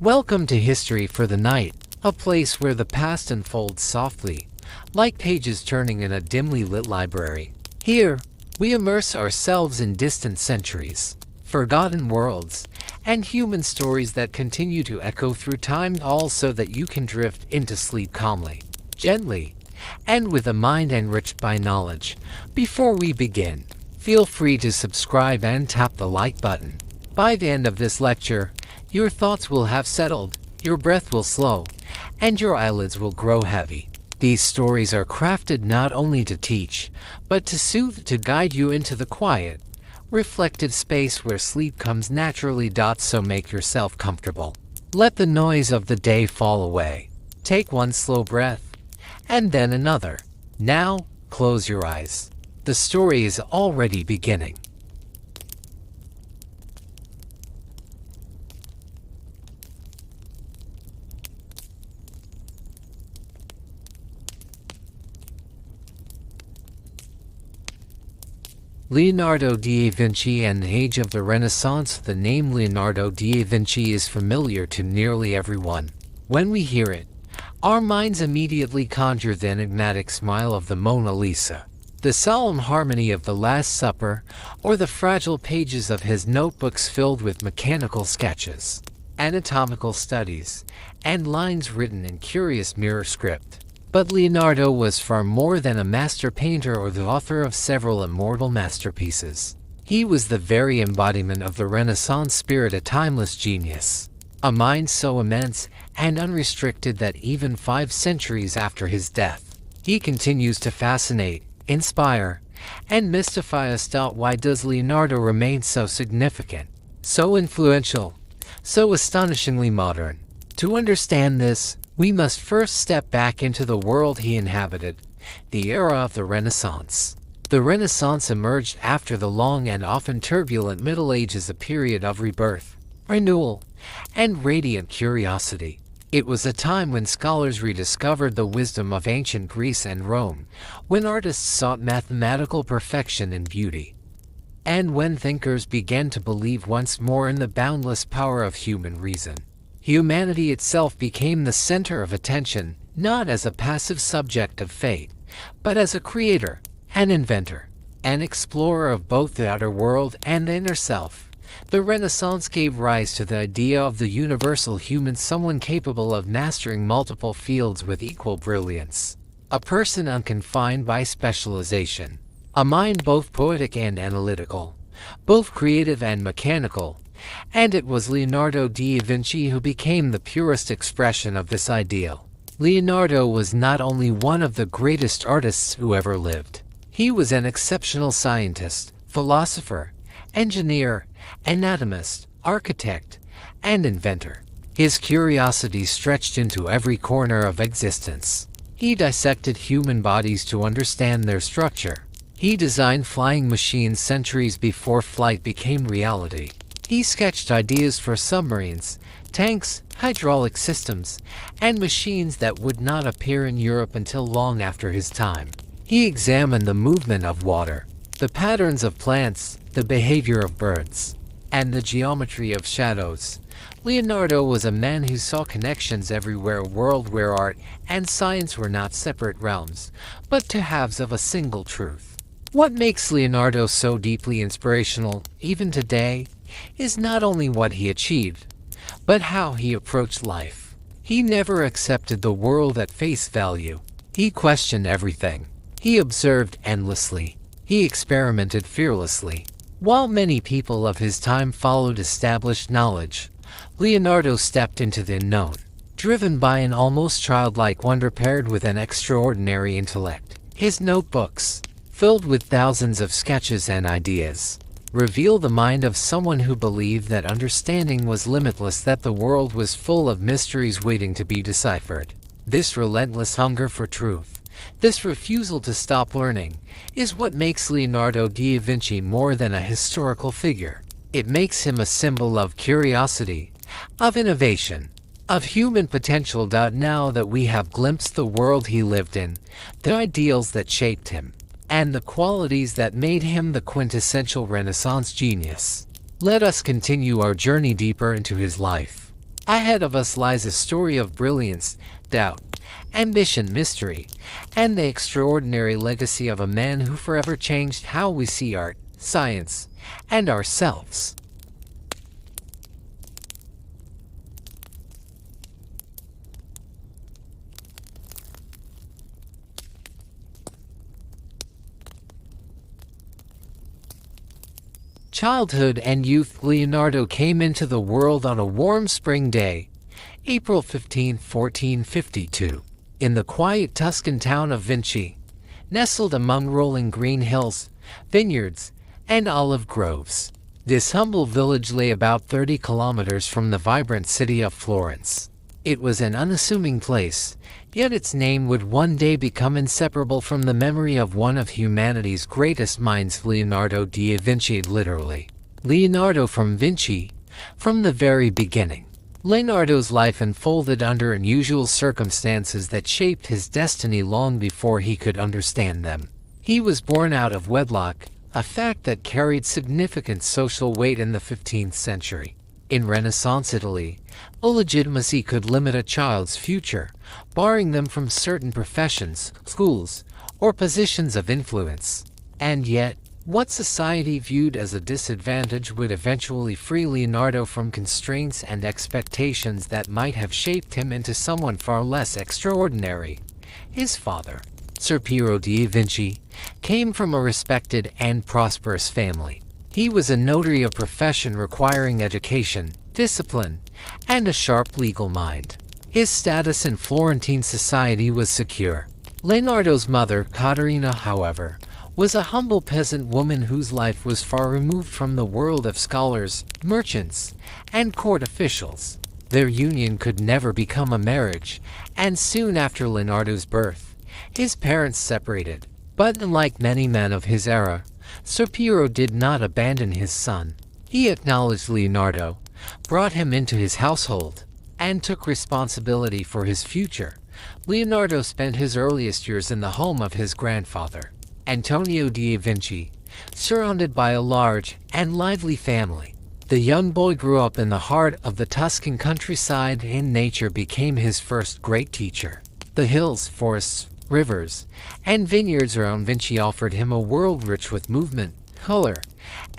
Welcome to History for the Night, a place where the past unfolds softly, like pages turning in a dimly lit library. Here, we immerse ourselves in distant centuries, forgotten worlds, and human stories that continue to echo through time, all so that you can drift into sleep calmly, gently, and with a mind enriched by knowledge. Before we begin, feel free to subscribe and tap the like button. By the end of this lecture, your thoughts will have settled, your breath will slow, and your eyelids will grow heavy. These stories are crafted not only to teach, but to soothe, to guide you into the quiet, reflective space where sleep comes naturally. So make yourself comfortable. Let the noise of the day fall away. Take one slow breath, and then another. Now, close your eyes. The story is already beginning. Leonardo da Vinci and the Age of the Renaissance. The name Leonardo da Vinci is familiar to nearly everyone. When we hear it, our minds immediately conjure the enigmatic smile of the Mona Lisa, the solemn harmony of the Last Supper, or the fragile pages of his notebooks filled with mechanical sketches, anatomical studies, and lines written in curious mirror script. But Leonardo was far more than a master painter or the author of several immortal masterpieces. He was the very embodiment of the Renaissance spirit, a timeless genius, a mind so immense and unrestricted that even 5 centuries after his death, he continues to fascinate, inspire, and mystify us. Why does Leonardo remain so significant, so influential, so astonishingly modern? To understand this, we must first step back into the world he inhabited, the era of the Renaissance. The Renaissance emerged after the long and often turbulent Middle Ages, a period of rebirth, renewal, and radiant curiosity. It was a time when scholars rediscovered the wisdom of ancient Greece and Rome, when artists sought mathematical perfection and beauty, and when thinkers began to believe once more in the boundless power of human reason. Humanity itself became the center of attention, not as a passive subject of fate, but as a creator, an inventor, an explorer of both the outer world and the inner self. The Renaissance gave rise to the idea of the universal human, someone capable of mastering multiple fields with equal brilliance, a person unconfined by specialization, a mind both poetic and analytical, both creative and mechanical. And it was Leonardo da Vinci who became the purest expression of this ideal. Leonardo was not only one of the greatest artists who ever lived. He was an exceptional scientist, philosopher, engineer, anatomist, architect, and inventor. His curiosity stretched into every corner of existence. He dissected human bodies to understand their structure. He designed flying machines centuries before flight became reality. He sketched ideas for submarines, tanks, hydraulic systems, and machines that would not appear in Europe until long after his time. He examined the movement of water, the patterns of plants, the behavior of birds, and the geometry of shadows. Leonardo was a man who saw connections everywhere, a world where art and science were not separate realms, but two halves of a single truth. What makes Leonardo so deeply inspirational, even today, is not only what he achieved, but how he approached life. He never accepted the world at face value. He questioned everything. He observed endlessly. He experimented fearlessly. While many people of his time followed established knowledge, Leonardo stepped into the unknown, driven by an almost childlike wonder paired with an extraordinary intellect. His notebooks, filled with thousands of sketches and ideas, reveal the mind of someone who believed that understanding was limitless, that the world was full of mysteries waiting to be deciphered. This relentless hunger for truth, this refusal to stop learning, is what makes Leonardo da Vinci more than a historical figure. It makes him a symbol of curiosity, of innovation, of human potential. Now that we have glimpsed the world he lived in, the ideals that shaped him, and the qualities that made him the quintessential Renaissance genius, let us continue our journey deeper into his life. Ahead of us lies a story of brilliance, doubt, ambition, mystery, and the extraordinary legacy of a man who forever changed how we see art, science, and ourselves. Childhood and youth. Leonardo came into the world on a warm spring day, April 15, 1452, in the quiet Tuscan town of Vinci, nestled among rolling green hills, vineyards, and olive groves. This humble village lay about 30 kilometers from the vibrant city of Florence. It was an unassuming place, yet its name would one day become inseparable from the memory of one of humanity's greatest minds, Leonardo da Vinci. Literally, Leonardo from Vinci, from the very beginning. Leonardo's life unfolded under unusual circumstances that shaped his destiny long before he could understand them. He was born out of wedlock, a fact that carried significant social weight in the 15th century. In Renaissance Italy, illegitimacy could limit a child's future, barring them from certain professions, schools, or positions of influence. And yet, what society viewed as a disadvantage would eventually free Leonardo from constraints and expectations that might have shaped him into someone far less extraordinary. His father, Ser Piero da Vinci, came from a respected and prosperous family. He was a notary, a profession requiring education, discipline, and a sharp legal mind. His status in Florentine society was secure. Leonardo's mother, Caterina, however, was a humble peasant woman whose life was far removed from the world of scholars, merchants, and court officials. Their union could never become a marriage, and soon after Leonardo's birth, his parents separated. But unlike many men of his era, Ser Piero did not abandon his son. He acknowledged Leonardo, brought him into his household, and took responsibility for his future. Leonardo spent his earliest years in the home of his grandfather, Antonio da Vinci, surrounded by a large and lively family. The young boy grew up in the heart of the Tuscan countryside, and nature became his first great teacher. The hills, forests, rivers, and vineyards around Vinci offered him a world rich with movement, color,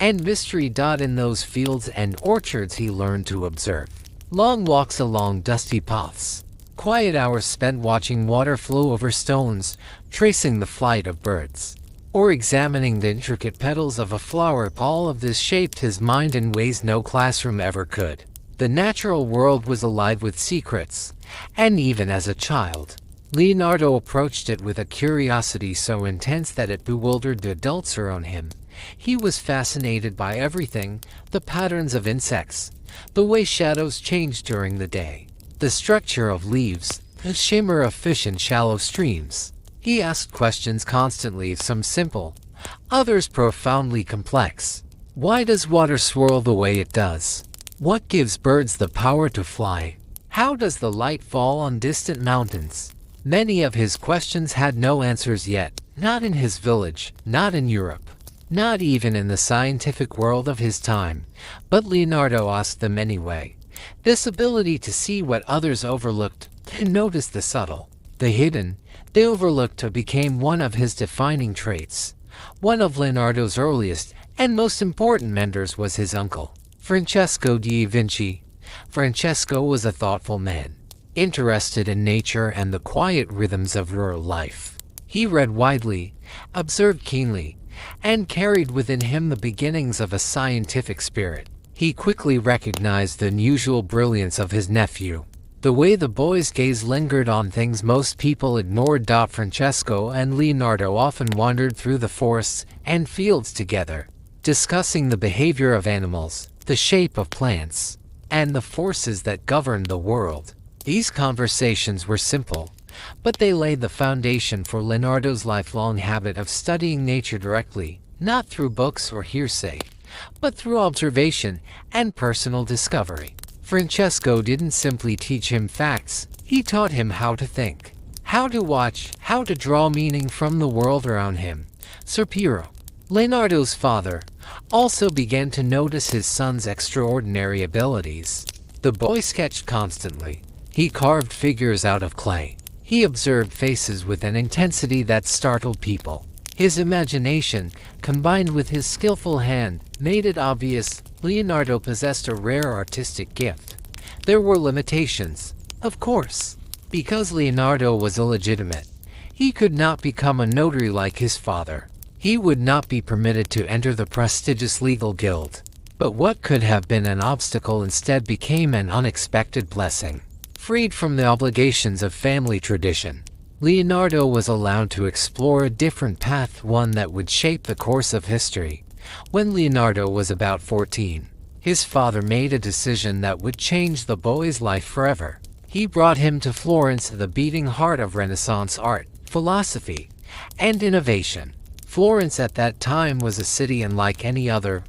and mystery. In those fields and orchards he learned to observe. Long walks along dusty paths, quiet hours spent watching water flow over stones, tracing the flight of birds, or examining the intricate petals of a flower. All of this shaped his mind in ways no classroom ever could. The natural world was alive with secrets, and even as a child, Leonardo approached it with a curiosity so intense that it bewildered the adults around him. He was fascinated by everything: the patterns of insects, the way shadows changed during the day, the structure of leaves, the shimmer of fish in shallow streams. He asked questions constantly, some simple, others profoundly complex. Why does water swirl the way it does? What gives birds the power to fly? How does the light fall on distant mountains? Many of his questions had no answers yet, not in his village, not in Europe, not even in the scientific world of his time. But Leonardo asked them anyway. This ability to see what others overlooked, to notice the subtle, the hidden, the overlooked, became one of his defining traits. One of Leonardo's earliest and most important mentors was his uncle, Francesco da Vinci. Francesco was a thoughtful man, interested in nature and the quiet rhythms of rural life. He read widely, observed keenly, and carried within him the beginnings of a scientific spirit. He quickly recognized the unusual brilliance of his nephew. The way the boy's gaze lingered on things most people ignored. Francesco and Leonardo often wandered through the forests and fields together, discussing the behavior of animals, the shape of plants, and the forces that governed the world. These conversations were simple, but they laid the foundation for Leonardo's lifelong habit of studying nature directly, not through books or hearsay, but through observation and personal discovery. Francesco didn't simply teach him facts, he taught him how to think, how to watch, how to draw meaning from the world around him. Ser Piero, Leonardo's father, also began to notice his son's extraordinary abilities. The boy sketched constantly. He carved figures out of clay. He observed faces with an intensity that startled people. His imagination, combined with his skillful hand, made it obvious Leonardo possessed a rare artistic gift. There were limitations, of course. Because Leonardo was illegitimate, he could not become a notary like his father. He would not be permitted to enter the prestigious legal guild. But what could have been an obstacle instead became an unexpected blessing. Freed from the obligations of family tradition, Leonardo was allowed to explore a different path, one that would shape the course of history. When Leonardo was about 14, his father made a decision that would change the boy's life forever. He brought him to Florence, the beating heart of Renaissance art, philosophy, and innovation. Florence at that time was a city unlike any other,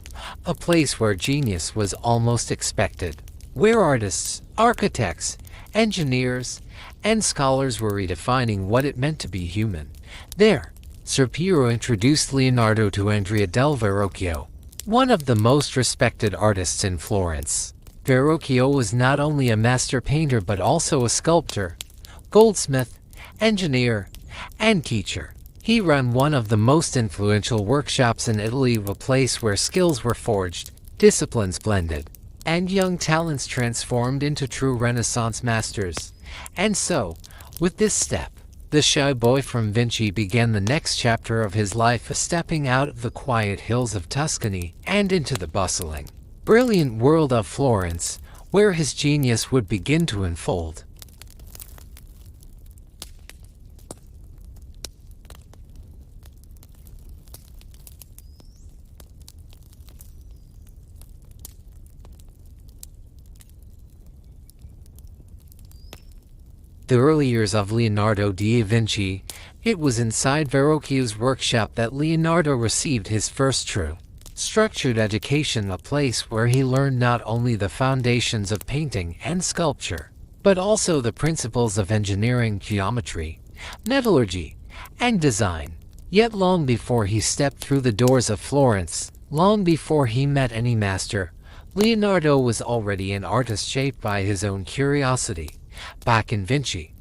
a place where genius was almost expected, where artists, architects, engineers, and scholars were redefining what it meant to be human. There, Ser Piero introduced Leonardo to Andrea del Verrocchio, one of the most respected artists in Florence. Verrocchio was not only a master painter but also a sculptor, goldsmith, engineer, and teacher. He ran one of the most influential workshops in Italy, a place where skills were forged, disciplines blended, and young talents transformed into true Renaissance masters. And so, with this step, the shy boy from Vinci began the next chapter of his life, stepping out of the quiet hills of Tuscany and into the bustling, brilliant world of Florence, where his genius would begin to unfold. The early years of Leonardo da Vinci. It was inside Verrocchio's workshop that Leonardo received his first true, structured education, a place where he learned not only the foundations of painting and sculpture, but also the principles of engineering, geometry, metallurgy, and design. Yet long before he stepped through the doors of Florence, long before he met any master, Leonardo was already an artist shaped by his own curiosity. Back in Vinci,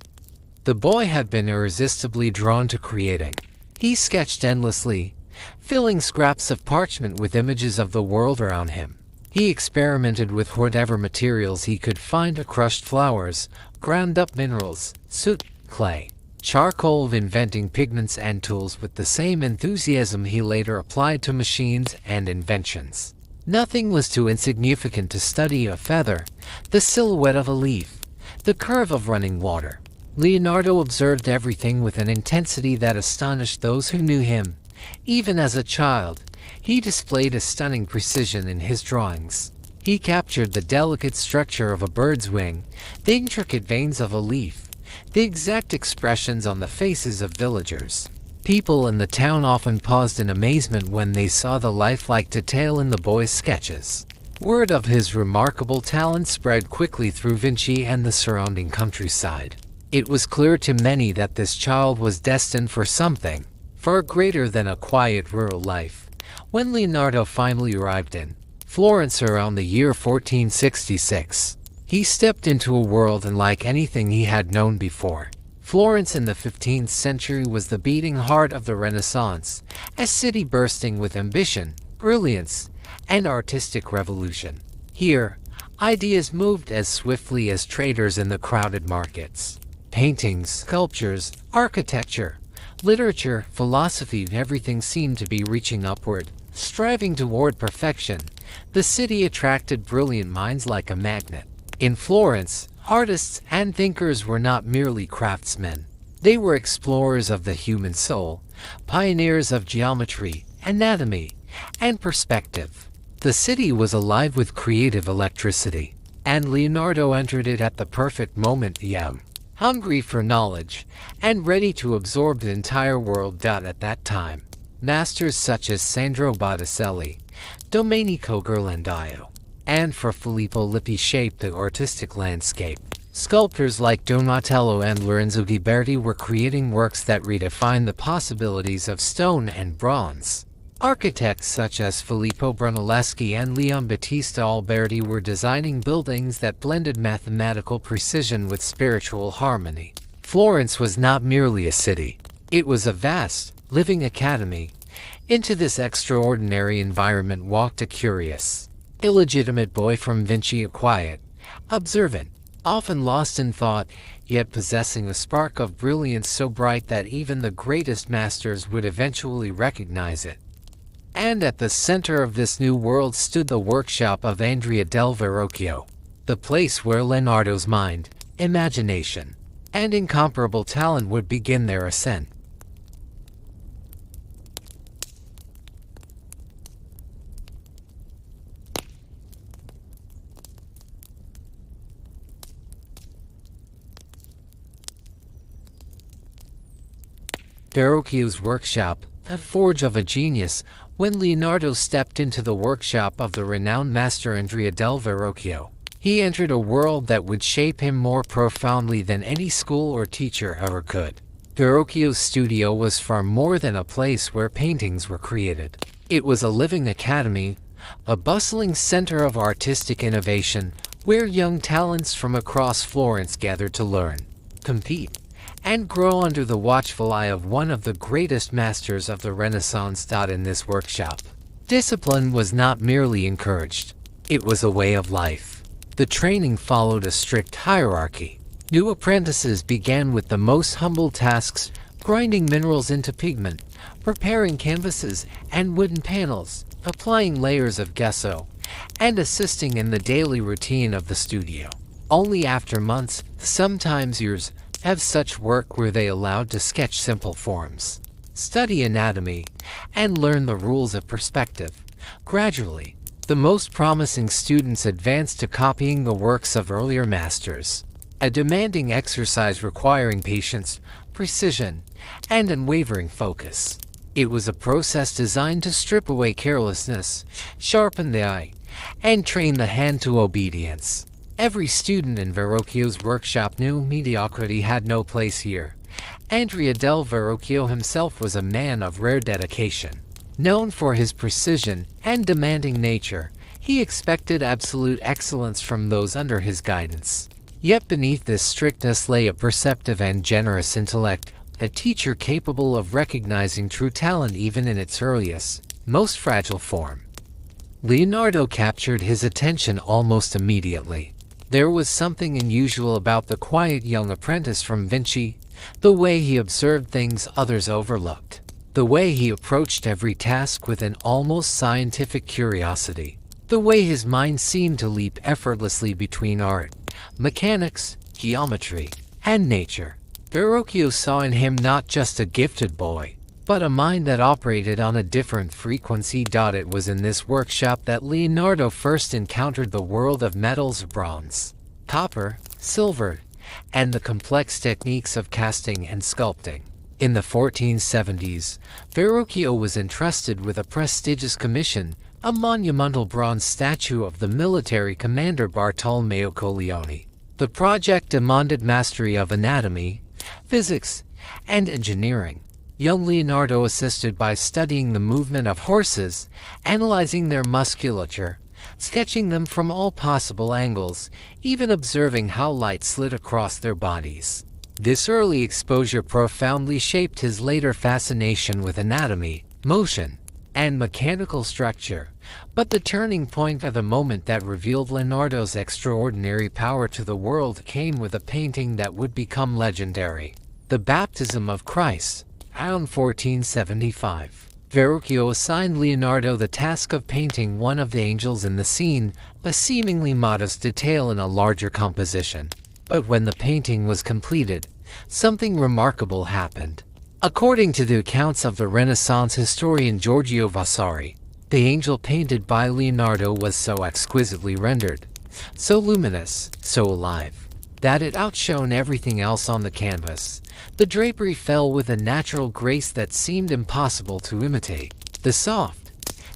the boy had been irresistibly drawn to creating. He sketched endlessly, filling scraps of parchment with images of the world around him. He experimented with whatever materials he could find: crushed flowers, ground-up minerals, soot, clay, charcoal, inventing pigments and tools with the same enthusiasm he later applied to machines and inventions. Nothing was too insignificant to study: a feather, the silhouette of a leaf, the curve of running water. Leonardo observed everything with an intensity that astonished those who knew him. Even as a child, he displayed a stunning precision in his drawings. He captured the delicate structure of a bird's wing, the intricate veins of a leaf, the exact expressions on the faces of villagers. People in the town often paused in amazement when they saw the lifelike detail in the boy's sketches. Word of his remarkable talent spread quickly through Vinci and the surrounding countryside. It was clear to many that this child was destined for something far greater than a quiet rural life. When Leonardo finally arrived in Florence around the year 1466, he stepped into a world unlike anything he had known before. Florence in the 15th century was the beating heart of the Renaissance, a city bursting with ambition, brilliance, and artistic revolution. Here, ideas moved as swiftly as traders in the crowded markets. Paintings, sculptures, architecture, literature, philosophy, everything seemed to be reaching upward, striving toward perfection. The city attracted brilliant minds like a magnet. In Florence, artists and thinkers were not merely craftsmen. They were explorers of the human soul, pioneers of geometry, anatomy, and perspective. The city was alive with creative electricity, and Leonardo entered it at the perfect moment, young, hungry for knowledge, and ready to absorb the entire world. At that time, masters such as Sandro Botticelli, Domenico Ghirlandaio, and Fra Filippo Lippi shaped the artistic landscape. Sculptors like Donatello and Lorenzo Ghiberti were creating works that redefined the possibilities of stone and bronze. Architects such as Filippo Brunelleschi and Leon Battista Alberti were designing buildings that blended mathematical precision with spiritual harmony. Florence was not merely a city. It was a vast, living academy. Into this extraordinary environment walked a curious, illegitimate boy from Vinci, a quiet, observant, often lost in thought, yet possessing a spark of brilliance so bright that even the greatest masters would eventually recognize it. And at the center of this new world stood the workshop of Andrea del Verrocchio, the place where Leonardo's mind, imagination, and incomparable talent would begin their ascent. Verrocchio's workshop, the forge of a genius. When Leonardo stepped into the workshop of the renowned master Andrea del Verrocchio, he entered a world that would shape him more profoundly than any school or teacher ever could. Verrocchio's studio was far more than a place where paintings were created. It was a living academy, a bustling center of artistic innovation, where young talents from across Florence gathered to learn, compete, and grow under the watchful eye of one of the greatest masters of the Renaissance. In this workshop, discipline was not merely encouraged, it was a way of life. The training followed a strict hierarchy. New apprentices began with the most humble tasks, grinding minerals into pigment, preparing canvases and wooden panels, applying layers of gesso, and assisting in the daily routine of the studio. Only after months, sometimes years, of such work were they allowed to sketch simple forms, study anatomy, and learn the rules of perspective. Gradually, the most promising students advanced to copying the works of earlier masters, a demanding exercise requiring patience, precision, and unwavering focus. It was a process designed to strip away carelessness, sharpen the eye, and train the hand to obedience. Every student in Verrocchio's workshop knew mediocrity had no place here. Andrea del Verrocchio himself was a man of rare dedication. Known for his precision and demanding nature, he expected absolute excellence from those under his guidance. Yet beneath this strictness lay a perceptive and generous intellect, a teacher capable of recognizing true talent even in its earliest, most fragile form. Leonardo captured his attention almost immediately. There was something unusual about the quiet young apprentice from Vinci, the way he observed things others overlooked, the way he approached every task with an almost scientific curiosity, the way his mind seemed to leap effortlessly between art, mechanics, geometry, and nature. Verrocchio saw in him not just a gifted boy, but a mind that operated on a different frequency. It was in this workshop that Leonardo first encountered the world of metals, bronze, copper, silver, and the complex techniques of casting and sculpting. In the 1470s, Verrocchio was entrusted with a prestigious commission, a monumental bronze statue of the military commander Bartolomeo Colleoni. The project demanded mastery of anatomy, physics, and engineering. Young Leonardo assisted by studying the movement of horses, analyzing their musculature, sketching them from all possible angles, even observing how light slid across their bodies. This early exposure profoundly shaped his later fascination with anatomy, motion, and mechanical structure. But the turning point of the moment that revealed Leonardo's extraordinary power to the world came with a painting that would become legendary: the Baptism of Christ. Around 1475, Verrocchio assigned Leonardo the task of painting one of the angels in the scene, a seemingly modest detail in a larger composition. But when the painting was completed, something remarkable happened. According to the accounts of the Renaissance historian Giorgio Vasari, the angel painted by Leonardo was so exquisitely rendered, so luminous, so alive, that it outshone everything else on the canvas. The drapery fell with a natural grace that seemed impossible to imitate. The soft,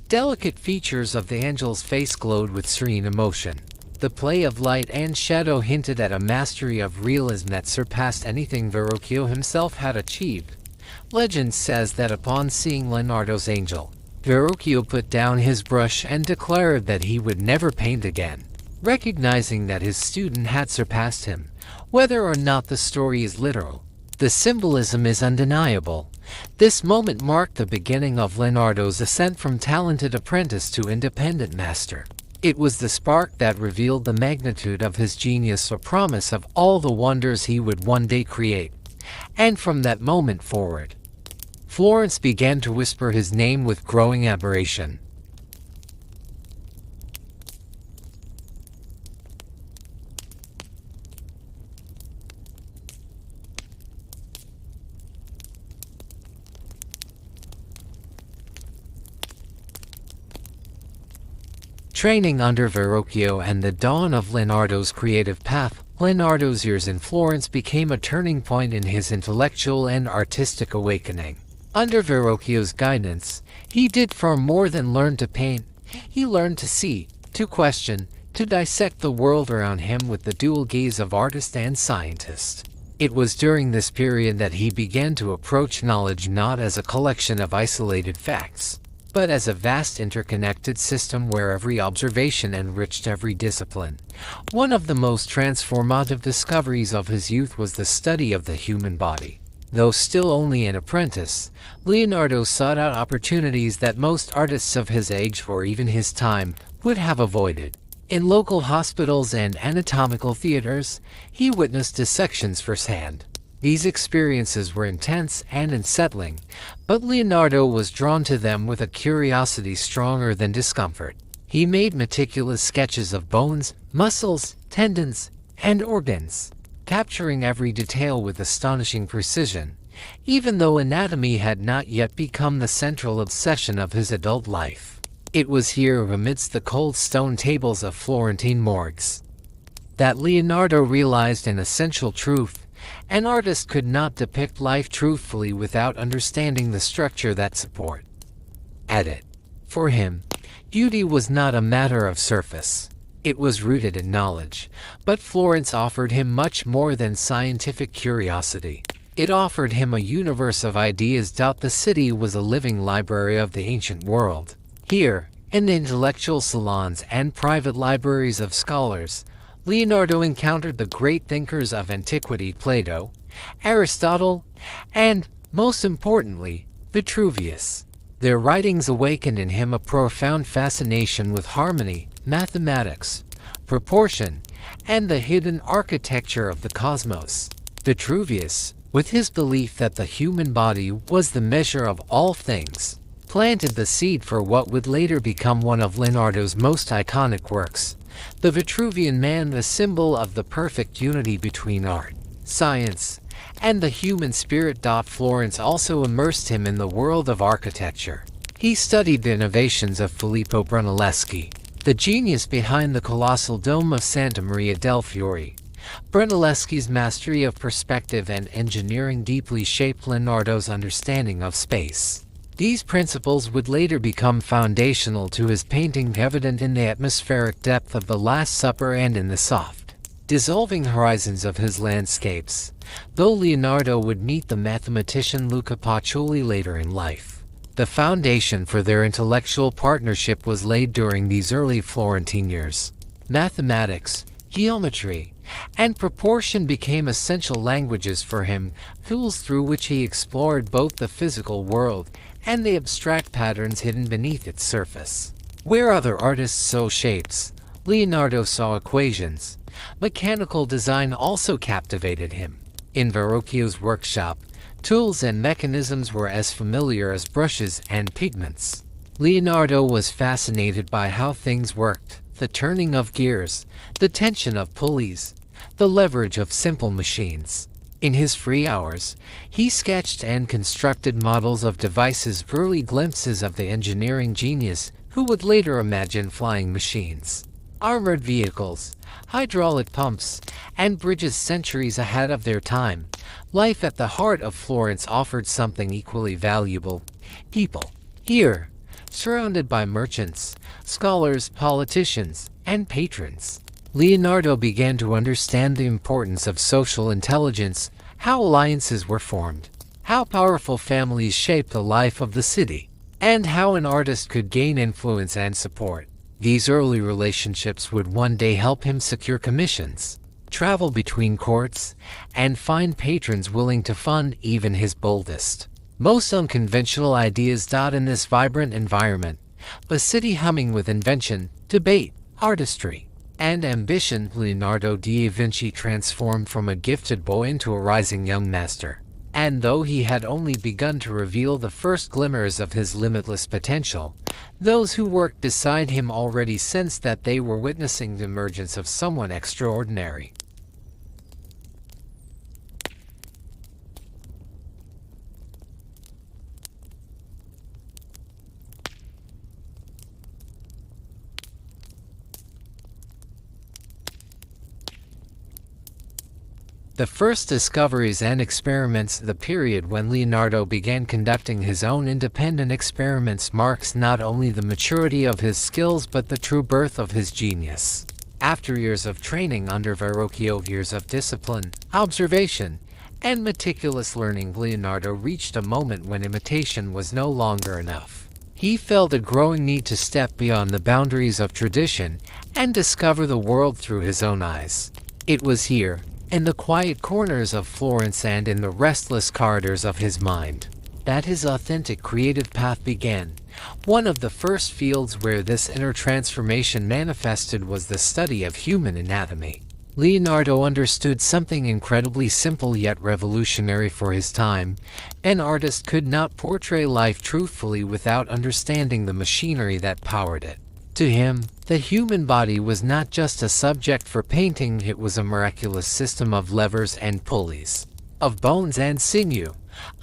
delicate features of the angel's face glowed with serene emotion. The play of light and shadow hinted at a mastery of realism that surpassed anything Verrocchio himself had achieved. Legend says that upon seeing Leonardo's angel, Verrocchio put down his brush and declared that he would never paint again, recognizing that his student had surpassed him. Whether or not the story is literal, the symbolism is undeniable. This moment marked the beginning of Leonardo's ascent from talented apprentice to independent master. It was the spark that revealed the magnitude of his genius, or promise of all the wonders he would one day create. And from that moment forward, Florence began to whisper his name with growing admiration. Training under Verrocchio and the dawn of Leonardo's creative path, Leonardo's years in Florence became a turning point in his intellectual and artistic awakening. Under Verrocchio's guidance, he did far more than learn to paint. He learned to see, to question, to dissect the world around him with the dual gaze of artist and scientist. It was during this period that he began to approach knowledge not as a collection of isolated facts, but as a vast interconnected system where every observation enriched every discipline. One of the most transformative discoveries of his youth was the study of the human body. Though still only an apprentice, Leonardo sought out opportunities that most artists of his age or even his time would have avoided. In local hospitals and anatomical theaters, he witnessed dissections firsthand. These experiences were intense and unsettling, but Leonardo was drawn to them with a curiosity stronger than discomfort. He made meticulous sketches of bones, muscles, tendons, and organs, capturing every detail with astonishing precision, even though anatomy had not yet become the central obsession of his adult life. It was here, amidst the cold stone tables of Florentine morgues, that Leonardo realized an essential truth. An artist could not depict life truthfully without understanding the structure that supported it. For him, beauty was not a matter of surface. It was rooted in knowledge. But Florence offered him much more than scientific curiosity. It offered him a universe of ideas. The city was a living library of the ancient world. Here, in the intellectual salons and private libraries of scholars, Leonardo encountered the great thinkers of antiquity: Plato, Aristotle, and, most importantly, Vitruvius. Their writings awakened in him a profound fascination with harmony, mathematics, proportion, and the hidden architecture of the cosmos. Vitruvius, with his belief that the human body was the measure of all things, planted the seed for what would later become one of Leonardo's most iconic works, the Vitruvian Man, the symbol of the perfect unity between art, science, and the human spirit. Florence also immersed him in the world of architecture. He studied the innovations of Filippo Brunelleschi, the genius behind the colossal dome of Santa Maria del Fiore. Brunelleschi's mastery of perspective and engineering deeply shaped Leonardo's understanding of space. These principles would later become foundational to his painting, evident in the atmospheric depth of The Last Supper and in the soft, dissolving horizons of his landscapes. Though Leonardo would meet the mathematician Luca Pacioli later in life, the foundation for their intellectual partnership was laid during these early Florentine years. Mathematics, geometry, and proportion became essential languages for him, tools through which he explored both the physical world and the abstract patterns hidden beneath its surface. Where other artists saw shapes, Leonardo saw equations. Mechanical design also captivated him. In Verrocchio's workshop, tools and mechanisms were as familiar as brushes and pigments. Leonardo was fascinated by how things worked: the turning of gears, the tension of pulleys, the leverage of simple machines. In his free hours, he sketched and constructed models of devices, early glimpses of the engineering genius who would later imagine flying machines, armored vehicles, hydraulic pumps, and bridges centuries ahead of their time. Life at the heart of Florence offered something equally valuable: people. Here, surrounded by merchants, scholars, politicians, and patrons, Leonardo began to understand the importance of social intelligence, how alliances were formed, how powerful families shaped the life of the city, and how an artist could gain influence and support. These early relationships would one day help him secure commissions, travel between courts, and find patrons willing to fund even his boldest, most unconventional ideas. In this vibrant environment, a city humming with invention, debate, artistry, and ambition, Leonardo da Vinci transformed from a gifted boy into a rising young master. And though he had only begun to reveal the first glimmers of his limitless potential, those who worked beside him already sensed that they were witnessing the emergence of someone extraordinary. The first discoveries and experiments. The period when Leonardo began conducting his own independent experiments marks not only the maturity of his skills but the true birth of his genius. After years of training under Verrocchio, years of discipline, observation, and meticulous learning, Leonardo reached a moment when imitation was no longer enough. He felt a growing need to step beyond the boundaries of tradition and discover the world through his own eyes. It was here, in the quiet corners of Florence and in the restless corridors of his mind, that his authentic creative path began. One of the first fields where this inner transformation manifested was the study of human anatomy. Leonardo understood something incredibly simple yet revolutionary for his time. An artist could not portray life truthfully without understanding the machinery that powered it. To him, the human body was not just a subject for painting, it was a miraculous system of levers and pulleys, of bones and sinew,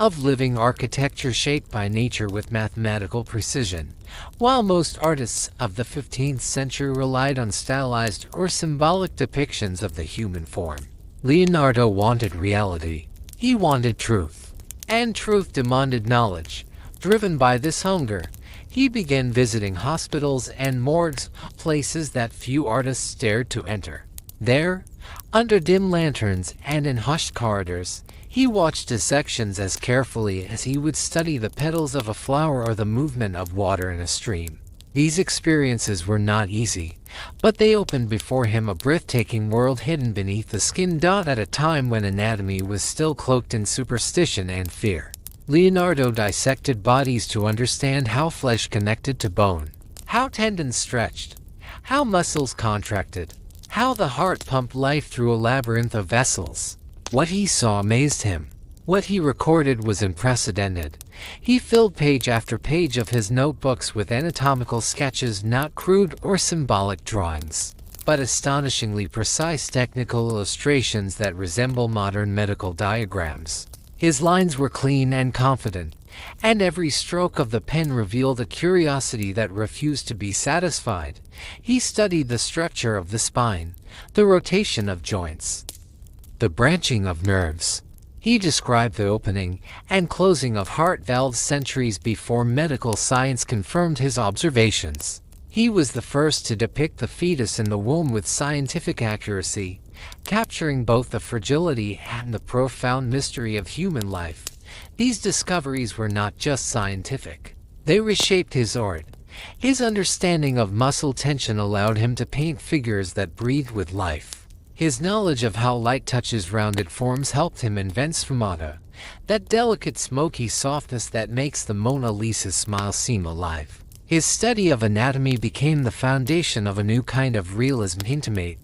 of living architecture shaped by nature with mathematical precision. While most artists of the 15th century relied on stylized or symbolic depictions of the human form, Leonardo wanted reality. He wanted truth. And truth demanded knowledge. Driven by this hunger, he began visiting hospitals and morgues, places that few artists dared to enter. There, under dim lanterns and in hushed corridors, he watched dissections as carefully as he would study the petals of a flower or the movement of water in a stream. These experiences were not easy, but they opened before him a breathtaking world hidden beneath the skin. At a time when anatomy was still cloaked in superstition and fear, Leonardo dissected bodies to understand how flesh connected to bone, how tendons stretched, how muscles contracted, how the heart pumped life through a labyrinth of vessels. What he saw amazed him. What he recorded was unprecedented. He filled page after page of his notebooks with anatomical sketches, not crude or symbolic drawings, but astonishingly precise technical illustrations that resemble modern medical diagrams. His lines were clean and confident, and every stroke of the pen revealed a curiosity that refused to be satisfied. He studied the structure of the spine, the rotation of joints, the branching of nerves. He described the opening and closing of heart valves centuries before medical science confirmed his observations. He was the first to depict the fetus in the womb with scientific accuracy, capturing both the fragility and the profound mystery of human life. These discoveries were not just scientific. They reshaped his art. His understanding of muscle tension allowed him to paint figures that breathed with life. His knowledge of how light touches rounded forms helped him invent Sfumato, that delicate smoky softness that makes the Mona Lisa's smile seem alive. His study of anatomy became the foundation of a new kind of realism, intimate,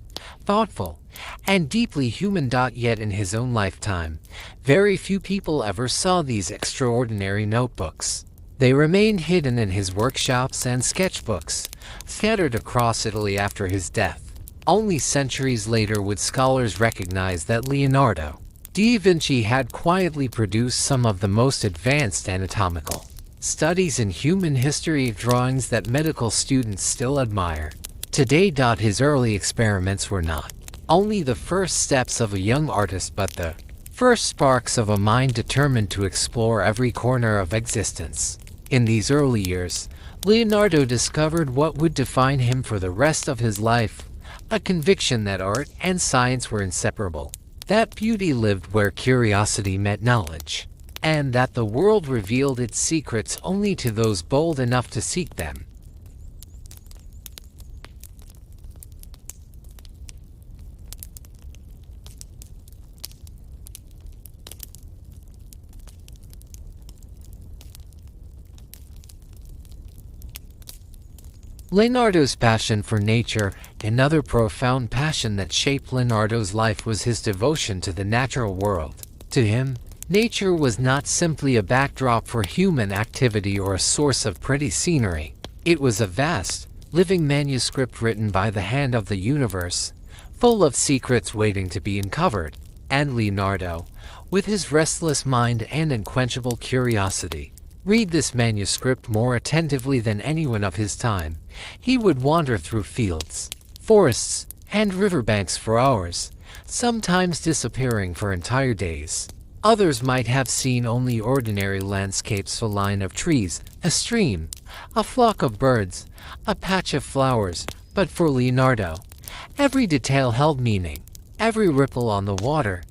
thoughtful, and deeply human. Yet in his own lifetime, very few people ever saw these extraordinary notebooks. They remained hidden in his workshops and sketchbooks, scattered across Italy after his death. Only centuries later would scholars recognize that Leonardo da Vinci had quietly produced some of the most advanced anatomical studies in human history, drawings that medical students still admire today. His early experiments were not only the first steps of a young artist but the first sparks of a mind determined to explore every corner of existence. In these early years, Leonardo discovered what would define him for the rest of his life, a conviction that art and science were inseparable, that beauty lived where curiosity met knowledge. and that the world revealed its secrets only to those bold enough to seek them. Leonardo's passion for nature. Another profound passion that shaped Leonardo's life was his devotion to the natural world. To him, nature was not simply a backdrop for human activity or a source of pretty scenery. It was a vast, living manuscript written by the hand of the universe, full of secrets waiting to be uncovered. And Leonardo, with his restless mind and unquenchable curiosity, read this manuscript more attentively than anyone of his time. He would wander through fields, forests, and riverbanks for hours, sometimes disappearing for entire days. Others might have seen only ordinary landscapes, a line of trees, a stream, a flock of birds, a patch of flowers, but for Leonardo, every detail held meaning. Every ripple on the water,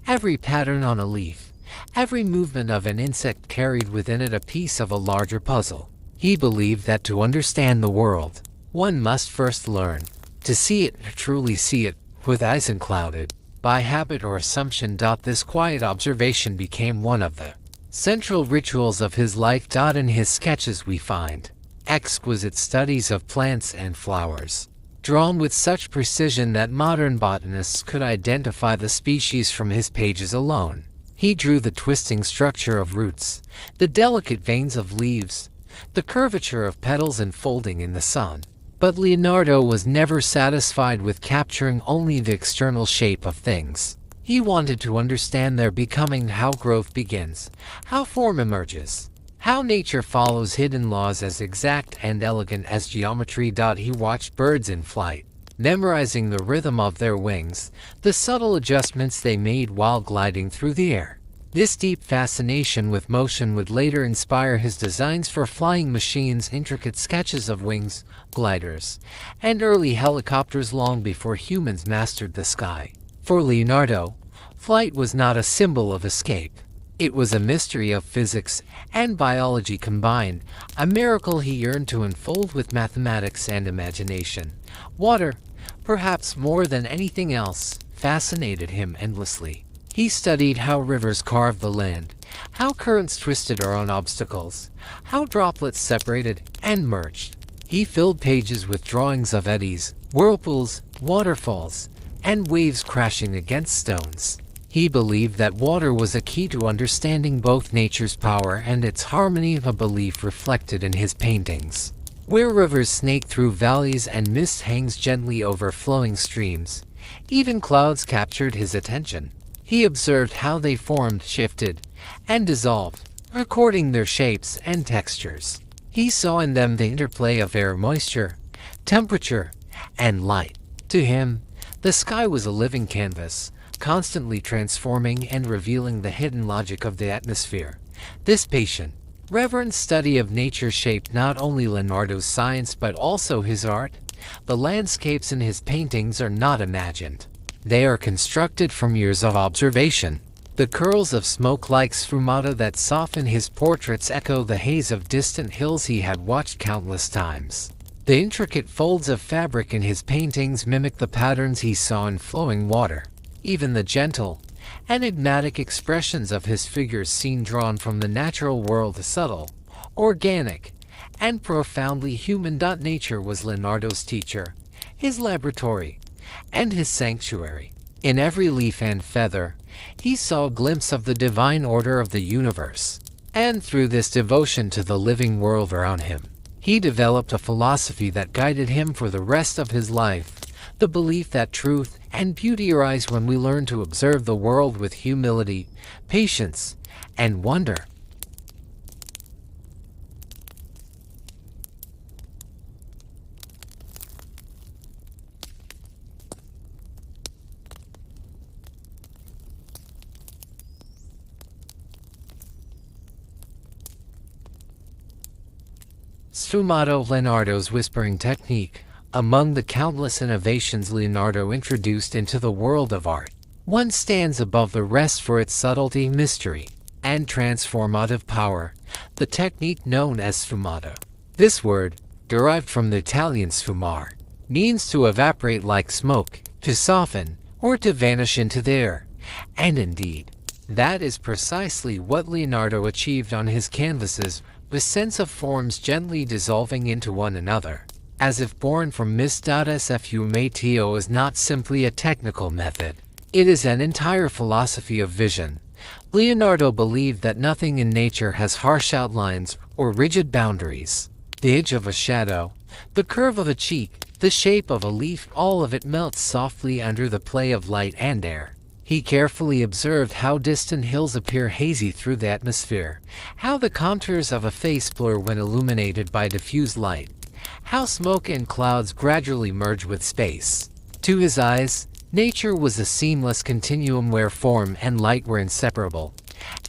every pattern on a leaf, every movement of an insect carried within it a piece of a larger puzzle. He believed that to understand the world, one must first learn to see it, truly see it, with eyes unclouded by habit or assumption. This quiet observation became one of the central rituals of his life. In his sketches we find exquisite studies of plants and flowers, drawn with such precision that modern botanists could identify the species from his pages alone. He drew the twisting structure of roots, the delicate veins of leaves, the curvature of petals unfolding in the sun. But Leonardo was never satisfied with capturing only the external shape of things. He wanted to understand their becoming, how growth begins, how form emerges, how nature follows hidden laws as exact and elegant as geometry. He watched birds in flight, memorizing the rhythm of their wings, the subtle adjustments they made while gliding through the air. This deep fascination with motion would later inspire his designs for flying machines, intricate sketches of wings, gliders, and early helicopters long before humans mastered the sky. For Leonardo, flight was not a symbol of escape. It was a mystery of physics and biology combined, a miracle he yearned to unfold with mathematics and imagination. Water, perhaps more than anything else, fascinated him endlessly. He studied how rivers carved the land, how currents twisted around obstacles, how droplets separated and merged. He filled pages with drawings of eddies, whirlpools, waterfalls, and waves crashing against stones. He believed that water was a key to understanding both nature's power and its harmony, a belief reflected in his paintings. Where rivers snake through valleys and mist hangs gently over flowing streams, even clouds captured his attention. He observed how they formed, shifted, and dissolved, recording their shapes and textures. He saw in them the interplay of air, moisture, temperature, and light. To him, the sky was a living canvas, constantly transforming and revealing the hidden logic of the atmosphere. This patient, reverent study of nature shaped not only Leonardo's science but also his art. The landscapes in his paintings are not imagined. They are constructed from years of observation. The curls of smoke like Sfumato that soften his portraits echo the haze of distant hills he had watched countless times. The intricate folds of fabric in his paintings mimic the patterns he saw in flowing water. Even the gentle, enigmatic expressions of his figures seem drawn from the natural world, subtle, organic, and profoundly human. Nature was Leonardo's teacher, his laboratory, and his sanctuary. In every leaf and feather, he saw a glimpse of the divine order of the universe. And through this devotion to the living world around him, he developed a philosophy that guided him for the rest of his life, the belief that truth and beauty arise when we learn to observe the world with humility, patience, and wonder. Sfumato, Leonardo's whispering technique. Among the countless innovations Leonardo introduced into the world of art, one stands above the rest for its subtlety, mystery, and transformative power, the technique known as sfumato. This word, derived from the Italian sfumare, means to evaporate like smoke, to soften, or to vanish into the air. And indeed, that is precisely what Leonardo achieved on his canvases, with sense of forms gently dissolving into one another, as if born from mist. Sfumato is not simply a technical method. It is an entire philosophy of vision. Leonardo believed that nothing in nature has harsh outlines or rigid boundaries. The edge of a shadow, the curve of a cheek, the shape of a leaf, all of it melts softly under the play of light and air. He carefully observed how distant hills appear hazy through the atmosphere, how the contours of a face blur when illuminated by diffuse light, how smoke and clouds gradually merge with space. To his eyes, nature was a seamless continuum where form and light were inseparable.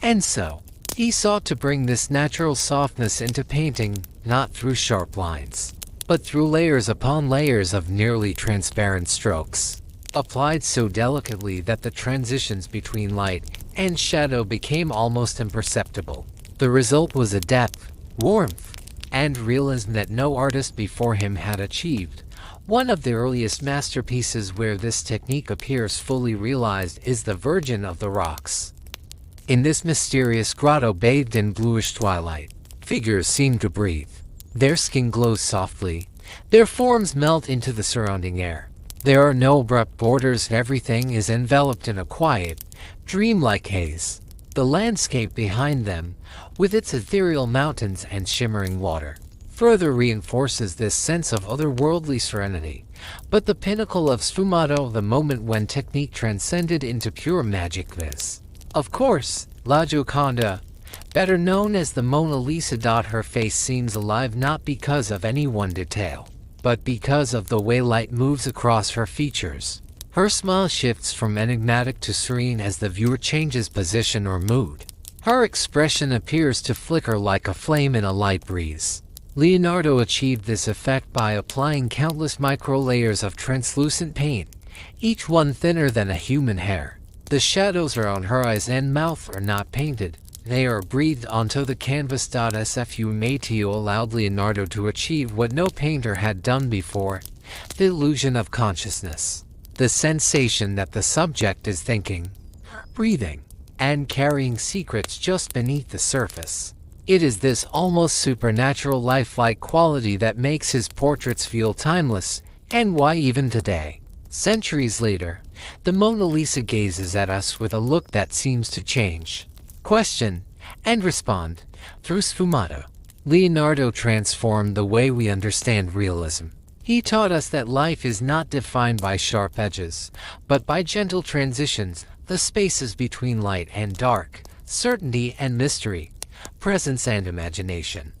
And so, he sought to bring this natural softness into painting, not through sharp lines, but through layers upon layers of nearly transparent strokes, applied so delicately that the transitions between light and shadow became almost imperceptible. The result was a depth, warmth, and realism that no artist before him had achieved. One of the earliest masterpieces where this technique appears fully realized is the Virgin of the Rocks. In this mysterious grotto bathed in bluish twilight, figures seem to breathe. Their skin glows softly, their forms melt into the surrounding air. There are no abrupt borders, everything is enveloped in a quiet, dreamlike haze. The landscape behind them, with its ethereal mountains and shimmering water, further reinforces this sense of otherworldly serenity. But the pinnacle of Sfumato, the moment when technique transcended into pure magic, is, of course, La Gioconda, better known as the Mona Lisa. Her face seems alive not because of any one detail, but because of the way light moves across her features. Her smile shifts from enigmatic to serene as the viewer changes position or mood. Her expression appears to flicker like a flame in a light breeze. Leonardo achieved this effect by applying countless micro-layers of translucent paint, each one thinner than a human hair. The shadows around her eyes and mouth are not painted. They are breathed onto the canvas. Sfumato allowed Leonardo to achieve what no painter had done before: the illusion of consciousness, the sensation that the subject is thinking, breathing, and carrying secrets just beneath the surface. It is this almost supernatural lifelike quality that makes his portraits feel timeless, and why even today, centuries later, the Mona Lisa gazes at us with a look that seems to change, question, and respond. Through Sfumato, Leonardo transformed the way we understand realism. He taught us that life is not defined by sharp edges, but by gentle transitions, the spaces between light and dark, certainty and mystery, presence and imagination.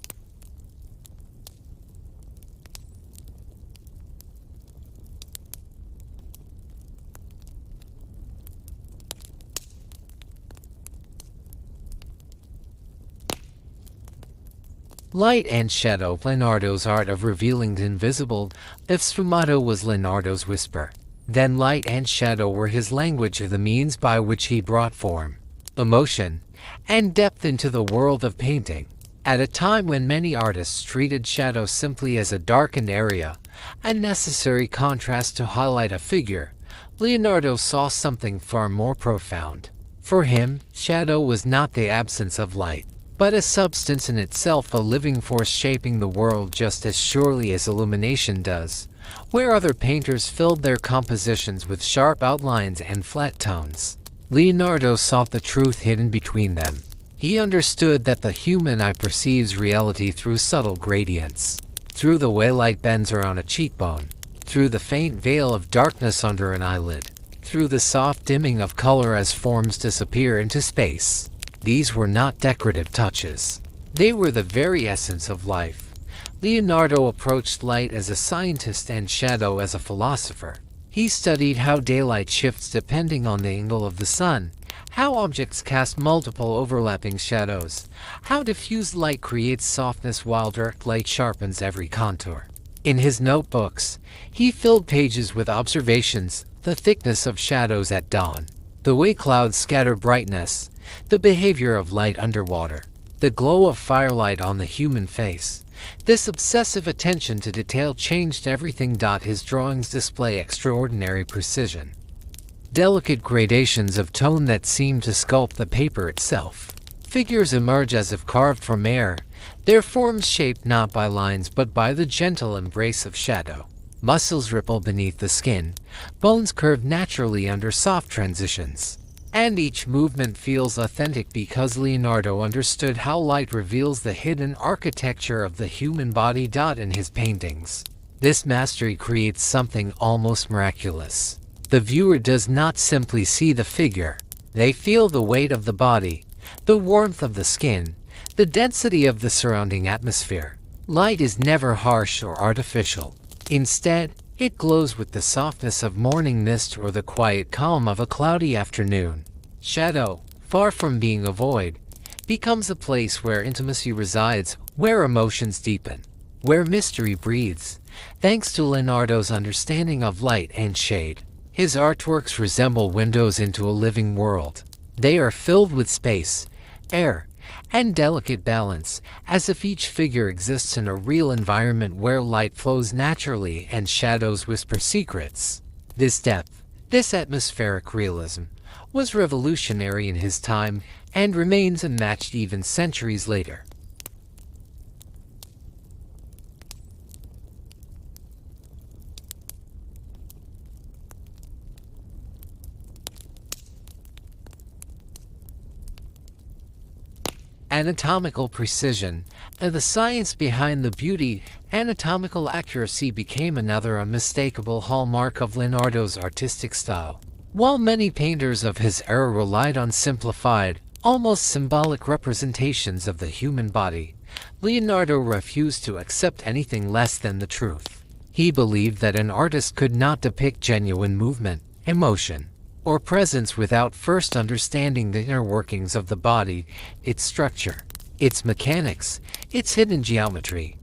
Light and shadow. Leonardo's art of revealing the invisible. If Sfumato was Leonardo's whisper, then light and shadow were his language, the means by which he brought form, emotion, and depth into the world of painting. At a time when many artists treated shadow simply as a darkened area, a necessary contrast to highlight a figure, Leonardo saw something far more profound. For him, shadow was not the absence of light, but a substance in itself, a living force shaping the world just as surely as illumination does. Where other painters filled their compositions with sharp outlines and flat tones, Leonardo sought the truth hidden between them. He understood that the human eye perceives reality through subtle gradients, through the way light bends around a cheekbone, through the faint veil of darkness under an eyelid, through the soft dimming of color as forms disappear into space. These were not decorative touches. They were the very essence of life. Leonardo approached light as a scientist and shadow as a philosopher. He studied how daylight shifts depending on the angle of the sun, how objects cast multiple overlapping shadows, how diffuse light creates softness while direct light sharpens every contour. In his notebooks, he filled pages with observations: the thickness of shadows at dawn, the way clouds scatter brightness, the behavior of light underwater, the glow of firelight on the human face. This obsessive attention to detail changed everything. His drawings display extraordinary precision, delicate gradations of tone that seem to sculpt the paper itself. Figures emerge as if carved from air, their forms shaped not by lines but by the gentle embrace of shadow. Muscles ripple beneath the skin, bones curve naturally under soft transitions. And each movement feels authentic because Leonardo understood how light reveals the hidden architecture of the human body. In his paintings, this mastery creates something almost miraculous. The viewer does not simply see the figure, they feel the weight of the body, the warmth of the skin, the density of the surrounding atmosphere. Light is never harsh or artificial. Instead, it glows with the softness of morning mist or the quiet calm of a cloudy afternoon. Château, far from being a void, becomes a place where intimacy resides, where emotions deepen, where mystery breathes, thanks to Leonardo's understanding of light and shade. His artworks resemble windows into a living world. They are filled with space, air, and delicate balance, as if each figure exists in a real environment where light flows naturally and shadows whisper secrets. This depth, this atmospheric realism, was revolutionary in his time and remains unmatched even centuries later. Anatomical precision, the science behind the beauty. Anatomical accuracy became another unmistakable hallmark of Leonardo's artistic style. While many painters of his era relied on simplified, almost symbolic representations of the human body, Leonardo refused to accept anything less than the truth. He believed that an artist could not depict genuine movement, emotion, or presence without first understanding the inner workings of the body, its structure, its mechanics, its hidden geometry.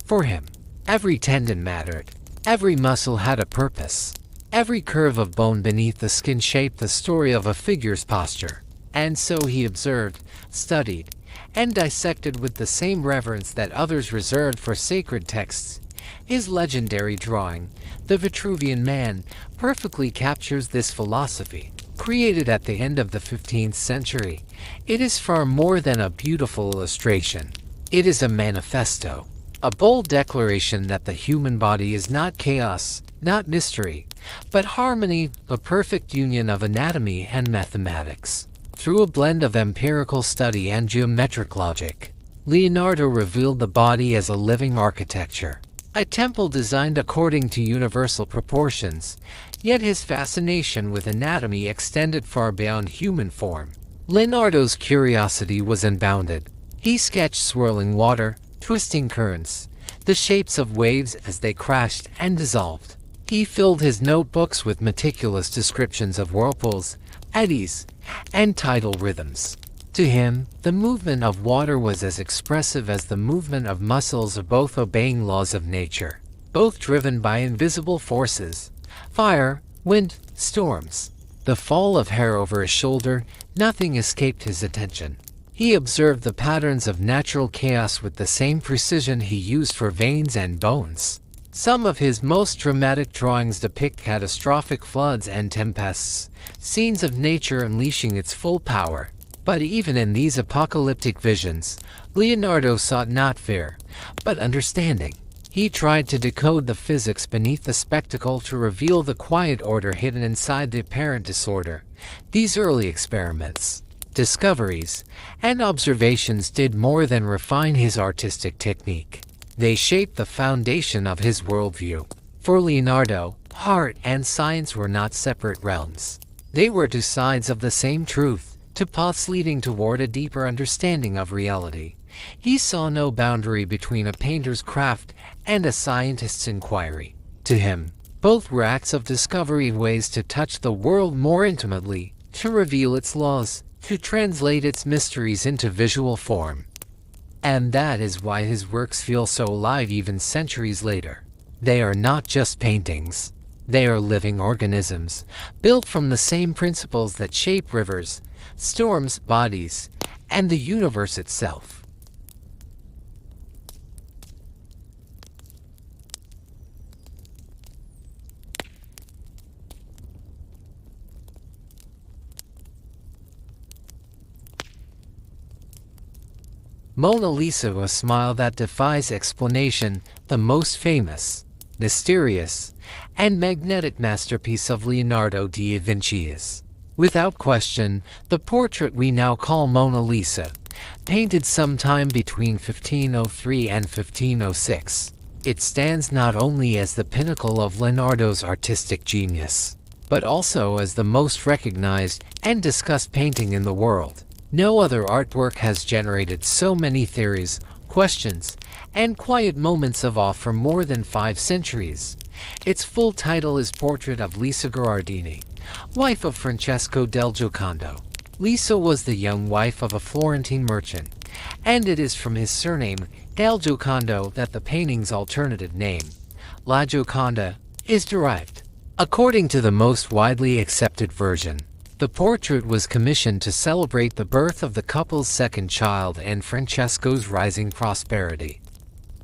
For him, every tendon mattered, every muscle had a purpose, every curve of bone beneath the skin shaped the story of a figure's posture. And so he observed, studied, and dissected with the same reverence that others reserved for sacred texts. His legendary drawing, The Vitruvian Man, perfectly captures this philosophy. Created at the end of the 15th century, it is far more than a beautiful illustration. It is a manifesto, a bold declaration that the human body is not chaos, not mystery, but harmony, a perfect union of anatomy and mathematics. Through a blend of empirical study and geometric logic, Leonardo revealed the body as a living architecture, a temple designed according to universal proportions, yet his fascination with anatomy extended far beyond human form. Leonardo's curiosity was unbounded. He sketched swirling water, twisting currents, the shapes of waves as they crashed and dissolved. He filled his notebooks with meticulous descriptions of whirlpools, eddies, and tidal rhythms. To him, the movement of water was as expressive as the movement of muscles, both obeying laws of nature, both driven by invisible forces, fire, wind, storms. The fall of hair over his shoulder, nothing escaped his attention. He observed the patterns of natural chaos with the same precision he used for veins and bones. Some of his most dramatic drawings depict catastrophic floods and tempests, scenes of nature unleashing its full power. But even in these apocalyptic visions, Leonardo sought not fear, but understanding. He tried to decode the physics beneath the spectacle to reveal the quiet order hidden inside the apparent disorder. These early experiments, discoveries, and observations did more than refine his artistic technique. They shaped the foundation of his worldview. For Leonardo, art and science were not separate realms. They were two sides of the same truth, two paths leading toward a deeper understanding of reality. He saw no boundary between a painter's craft and a scientist's inquiry. To him, both were acts of discovery, ways to touch the world more intimately, to reveal its laws, to translate its mysteries into visual form. And that is why his works feel so alive even centuries later. They are not just paintings. They are living organisms, built from the same principles that shape rivers, storms, bodies, and the universe itself. Mona Lisa, a smile that defies explanation, the most famous, mysterious, and magnetic masterpiece of Leonardo da Vinci is, without question, the portrait we now call Mona Lisa, painted sometime between 1503 and 1506. It stands not only as the pinnacle of Leonardo's artistic genius, but also as the most recognized and discussed painting in the world. No other artwork has generated so many theories, questions, and quiet moments of awe for more than 5 centuries. Its full title is Portrait of Lisa Gherardini, wife of Francesco del Giocondo. Lisa was the young wife of a Florentine merchant, and it is from his surname, del Giocondo, that the painting's alternative name, La Gioconda, is derived. According to the most widely accepted version, the portrait was commissioned to celebrate the birth of the couple's second child and Francesco's rising prosperity.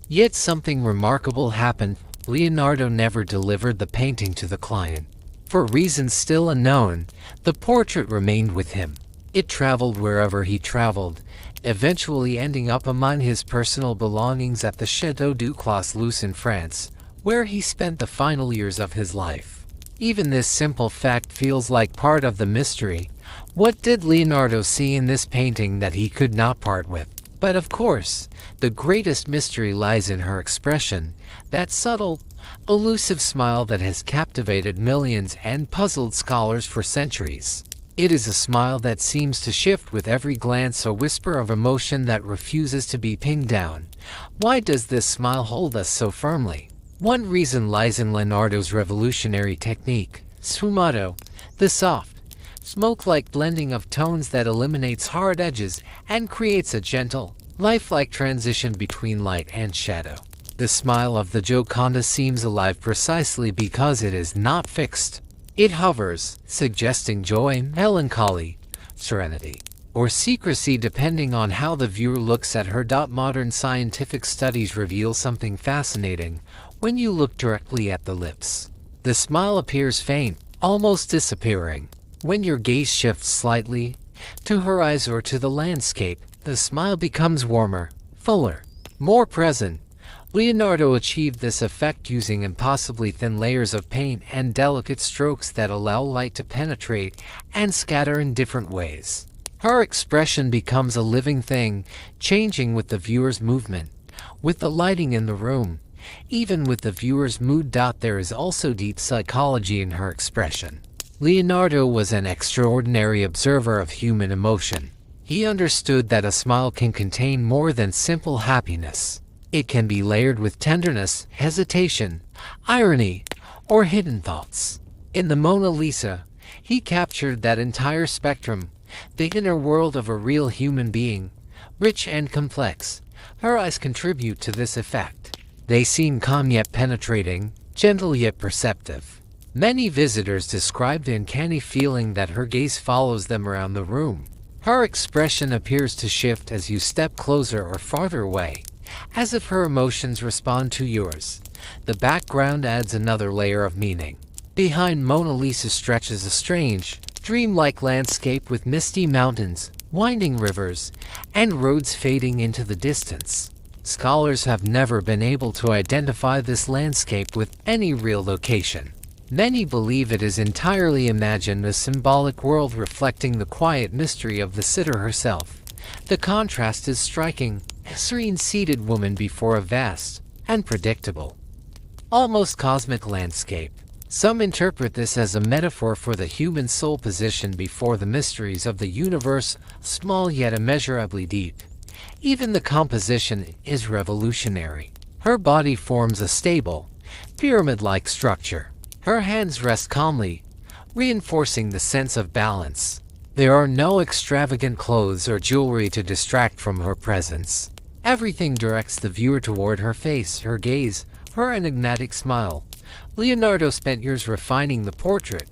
Yet something remarkable happened. Leonardo never delivered the painting to the client. For reasons still unknown, the portrait remained with him. It traveled wherever he traveled, eventually ending up among his personal belongings at the Château du Clos in France, where he spent the final years of his life. Even this simple fact feels like part of the mystery. What did Leonardo see in this painting that he could not part with? But of course, the greatest mystery lies in her expression, that subtle, elusive smile that has captivated millions and puzzled scholars for centuries. It is a smile that seems to shift with every glance, a whisper of emotion that refuses to be pinned down. Why does this smile hold us so firmly? One reason lies in Leonardo's revolutionary technique, Sfumato, the soft, smoke-like blending of tones that eliminates hard edges and creates a gentle, lifelike transition between light and shadow. The smile of the Gioconda seems alive precisely because it is not fixed. It hovers, suggesting joy, melancholy, serenity, or secrecy depending on how the viewer looks at her. Modern scientific studies reveal something fascinating. When you look directly at the lips, the smile appears faint, almost disappearing. When your gaze shifts slightly to her eyes or to the landscape, the smile becomes warmer, fuller, more present. Leonardo achieved this effect using impossibly thin layers of paint and delicate strokes that allow light to penetrate and scatter in different ways. Her expression becomes a living thing, changing with the viewer's movement, with the lighting in the room, even with the viewer's mood. There is also deep psychology in her expression. Leonardo was an extraordinary observer of human emotion. He understood that a smile can contain more than simple happiness. It can be layered with tenderness, hesitation, irony, or hidden thoughts. In the Mona Lisa, he captured that entire spectrum, the inner world of a real human being, rich and complex. Her eyes contribute to this effect. They seem calm yet penetrating, gentle yet perceptive. Many visitors describe the uncanny feeling that her gaze follows them around the room. Her expression appears to shift as you step closer or farther away, as if her emotions respond to yours. The background adds another layer of meaning. Behind Mona Lisa stretches a strange, dreamlike landscape with misty mountains, winding rivers, and roads fading into the distance. Scholars have never been able to identify this landscape with any real location. Many believe it is entirely imagined, a symbolic world reflecting the quiet mystery of the sitter herself. The contrast is striking, a serene seated woman before a vast, and predictable, almost cosmic landscape. Some interpret this as a metaphor for the human soul positioned before the mysteries of the universe, small yet immeasurably deep. Even the composition is revolutionary. Her body forms a stable, pyramid-like structure. Her hands rest calmly, reinforcing the sense of balance. There are no extravagant clothes or jewelry to distract from her presence. Everything directs the viewer toward her face, her gaze, her enigmatic smile. Leonardo spent years refining the portrait,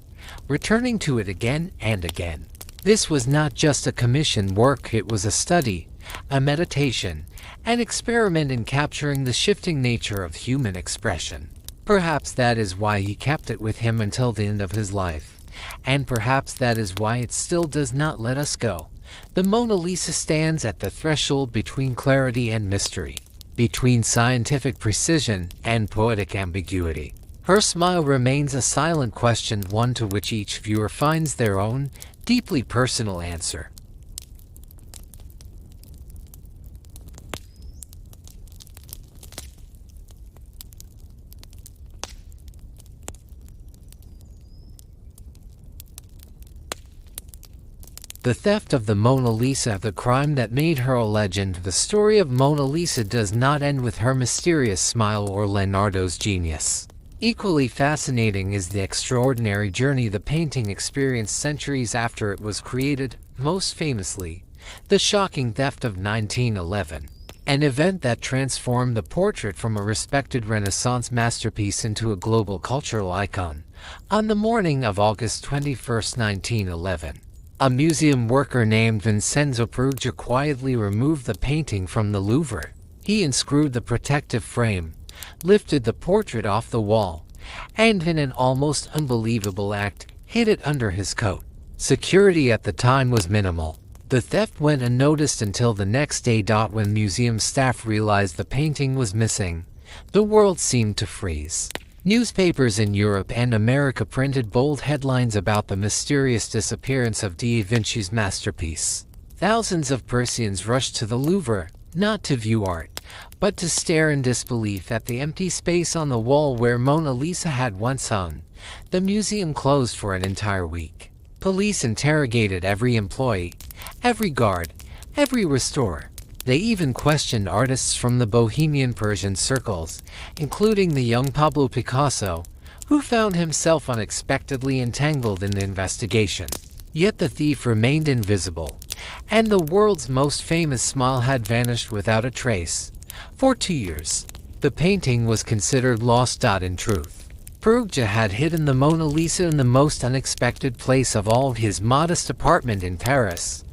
returning to it again and again. This was not just a commissioned work, it was a study, a meditation, an experiment in capturing the shifting nature of human expression. Perhaps that is why he kept it with him until the end of his life, and perhaps that is why it still does not let us go. The Mona Lisa stands at the threshold between clarity and mystery, between scientific precision and poetic ambiguity. Her smile remains a silent question, one to which each viewer finds their own, deeply personal answer. The theft of the Mona Lisa, the crime that made her a legend. The story of Mona Lisa does not end with her mysterious smile or Leonardo's genius. Equally fascinating is the extraordinary journey the painting experienced centuries after it was created, most famously, the shocking theft of 1911, an event that transformed the portrait from a respected Renaissance masterpiece into a global cultural icon. On the morning of August 21, 1911, a museum worker named Vincenzo Peruggia quietly removed the painting from the Louvre. He unscrewed the protective frame, lifted the portrait off the wall, and in an almost unbelievable act, hid it under his coat. Security at the time was minimal. The theft went unnoticed until the next day. When museum staff realized the painting was missing, the world seemed to freeze. Newspapers in Europe and America printed bold headlines about the mysterious disappearance of da Vinci's masterpiece. Thousands of Parisians rushed to the Louvre, not to view art, but to stare in disbelief at the empty space on the wall where Mona Lisa had once hung. The museum closed for an entire week. Police interrogated every employee, every guard, every restorer. They even questioned artists from the Bohemian Persian circles, including the young Pablo Picasso, who found himself unexpectedly entangled in the investigation. Yet the thief remained invisible, and the world's most famous smile had vanished without a trace. For 2 years, the painting was considered lost. In truth, Peruggia had hidden the Mona Lisa in the most unexpected place of all, his modest apartment in Paris.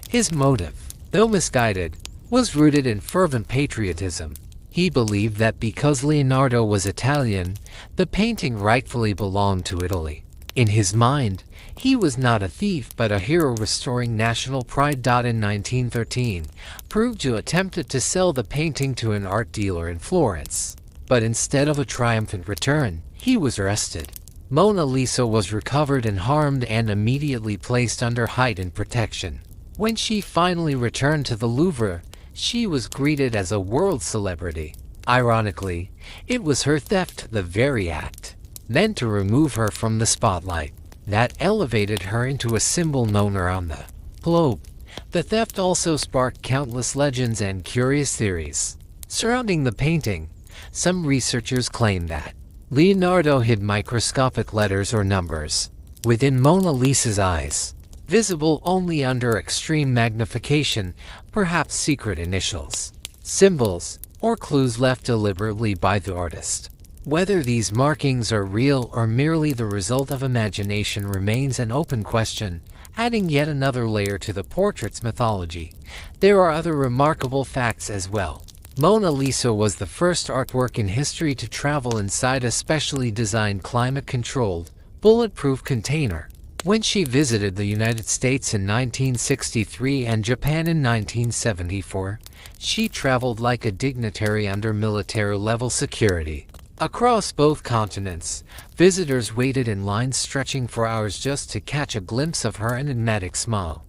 His motive, though misguided, was rooted in fervent patriotism. He believed that because Leonardo was Italian, the painting rightfully belonged to Italy. In his mind, he was not a thief but a hero restoring national pride. In 1913, Peruggia attempted to sell the painting to an art dealer in Florence, but instead of a triumphant return, he was arrested. Mona Lisa was recovered unharmed and immediately placed under heightened protection. When she finally returned to the Louvre, she was greeted as a world celebrity. Ironically, it was her theft, the very act meant to remove her from the spotlight, that elevated her into a symbol known around the globe. The theft also sparked countless legends and curious theories surrounding the painting. Some researchers claim that Leonardo hid microscopic letters or numbers within Mona Lisa's eyes, visible only under extreme magnification, perhaps secret initials, symbols, or clues left deliberately by the artist. Whether these markings are real or merely the result of imagination remains an open question, adding yet another layer to the portrait's mythology. There are other remarkable facts as well. Mona Lisa was the first artwork in history to travel inside a specially designed climate-controlled, bulletproof container. When she visited the United States in 1963 and Japan in 1974, she traveled like a dignitary under military-level security. Across both continents, visitors waited in lines stretching for hours just to catch a glimpse of her enigmatic smile.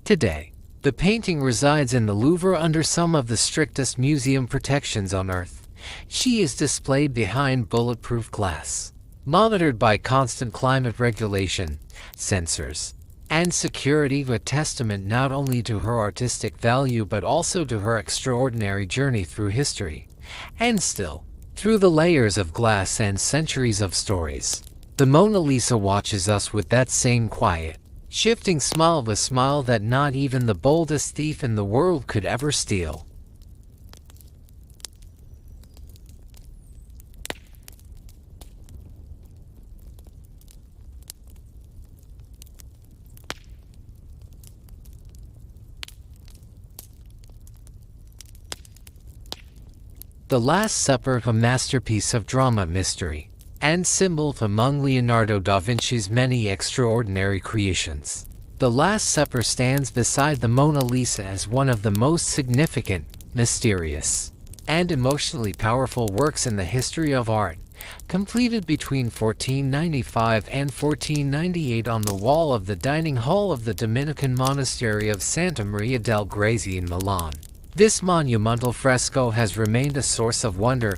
Today, the painting resides in the Louvre under some of the strictest museum protections on Earth. She is displayed behind bulletproof glass, monitored by constant climate regulation, sensors, and security, a testament not only to her artistic value but also to her extraordinary journey through history. And still, through the layers of glass and centuries of stories, the Mona Lisa watches us with that same quiet, shifting smile, the smile that not even the boldest thief in the world could ever steal. The Last Supper, a masterpiece of drama, mystery, and symbol among Leonardo da Vinci's many extraordinary creations. The Last Supper stands beside the Mona Lisa as one of the most significant, mysterious, and emotionally powerful works in the history of art, completed between 1495 and 1498 on the wall of the dining hall of the Dominican monastery of Santa Maria del Grazie in Milan. This monumental fresco has remained a source of wonder,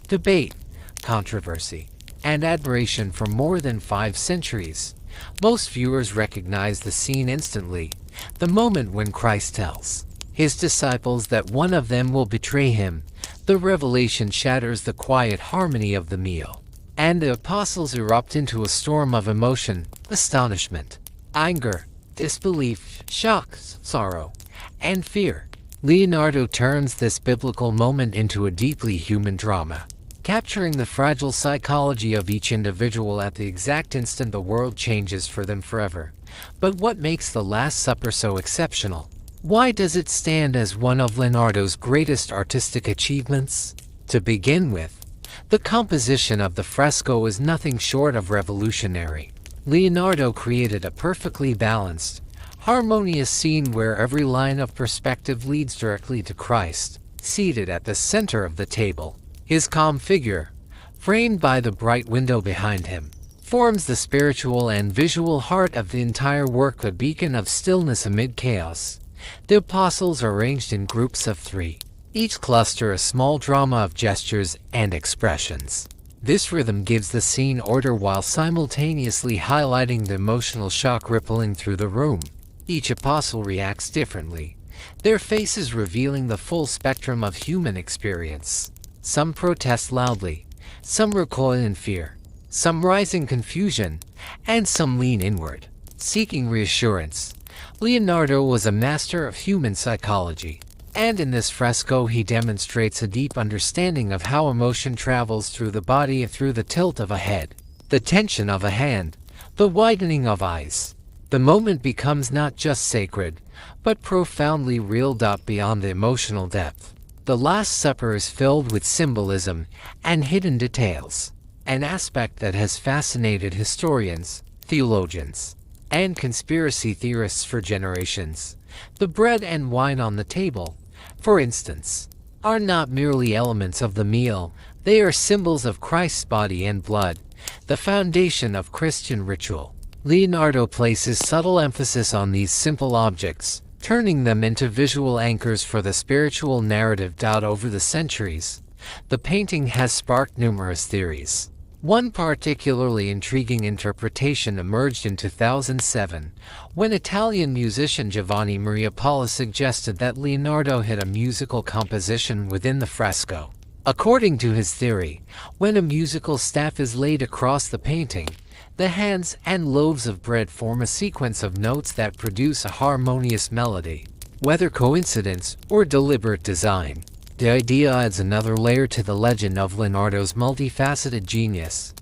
debate, controversy, and admiration for more than 5 centuries. Most viewers recognize the scene instantly, the moment when Christ tells his disciples that one of them will betray him. The revelation shatters the quiet harmony of the meal, and the apostles erupt into a storm of emotion, astonishment, anger, disbelief, shock, sorrow, and fear. Leonardo turns this biblical moment into a deeply human drama, capturing the fragile psychology of each individual at the exact instant the world changes for them forever. But what makes The Last Supper so exceptional? Why does it stand as one of Leonardo's greatest artistic achievements? To begin with, the composition of the fresco is nothing short of revolutionary. Leonardo created a perfectly balanced, harmonious scene where every line of perspective leads directly to Christ, seated at the center of the table. His calm figure, framed by the bright window behind him, forms the spiritual and visual heart of the entire work, a beacon of stillness amid chaos. The apostles are arranged in groups of 3, each cluster a small drama of gestures and expressions. This rhythm gives the scene order while simultaneously highlighting the emotional shock rippling through the room. Each apostle reacts differently, their faces revealing the full spectrum of human experience. Some protest loudly, some recoil in fear, some rise in confusion, and some lean inward, seeking reassurance. Leonardo was a master of human psychology, and in this fresco he demonstrates a deep understanding of how emotion travels through the body, through the tilt of a head, the tension of a hand, the widening of eyes. The moment becomes not just sacred, but profoundly real. Beyond the emotional depth, The Last Supper is filled with symbolism and hidden details, an aspect that has fascinated historians, theologians, and conspiracy theorists for generations. The bread and wine on the table, for instance, are not merely elements of the meal, they are symbols of Christ's body and blood, the foundation of Christian ritual. Leonardo places subtle emphasis on these simple objects, turning them into visual anchors for the spiritual narrative. Over the centuries, the painting has sparked numerous theories. One particularly intriguing interpretation emerged in 2007, when Italian musician Giovanni Maria Paula suggested that Leonardo hid a musical composition within the fresco. According to his theory, when a musical staff is laid across the painting, the hands and loaves of bread form a sequence of notes that produce a harmonious melody. Whether coincidence or deliberate design, the idea adds another layer to the legend of Leonardo's multifaceted genius.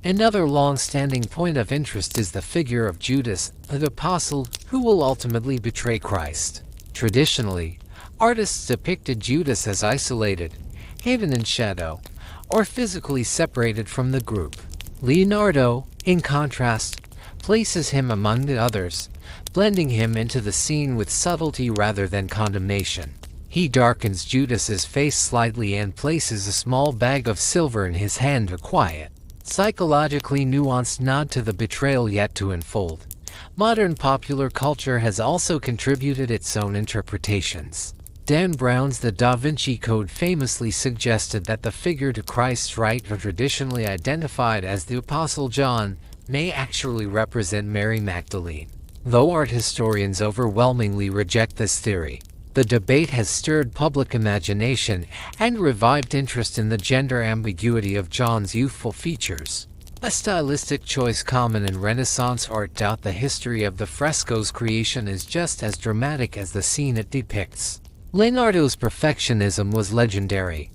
Another long-standing point of interest is the figure of Judas, the apostle who will ultimately betray Christ. Traditionally, artists depicted Judas as isolated, hidden in shadow, or physically separated from the group. Leonardo, in contrast, places him among the others, blending him into the scene with subtlety rather than condemnation. He darkens Judas's face slightly and places a small bag of silver in his hand, a quiet, psychologically nuanced nod to the betrayal yet to unfold. Modern popular culture has also contributed its own interpretations. Dan Brown's The Da Vinci Code famously suggested that the figure to Christ's right, traditionally identified as the Apostle John, may actually represent Mary Magdalene. Though art historians overwhelmingly reject this theory, the debate has stirred public imagination and revived interest in the gender ambiguity of John's youthful features, a stylistic choice common in Renaissance art. The history of the fresco's creation is just as dramatic as the scene it depicts. Leonardo's perfectionism was legendary,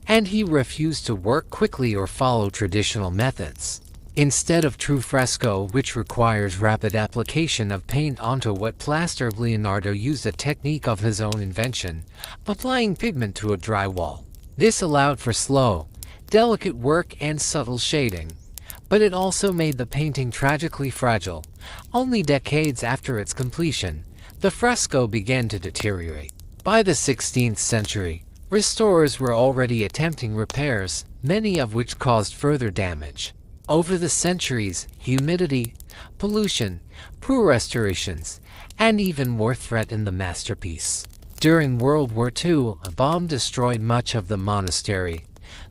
and he refused to work quickly or follow traditional methods. Instead of true fresco, which requires rapid application of paint onto wet plaster, Leonardo used a technique of his own invention, applying pigment to a dry wall. This allowed for slow, delicate work and subtle shading, but it also made the painting tragically fragile. Only decades after its completion, the fresco began to deteriorate. By the 16th century, restorers were already attempting repairs, many of which caused further damage. Over the centuries, humidity, pollution, poor restorations, and even more threatened the masterpiece. During World War II, a bomb destroyed much of the monastery,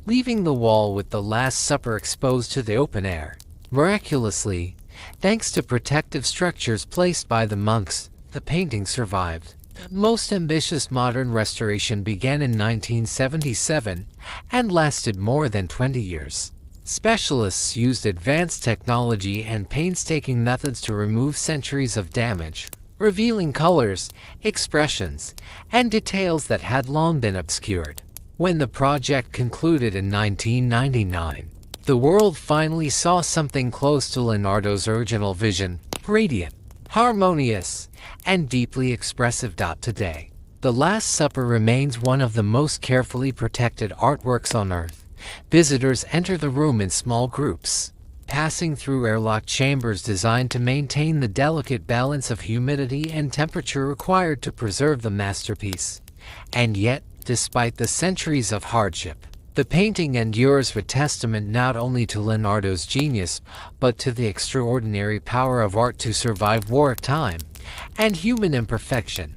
leaving the wall with the Last Supper exposed to the open air. Miraculously, thanks to protective structures placed by the monks, the painting survived. The most ambitious modern restoration began in 1977 and lasted more than 20 years. Specialists used advanced technology and painstaking methods to remove centuries of damage, revealing colors, expressions, and details that had long been obscured. When the project concluded in 1999, the world finally saw something close to Leonardo's original vision: radiant, harmonious, and deeply expressive. Today, The Last Supper remains one of the most carefully protected artworks on Earth. Visitors enter the room in small groups, passing through airlock chambers designed to maintain the delicate balance of humidity and temperature required to preserve the masterpiece. And yet, despite the centuries of hardship, the painting endures, a testament not only to Leonardo's genius, but to the extraordinary power of art to survive wartime and human imperfection.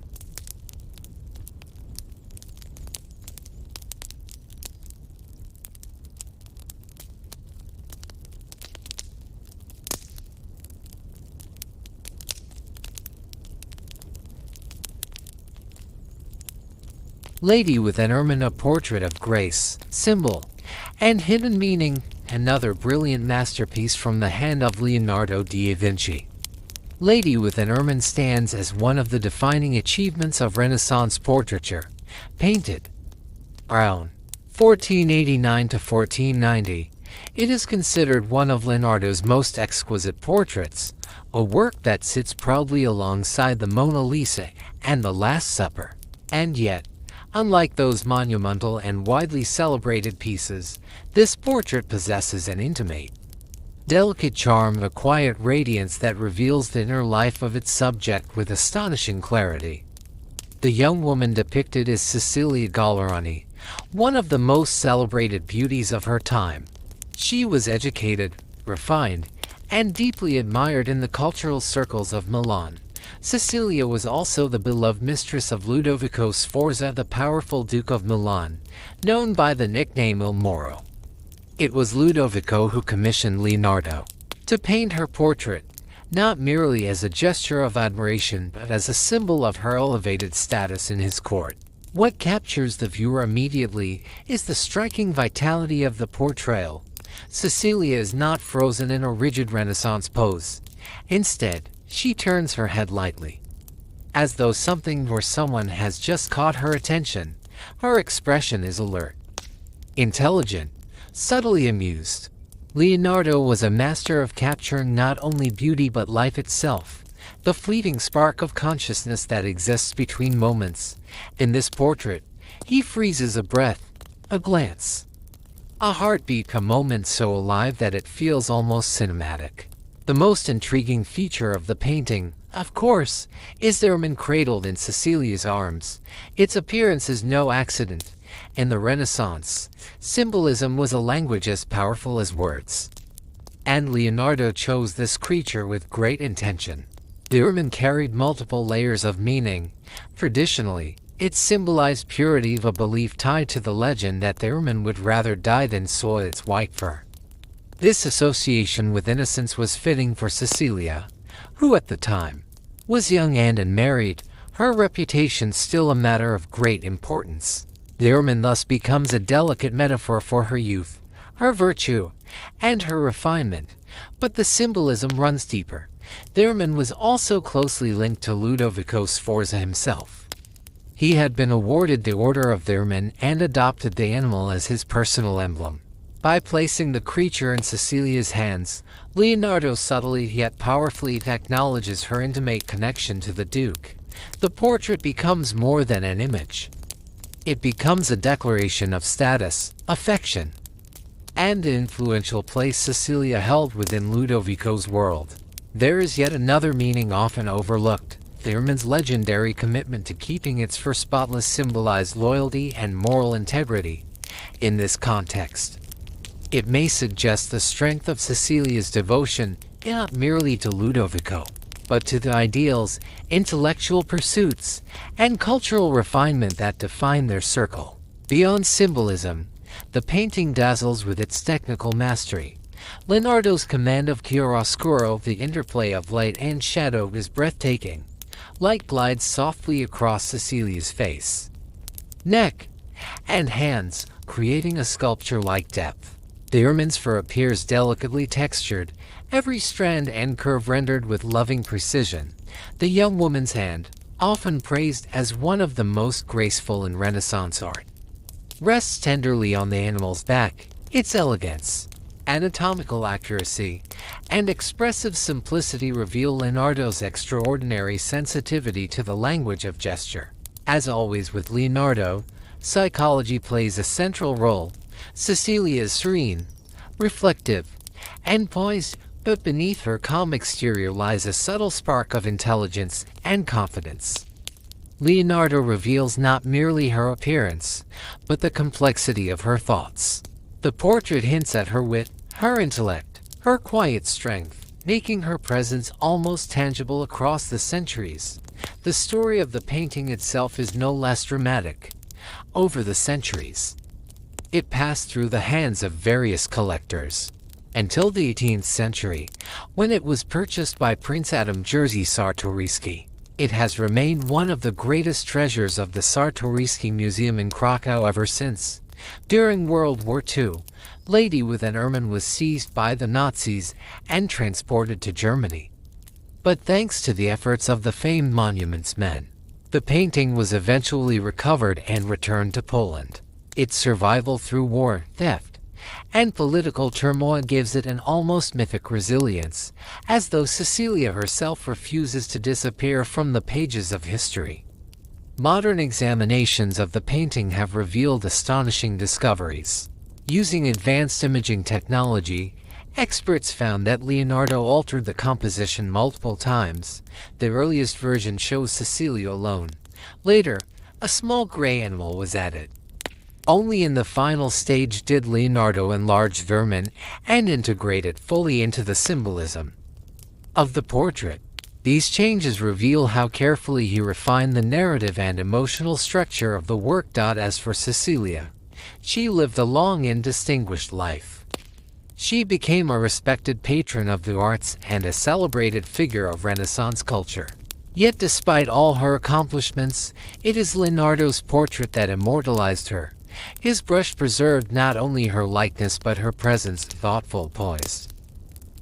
Lady with an Ermine, a portrait of grace, symbol, and hidden meaning, another brilliant masterpiece from the hand of Leonardo da Vinci. Lady with an Ermine stands as one of the defining achievements of Renaissance portraiture, painted around 1489 to 1490. It is considered one of Leonardo's most exquisite portraits, a work that sits proudly alongside the Mona Lisa and the Last Supper. And yet, unlike those monumental and widely celebrated pieces, this portrait possesses an intimate, delicate charm, a quiet radiance that reveals the inner life of its subject with astonishing clarity. The young woman depicted is Cecilia Gallerani, one of the most celebrated beauties of her time. She was educated, refined, and deeply admired in the cultural circles of Milan. Cecilia was also the beloved mistress of Ludovico Sforza, the powerful Duke of Milan, known by the nickname Il Moro. It was Ludovico who commissioned Leonardo to paint her portrait, not merely as a gesture of admiration but as a symbol of her elevated status in his court. What captures the viewer immediately is the striking vitality of the portrayal. Cecilia is not frozen in a rigid Renaissance pose. Instead, she turns her head lightly, as though something or someone has just caught her attention. Her expression is alert, intelligent, subtly amused. Leonardo was a master of capturing not only beauty but life itself, the fleeting spark of consciousness that exists between moments. In this portrait, he freezes a breath, a glance, a heartbeat, a moment so alive that it feels almost cinematic. The most intriguing feature of the painting, of course, is the Ermine cradled in Cecilia's arms. Its appearance is no accident. In the Renaissance, symbolism was a language as powerful as words, and Leonardo chose this creature with great intention. The Ermine carried multiple layers of meaning. Traditionally, it symbolized purity, of a belief tied to the legend that the Ermine would rather die than soil its white fur. This association with innocence was fitting for Cecilia, who at the time was young and unmarried, her reputation still a matter of great importance. The Ermine thus becomes a delicate metaphor for her youth, her virtue, and her refinement. But the symbolism runs deeper. The Ermine was also closely linked to Ludovico Sforza himself. He had been awarded the Order of the Ermine and adopted the animal as his personal emblem. By placing the creature in Cecilia's hands, Leonardo subtly yet powerfully acknowledges her intimate connection to the Duke. The portrait becomes more than an image. It becomes a declaration of status, affection, and the influential place Sicilia held within Ludovico's world. There is yet another meaning often overlooked. Ermine's legendary commitment to keeping its fur spotless symbolized loyalty and moral integrity. In this context, it may suggest the strength of Cecilia's devotion not merely to Ludovico, but to the ideals, intellectual pursuits, and cultural refinement that define their circle. Beyond symbolism, the painting dazzles with its technical mastery. Leonardo's command of chiaroscuro, the interplay of light and shadow, is breathtaking. Light glides softly across Cecilia's face, neck, and hands, creating a sculpture-like depth. The Ermine's fur appears delicately textured, every strand and curve rendered with loving precision. The young woman's hand, often praised as one of the most graceful in Renaissance art, rests tenderly on the animal's back. Its elegance, anatomical accuracy, and expressive simplicity reveal Leonardo's extraordinary sensitivity to the language of gesture. As always with Leonardo, psychology plays a central role. Cecilia is serene, reflective, and poised, but beneath her calm exterior lies a subtle spark of intelligence and confidence. Leonardo reveals not merely her appearance, but the complexity of her thoughts. The portrait hints at her wit, her intellect, her quiet strength, making her presence almost tangible across the centuries. The story of the painting itself is no less dramatic. Over the centuries, it passed through the hands of various collectors, until the 18th century, when it was purchased by Prince Adam Jerzy Czartoryski. It has remained one of the greatest treasures of the Czartoryski Museum in Krakow ever since. During World War II, Lady with an Ermine was seized by the Nazis and transported to Germany. But thanks to the efforts of the famed Monuments men, the painting was eventually recovered and returned to Poland. Its survival through war, theft, and political turmoil gives it an almost mythic resilience, as though Cecilia herself refuses to disappear from the pages of history. Modern examinations of the painting have revealed astonishing discoveries. Using advanced imaging technology, experts found that Leonardo altered the composition multiple times. The earliest version shows Cecilia alone. Later, a small gray animal was added. Only in the final stage did Leonardo enlarge Ermine and integrate it fully into the symbolism of the portrait. These changes reveal how carefully he refined the narrative and emotional structure of the work. As for Cecilia, she lived a long and distinguished life. She became a respected patron of the arts and a celebrated figure of Renaissance culture. Yet despite all her accomplishments, it is Leonardo's portrait that immortalized her. His brush preserved not only her likeness but her presence, thoughtful, poised,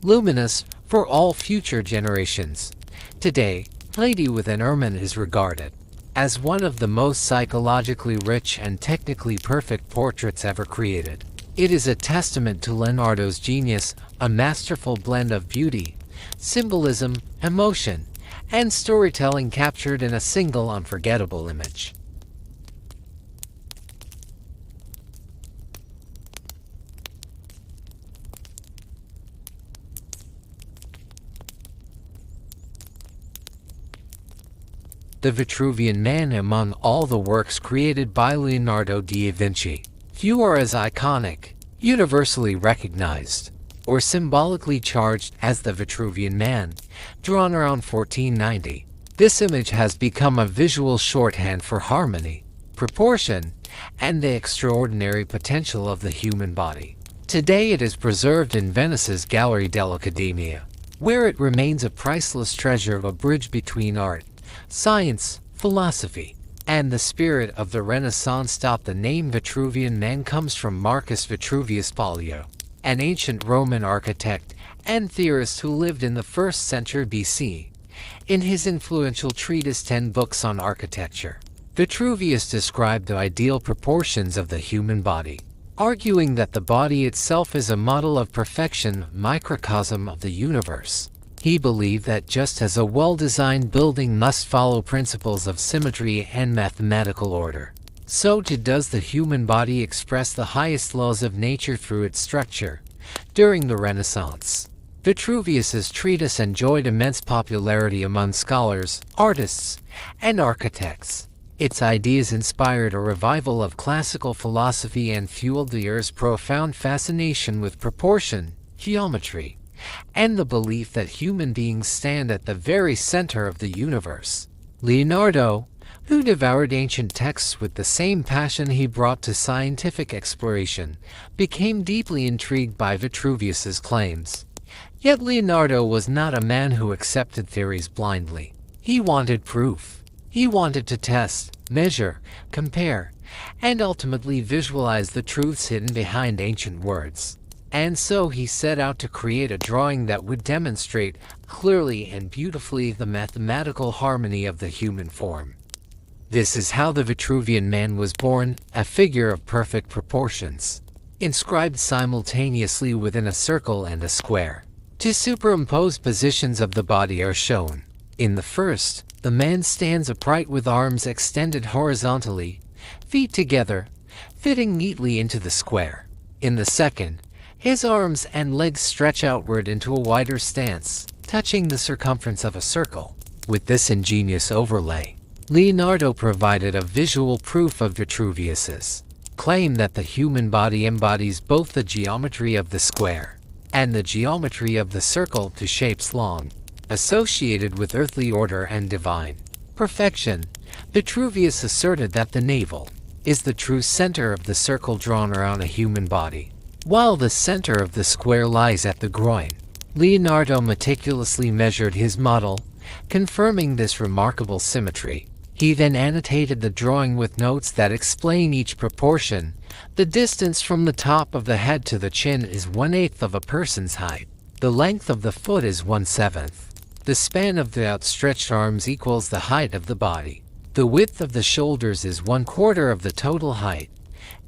luminous, for all future generations. Today, Lady with an Ermine is regarded as one of the most psychologically rich and technically perfect portraits ever created. It is a testament to Leonardo's genius, a masterful blend of beauty, symbolism, emotion, and storytelling captured in a single unforgettable image. The Vitruvian Man. Among all the works created by Leonardo da Vinci, few are as iconic, universally recognized, or symbolically charged as the Vitruvian Man, drawn around 1490. This image has become a visual shorthand for harmony, proportion, and the extraordinary potential of the human body. Today it is preserved in Venice's Gallery dell'Accademia, where it remains a priceless treasure, a bridge between art, science, philosophy, and the spirit of the Renaissance. The name Vitruvian Man comes from Marcus Vitruvius Pollio, an ancient Roman architect and theorist who lived in the 1st century BC. In his influential treatise 10 Books on Architecture, Vitruvius described the ideal proportions of the human body, arguing that the body itself is a model of perfection, microcosm of the universe. He believed that just as a well-designed building must follow principles of symmetry and mathematical order, So too does the human body express the highest laws of nature through its structure. During the Renaissance, Vitruvius's treatise enjoyed immense popularity among scholars, artists, and architects. Its ideas inspired a revival of classical philosophy and fueled the Earth's profound fascination with proportion, geometry, and the belief that human beings stand at the very center of the universe. Leonardo, who devoured ancient texts with the same passion he brought to scientific exploration, became deeply intrigued by Vitruvius's claims. Yet Leonardo was not a man who accepted theories blindly. He wanted proof. He wanted to test, measure, compare, and ultimately visualize the truths hidden behind ancient words. And so he set out to create a drawing that would demonstrate clearly and beautifully the mathematical harmony of the human form. This is how the Vitruvian Man was born, a figure of perfect proportions, inscribed simultaneously within a circle and a square. Two superimposed positions of the body are shown. In the first, the man stands upright with arms extended horizontally, feet together, fitting neatly into the square. In the second, his arms and legs stretch outward into a wider stance, touching the circumference of a circle. With this ingenious overlay, Leonardo provided a visual proof of Vitruvius's claim that the human body embodies both the geometry of the square and the geometry of the circle to shapes long associated with earthly order and divine perfection. Vitruvius asserted that the navel is the true center of the circle drawn around a human body, while the center of the square lies at the groin. Leonardo meticulously measured his model, confirming this remarkable symmetry. He then annotated the drawing with notes that explain each proportion. The distance from the top of the head to the chin is 1/8 of a person's height. The length of the foot is 1/7. The span of the outstretched arms equals the height of the body. The width of the shoulders is 1/4 of the total height.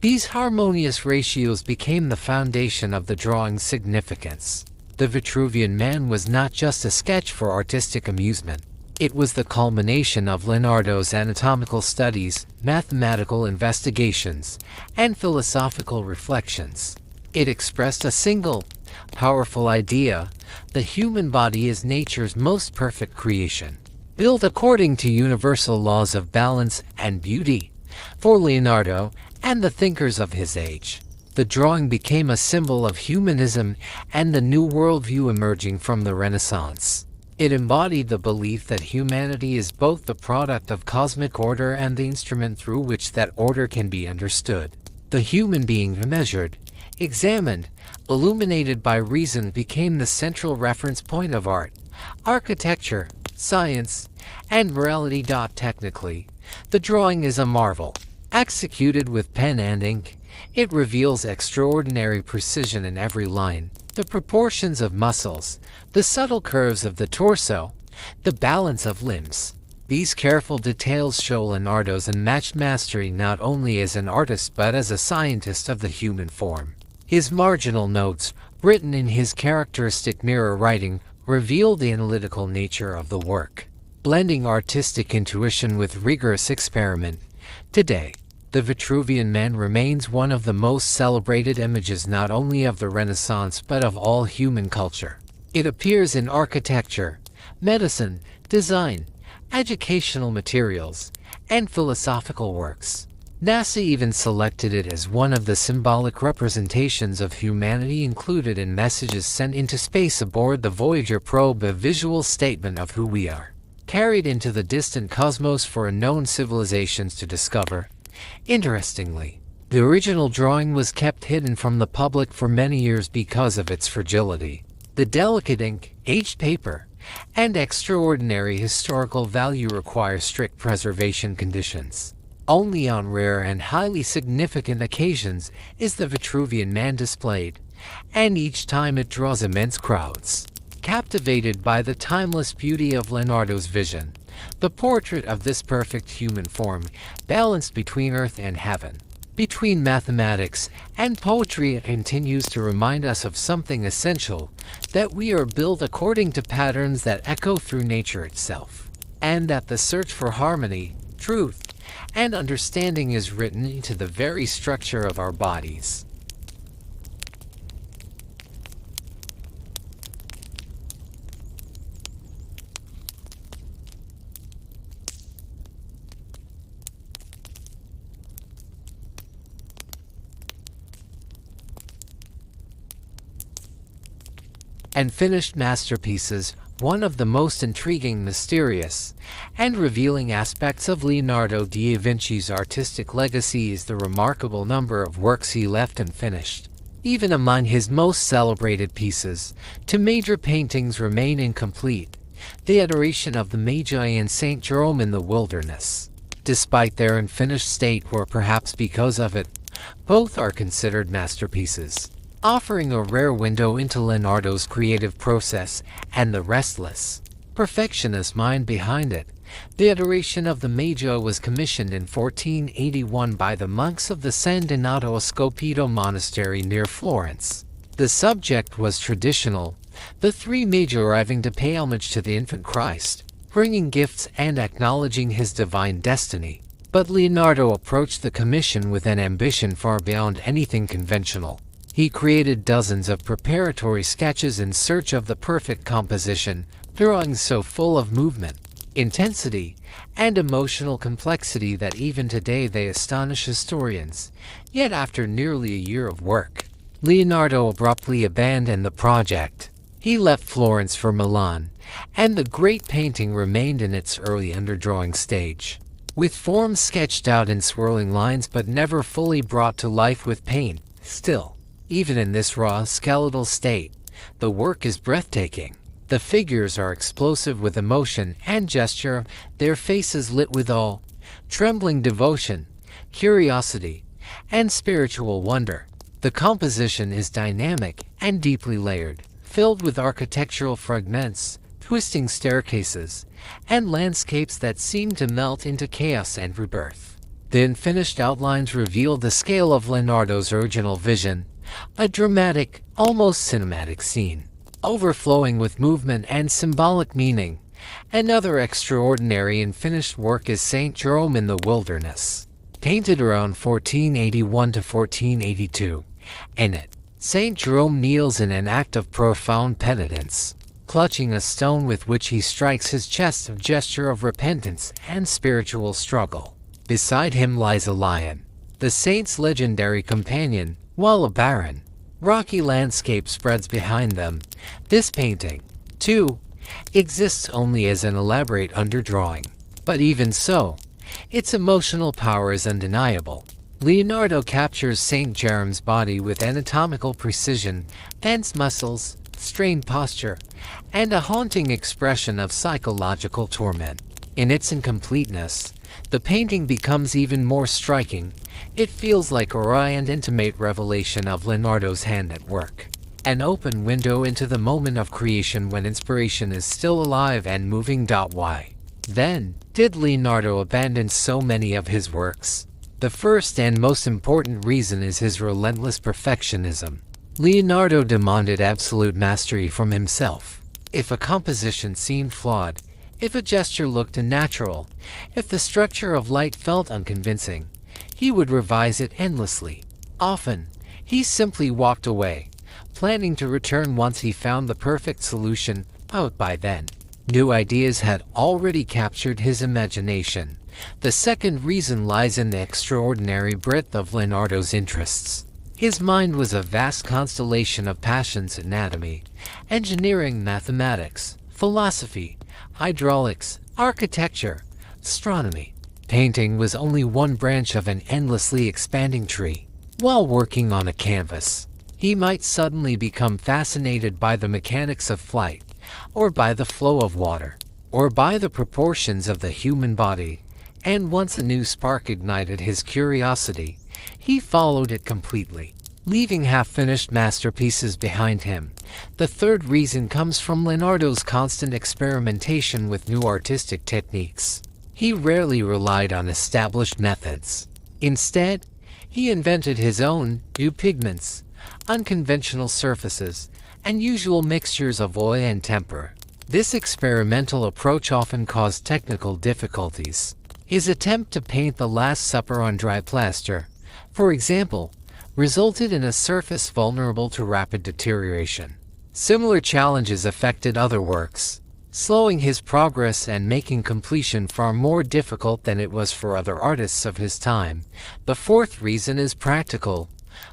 These harmonious ratios became the foundation of the drawing's significance. The Vitruvian Man was not just a sketch for artistic amusement. It was the culmination of Leonardo's anatomical studies, mathematical investigations, and philosophical reflections. It expressed a single, powerful idea: the human body is nature's most perfect creation, built according to universal laws of balance and beauty. For Leonardo and the thinkers of his age, the drawing became a symbol of humanism and the new worldview emerging from the Renaissance. It embodied the belief that humanity is both the product of cosmic order and the instrument through which that order can be understood. The human being measured, examined, illuminated by reason became the central reference point of art, architecture, science, and morality. Technically, the drawing is a marvel. Executed with pen and ink, it reveals extraordinary precision in every line. The proportions of muscles, the subtle curves of the torso, the balance of limbs. These careful details show Leonardo's unmatched mastery not only as an artist but as a scientist of the human form. His marginal notes, written in his characteristic mirror writing, reveal the analytical nature of the work, blending artistic intuition with rigorous experiment. Today, the Vitruvian Man remains one of the most celebrated images not only of the Renaissance but of all human culture. It appears in architecture, medicine, design, educational materials, and philosophical works. NASA even selected it as one of the symbolic representations of humanity included in messages sent into space aboard the Voyager probe, a visual statement of who we are, carried into the distant cosmos for unknown civilizations to discover. Interestingly, the original drawing was kept hidden from the public for many years because of its fragility. The delicate ink, aged paper, and extraordinary historical value require strict preservation conditions. Only on rare and highly significant occasions is the Vitruvian Man displayed, and each time it draws immense crowds. Captivated by the timeless beauty of Leonardo's vision, the portrait of this perfect human form, balanced between earth and heaven, between mathematics and poetry, it continues to remind us of something essential, that we are built according to patterns that echo through nature itself, and that the search for harmony, truth, and understanding is written into the very structure of our bodies. And finished masterpieces, one of the most intriguing, mysterious, and revealing aspects of Leonardo da Vinci's artistic legacy is the remarkable number of works he left unfinished. Even among his most celebrated pieces, two major paintings remain incomplete: the Adoration of the Magi and St. Jerome in the Wilderness. Despite their unfinished state, or perhaps because of it, both are considered masterpieces, offering a rare window into Leonardo's creative process and the restless, perfectionist mind behind it. The Adoration of the Magi was commissioned in 1481 by the monks of the San Donato a Scopeto monastery near Florence. The subject was traditional, the three Magi arriving to pay homage to the infant Christ, bringing gifts and acknowledging his divine destiny. But Leonardo approached the commission with an ambition far beyond anything conventional. He created dozens of preparatory sketches in search of the perfect composition, drawings so full of movement, intensity, and emotional complexity that even today they astonish historians. Yet after nearly a year of work, Leonardo abruptly abandoned the project. He left Florence for Milan, and the great painting remained in its early underdrawing stage, with forms sketched out in swirling lines but never fully brought to life with paint. Still, even in this raw, skeletal state, the work is breathtaking. The figures are explosive with emotion and gesture, their faces lit with awe, trembling devotion, curiosity, and spiritual wonder. The composition is dynamic and deeply layered, filled with architectural fragments, twisting staircases, and landscapes that seem to melt into chaos and rebirth. The unfinished outlines reveal the scale of Leonardo's original vision, a dramatic, almost cinematic scene, overflowing with movement and symbolic meaning. Another extraordinary unfinished work is St. Jerome in the Wilderness, painted around 1481 to 1482. In it, St. Jerome kneels in an act of profound penitence, clutching a stone with which he strikes his chest, a gesture of repentance and spiritual struggle. Beside him lies a lion, the saint's legendary companion, while a barren, rocky landscape spreads behind them. This painting, too, exists only as an elaborate underdrawing. But even so, its emotional power is undeniable. Leonardo captures St. Jerome's body with anatomical precision, tense muscles, strained posture, and a haunting expression of psychological torment. In its incompleteness, the painting becomes even more striking. It feels like a raw and intimate revelation of Leonardo's hand at work, an open window into the moment of creation when inspiration is still alive and moving. Why, then, did Leonardo abandon so many of his works? The first and most important reason is his relentless perfectionism. Leonardo demanded absolute mastery from himself. If a composition seemed flawed, if a gesture looked unnatural, if the structure of light felt unconvincing, he would revise it endlessly. Often, he simply walked away, planning to return once he found the perfect solution, but by then, new ideas had already captured his imagination. The second reason lies in the extraordinary breadth of Leonardo's interests. His mind was a vast constellation of passions: anatomy, engineering, mathematics, philosophy, hydraulics, architecture, astronomy. Painting was only one branch of an endlessly expanding tree. While working on a canvas, he might suddenly become fascinated by the mechanics of flight, or by the flow of water, or by the proportions of the human body. And once a new spark ignited his curiosity, he followed it completely, leaving half-finished masterpieces behind him. The third reason comes from Leonardo's constant experimentation with new artistic techniques. He rarely relied on established methods. Instead, he invented his own new pigments, unconventional surfaces, and unusual mixtures of oil and temper. This experimental approach often caused technical difficulties. His attempt to paint the Last Supper on dry plaster, for example, resulted in a surface vulnerable to rapid deterioration. Similar challenges affected other works, slowing his progress and making completion far more difficult than it was for other artists of his time. The fourth reason is practical.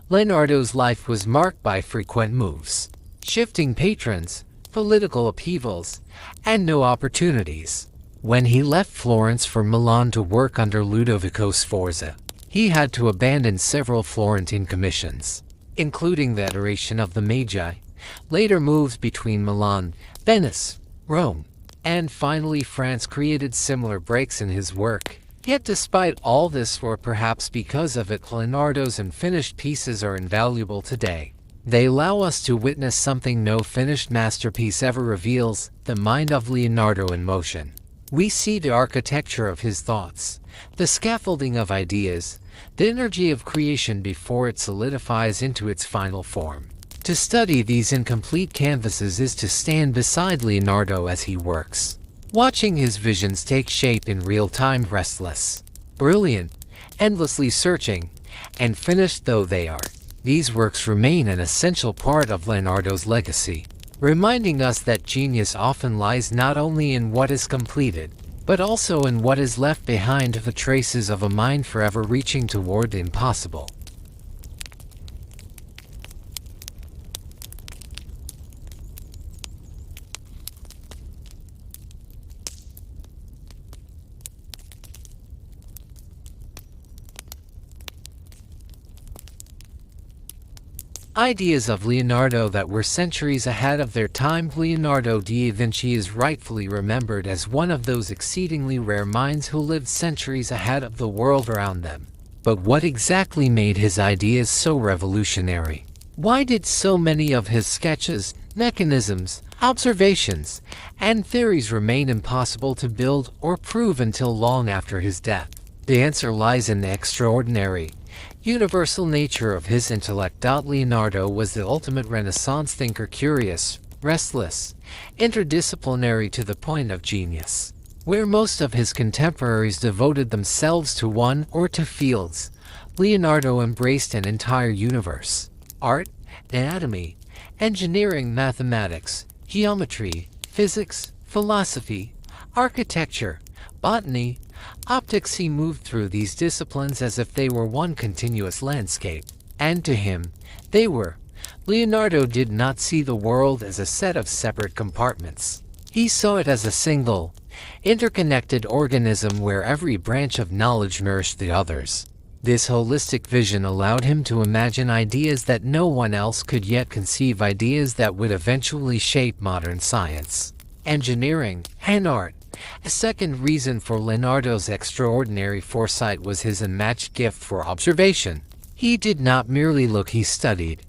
Leonardo's life was marked by frequent moves, shifting patrons, political upheavals, and new opportunities. When he left Florence for Milan to work under Ludovico Sforza, he had to abandon several Florentine commissions, including the Adoration of the Magi, later moves between Milan, Venice, Rome, and finally France created similar breaks in his work. Yet despite all this, or perhaps because of it, Leonardo's unfinished pieces are invaluable today. They allow us to witness something no finished masterpiece ever reveals, the mind of Leonardo in motion. We see the architecture of his thoughts, the scaffolding of ideas, the energy of creation before it solidifies into its final form. To study these incomplete canvases is to stand beside Leonardo as he works, watching his visions take shape in real time, restless, brilliant, endlessly searching, and finished though they are. These works remain an essential part of Leonardo's legacy, reminding us that genius often lies not only in what is completed, but also in what is left behind, the traces of a mind forever reaching toward the impossible. Ideas of Leonardo that were centuries ahead of their time. Leonardo da Vinci is rightfully remembered as one of those exceedingly rare minds who lived centuries ahead of the world around them. But what exactly made his ideas so revolutionary? Why did so many of his sketches, mechanisms, observations, and theories remain impossible to build or prove until long after his death? The answer lies in the extraordinary, universal nature of his intellect. Leonardo was the ultimate Renaissance thinker, curious, restless, interdisciplinary to the point of genius. Where most of his contemporaries devoted themselves to one or two fields, Leonardo embraced an entire universe: art, anatomy, engineering, mathematics, geometry, physics, philosophy, architecture, botany, optics. He moved through these disciplines as if they were one continuous landscape, and to him, they were. Leonardo did not see the world as a set of separate compartments. He saw it as a single, interconnected organism where every branch of knowledge nourished the others. This holistic vision allowed him to imagine ideas that no one else could yet conceive, ideas that would eventually shape modern science, engineering, and art. A second reason for Leonardo's extraordinary foresight was his unmatched gift for observation. He did not merely look, he studied,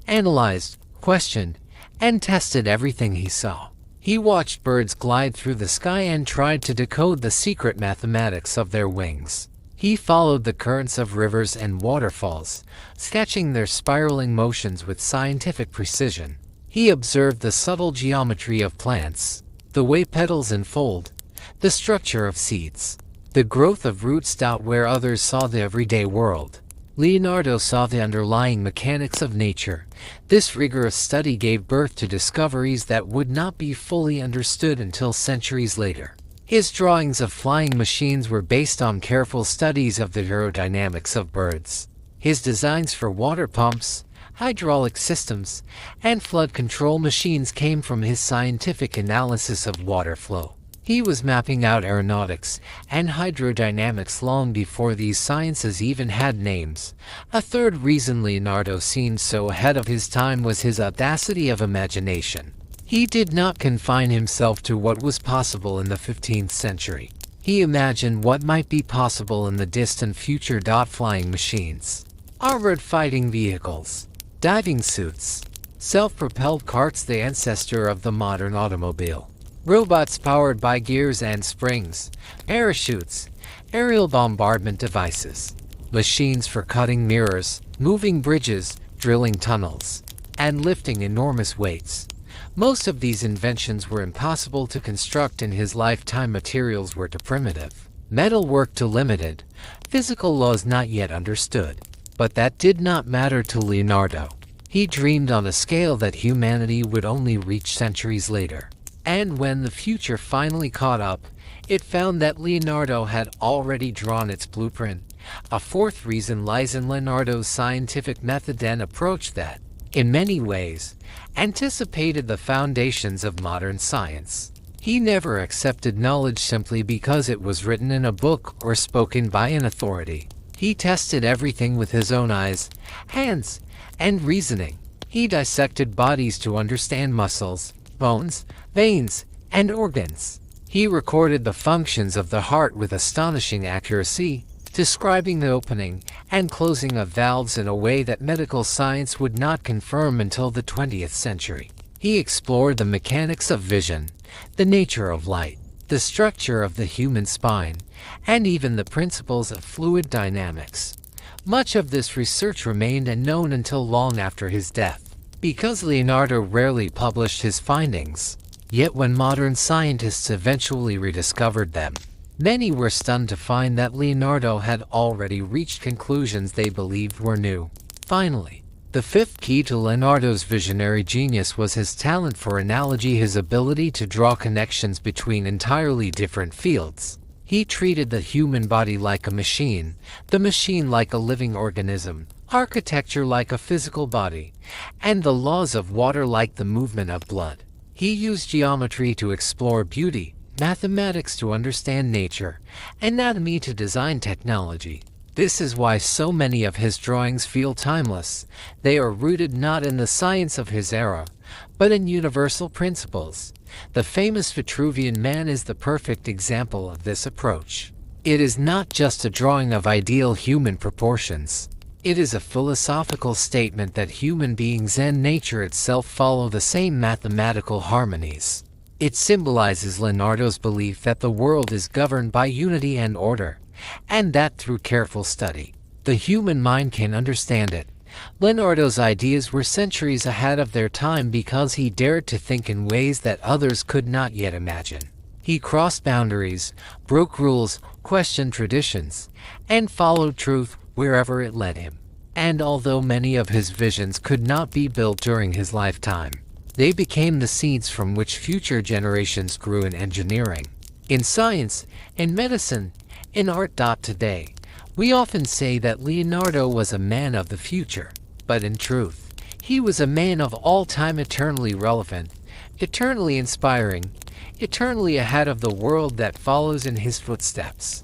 analyzed, questioned, and tested everything he saw. He watched birds glide through the sky and tried to decode the secret mathematics of their wings. He followed the currents of rivers and waterfalls, sketching their spiraling motions with scientific precision. He observed the subtle geometry of plants, the way petals unfold, the structure of seeds, the growth of roots. Where others saw the everyday world, Leonardo saw the underlying mechanics of nature. This rigorous study gave birth to discoveries that would not be fully understood until centuries later. His drawings of flying machines were based on careful studies of the aerodynamics of birds. His designs for water pumps, hydraulic systems, and flood control machines came from his scientific analysis of water flow. He was mapping out aeronautics and hydrodynamics long before these sciences even had names. A third reason Leonardo seemed so ahead of his time was his audacity of imagination. He did not confine himself to what was possible in the 15th century. He imagined what might be possible in the distant future. Flying machines, armored fighting vehicles, diving suits, self-propelled carts, the ancestor of the modern automobile, robots powered by gears and springs, parachutes, aerial bombardment devices, machines for cutting mirrors, moving bridges, drilling tunnels, and lifting enormous weights. Most of these inventions were impossible to construct in his lifetime. Materials were too primitive, metalwork to limited, physical laws not yet understood. But that did not matter to Leonardo. He dreamed on a scale that humanity would only reach centuries later. And when the future finally caught up, it found that Leonardo had already drawn its blueprint. A fourth reason lies in Leonardo's scientific method and approach that, in many ways, anticipated the foundations of modern science. He never accepted knowledge simply because it was written in a book or spoken by an authority. He tested everything with his own eyes, hands, and reasoning. He dissected bodies to understand muscles, bones, veins, and organs. He recorded the functions of the heart with astonishing accuracy, describing the opening and closing of valves in a way that medical science would not confirm until the 20th century. He explored the mechanics of vision, the nature of light, the structure of the human spine, and even the principles of fluid dynamics. Much of this research remained unknown until long after his death, because Leonardo rarely published his findings. Yet when modern scientists eventually rediscovered them, many were stunned to find that Leonardo had already reached conclusions they believed were new. Finally, the fifth key to Leonardo's visionary genius was his talent for analogy, his ability to draw connections between entirely different fields. He treated the human body like a machine, the machine like a living organism, architecture like a physical body, and the laws of water like the movement of blood. He used geometry to explore beauty, mathematics to understand nature, anatomy to design technology. This is why so many of his drawings feel timeless. They are rooted not in the science of his era, but in universal principles. The famous Vitruvian Man is the perfect example of this approach. It is not just a drawing of ideal human proportions. It is a philosophical statement that human beings and nature itself follow the same mathematical harmonies. It symbolizes Leonardo's belief that the world is governed by unity and order, and that through careful study, the human mind can understand it. Leonardo's ideas were centuries ahead of their time because he dared to think in ways that others could not yet imagine. He crossed boundaries, broke rules, questioned traditions, and followed truth wherever it led him. And although many of his visions could not be built during his lifetime, they became the seeds from which future generations grew in engineering, in science, in medicine, in art. Today, we often say that Leonardo was a man of the future, but in truth, he was a man of all time, eternally relevant, eternally inspiring, eternally ahead of the world that follows in his footsteps.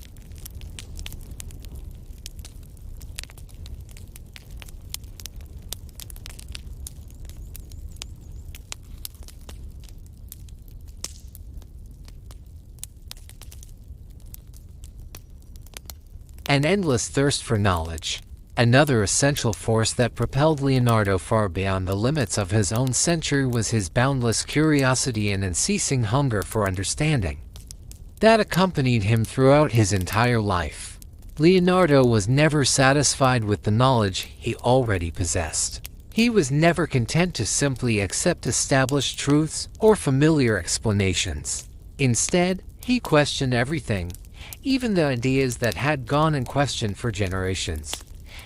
An endless thirst for knowledge. Another essential force that propelled Leonardo far beyond the limits of his own century was his boundless curiosity and unceasing hunger for understanding that accompanied him throughout his entire life. Leonardo was never satisfied with the knowledge he already possessed. He was never content to simply accept established truths or familiar explanations. Instead, he questioned everything, even the ideas that had gone unquestioned for generations.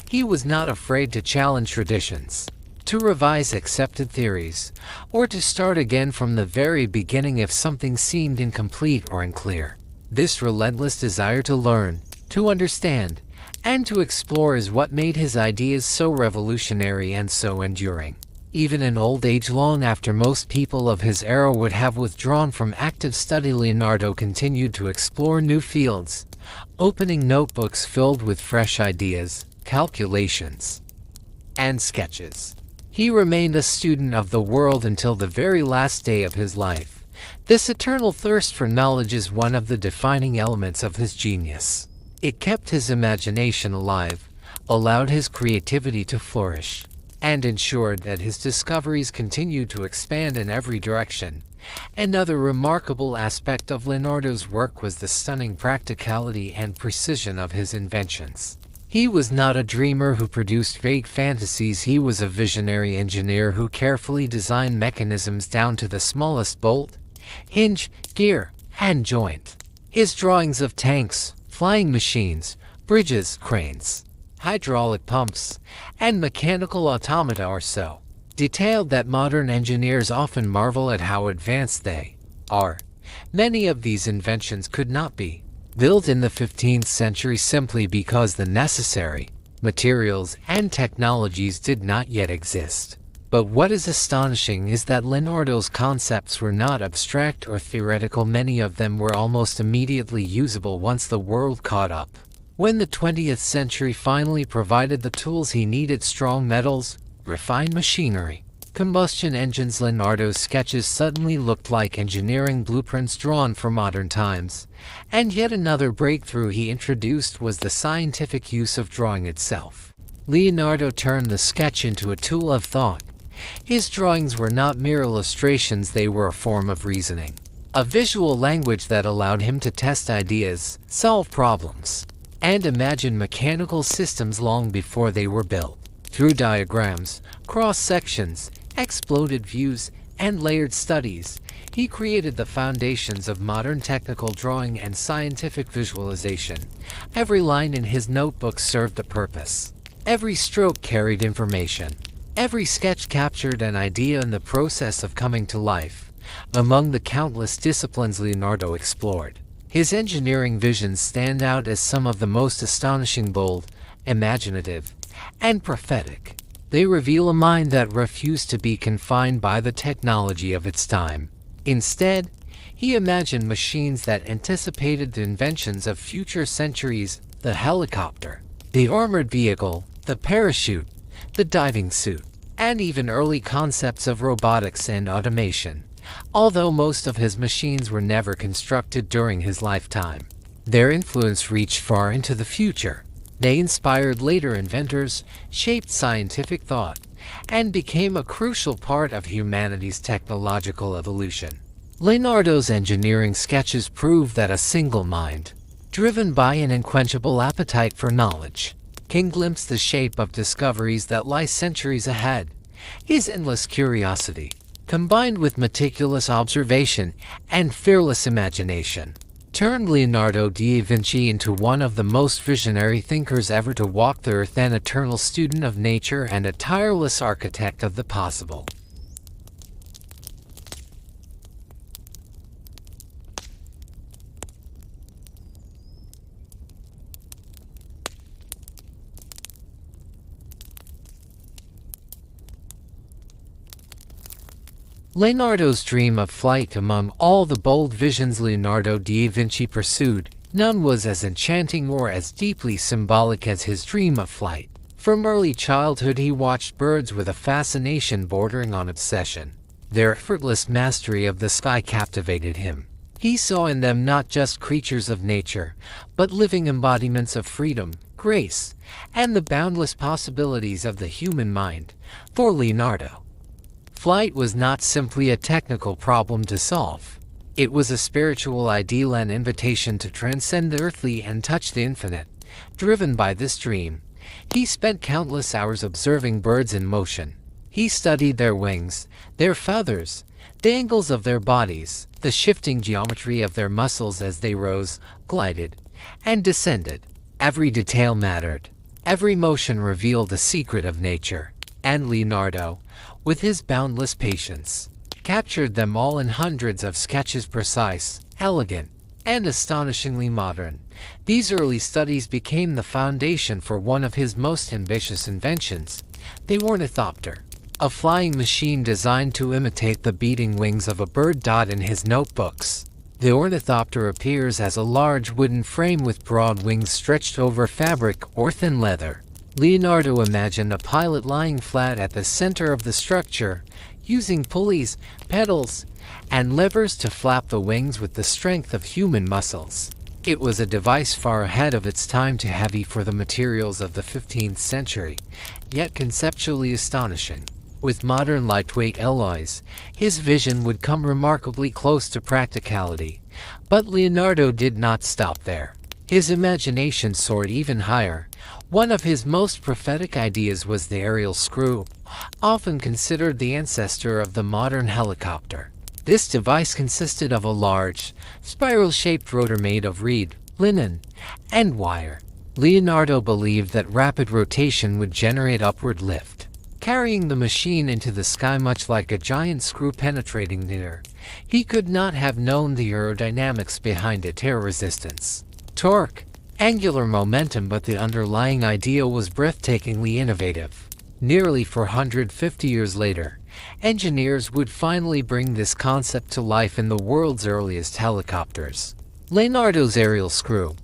He was not afraid to challenge traditions, to revise accepted theories, or to start again from the very beginning if something seemed incomplete or unclear. This relentless desire to learn, to understand, and to explore is what made his ideas so revolutionary and so enduring. Even in old age, long after most people of his era would have withdrawn from active study, Leonardo continued to explore new fields, opening notebooks filled with fresh ideas, calculations, and sketches. He remained a student of the world until the very last day of his life. This eternal thirst for knowledge is one of the defining elements of his genius. It kept his imagination alive, allowed his creativity to flourish, and ensured that his discoveries continued to expand in every direction. Another remarkable aspect of Leonardo's work was the stunning practicality and precision of his inventions. He was not a dreamer who produced vague fantasies. He was a visionary engineer who carefully designed mechanisms down to the smallest bolt, hinge, gear, and joint. His drawings of tanks, flying machines, bridges, cranes, hydraulic pumps, and mechanical automata are so detailed that modern engineers often marvel at how advanced they are. Many of these inventions could not be built in the 15th century simply because the necessary materials and technologies did not yet exist. But what is astonishing is that Leonardo's concepts were not abstract or theoretical. Many of them were almost immediately usable once the world caught up. When the 20th century finally provided the tools he needed, strong metals, refined machinery, combustion engines, Leonardo's sketches suddenly looked like engineering blueprints drawn for modern times. And yet another breakthrough he introduced was the scientific use of drawing itself. Leonardo turned the sketch into a tool of thought. His drawings were not mere illustrations, they were a form of reasoning, a visual language that allowed him to test ideas, solve problems, and imagine mechanical systems long before they were built. Through diagrams, cross-sections, exploded views, and layered studies, he created the foundations of modern technical drawing and scientific visualization. Every line in his notebook served a purpose. Every stroke carried information. Every sketch captured an idea in the process of coming to life. Among the countless disciplines Leonardo explored, his engineering visions stand out as some of the most astonishing, bold, imaginative, and prophetic. They reveal a mind that refused to be confined by the technology of its time. Instead, he imagined machines that anticipated the inventions of future centuries: the helicopter, the armored vehicle, the parachute, the diving suit, and even early concepts of robotics and automation. Although most of his machines were never constructed during his lifetime, their influence reached far into the future. They inspired later inventors, shaped scientific thought, and became a crucial part of humanity's technological evolution. Leonardo's engineering sketches prove that a single mind, driven by an unquenchable appetite for knowledge, can glimpse the shape of discoveries that lie centuries ahead. His endless curiosity, combined with meticulous observation and fearless imagination, turned Leonardo da Vinci into one of the most visionary thinkers ever to walk the earth, an eternal student of nature and a tireless architect of the possible. Leonardo's dream of flight. Among all the bold visions Leonardo da Vinci pursued, none was as enchanting or as deeply symbolic as his dream of flight. From early childhood he watched birds with a fascination bordering on obsession. Their effortless mastery of the sky captivated him. He saw in them not just creatures of nature, but living embodiments of freedom, grace, and the boundless possibilities of the human mind. For Leonardo, flight was not simply a technical problem to solve. It was a spiritual ideal, an invitation to transcend the earthly and touch the infinite. Driven by this dream, he spent countless hours observing birds in motion. He studied their wings, their feathers, the angles of their bodies, the shifting geometry of their muscles as they rose, glided, and descended. Every detail mattered. Every motion revealed the secret of nature. And Leonardo, with his boundless patience, captured them all in hundreds of sketches, precise, elegant, and astonishingly modern. These early studies became the foundation for one of his most ambitious inventions, the ornithopter, a flying machine designed to imitate the beating wings of a bird. In his notebooks, the ornithopter appears as a large wooden frame with broad wings stretched over fabric or thin leather. Leonardo imagined a pilot lying flat at the center of the structure, using pulleys, pedals, and levers to flap the wings with the strength of human muscles. It was a device far ahead of its time, too heavy for the materials of the 15th century, yet conceptually astonishing. With modern lightweight alloys, his vision would come remarkably close to practicality. But Leonardo did not stop there. His imagination soared even higher. One of his most prophetic ideas was the aerial screw, often considered the ancestor of the modern helicopter. This device consisted of a large, spiral-shaped rotor made of reed, linen, and wire. Leonardo believed that rapid rotation would generate upward lift, carrying the machine into the sky much like a giant screw penetrating the air. He could not have known the aerodynamics behind it: air resistance, torque, angular momentum, but the underlying idea was breathtakingly innovative. Nearly 450 years later, engineers would finally bring this concept to life in the world's earliest helicopters. Leonardo's aerial screw,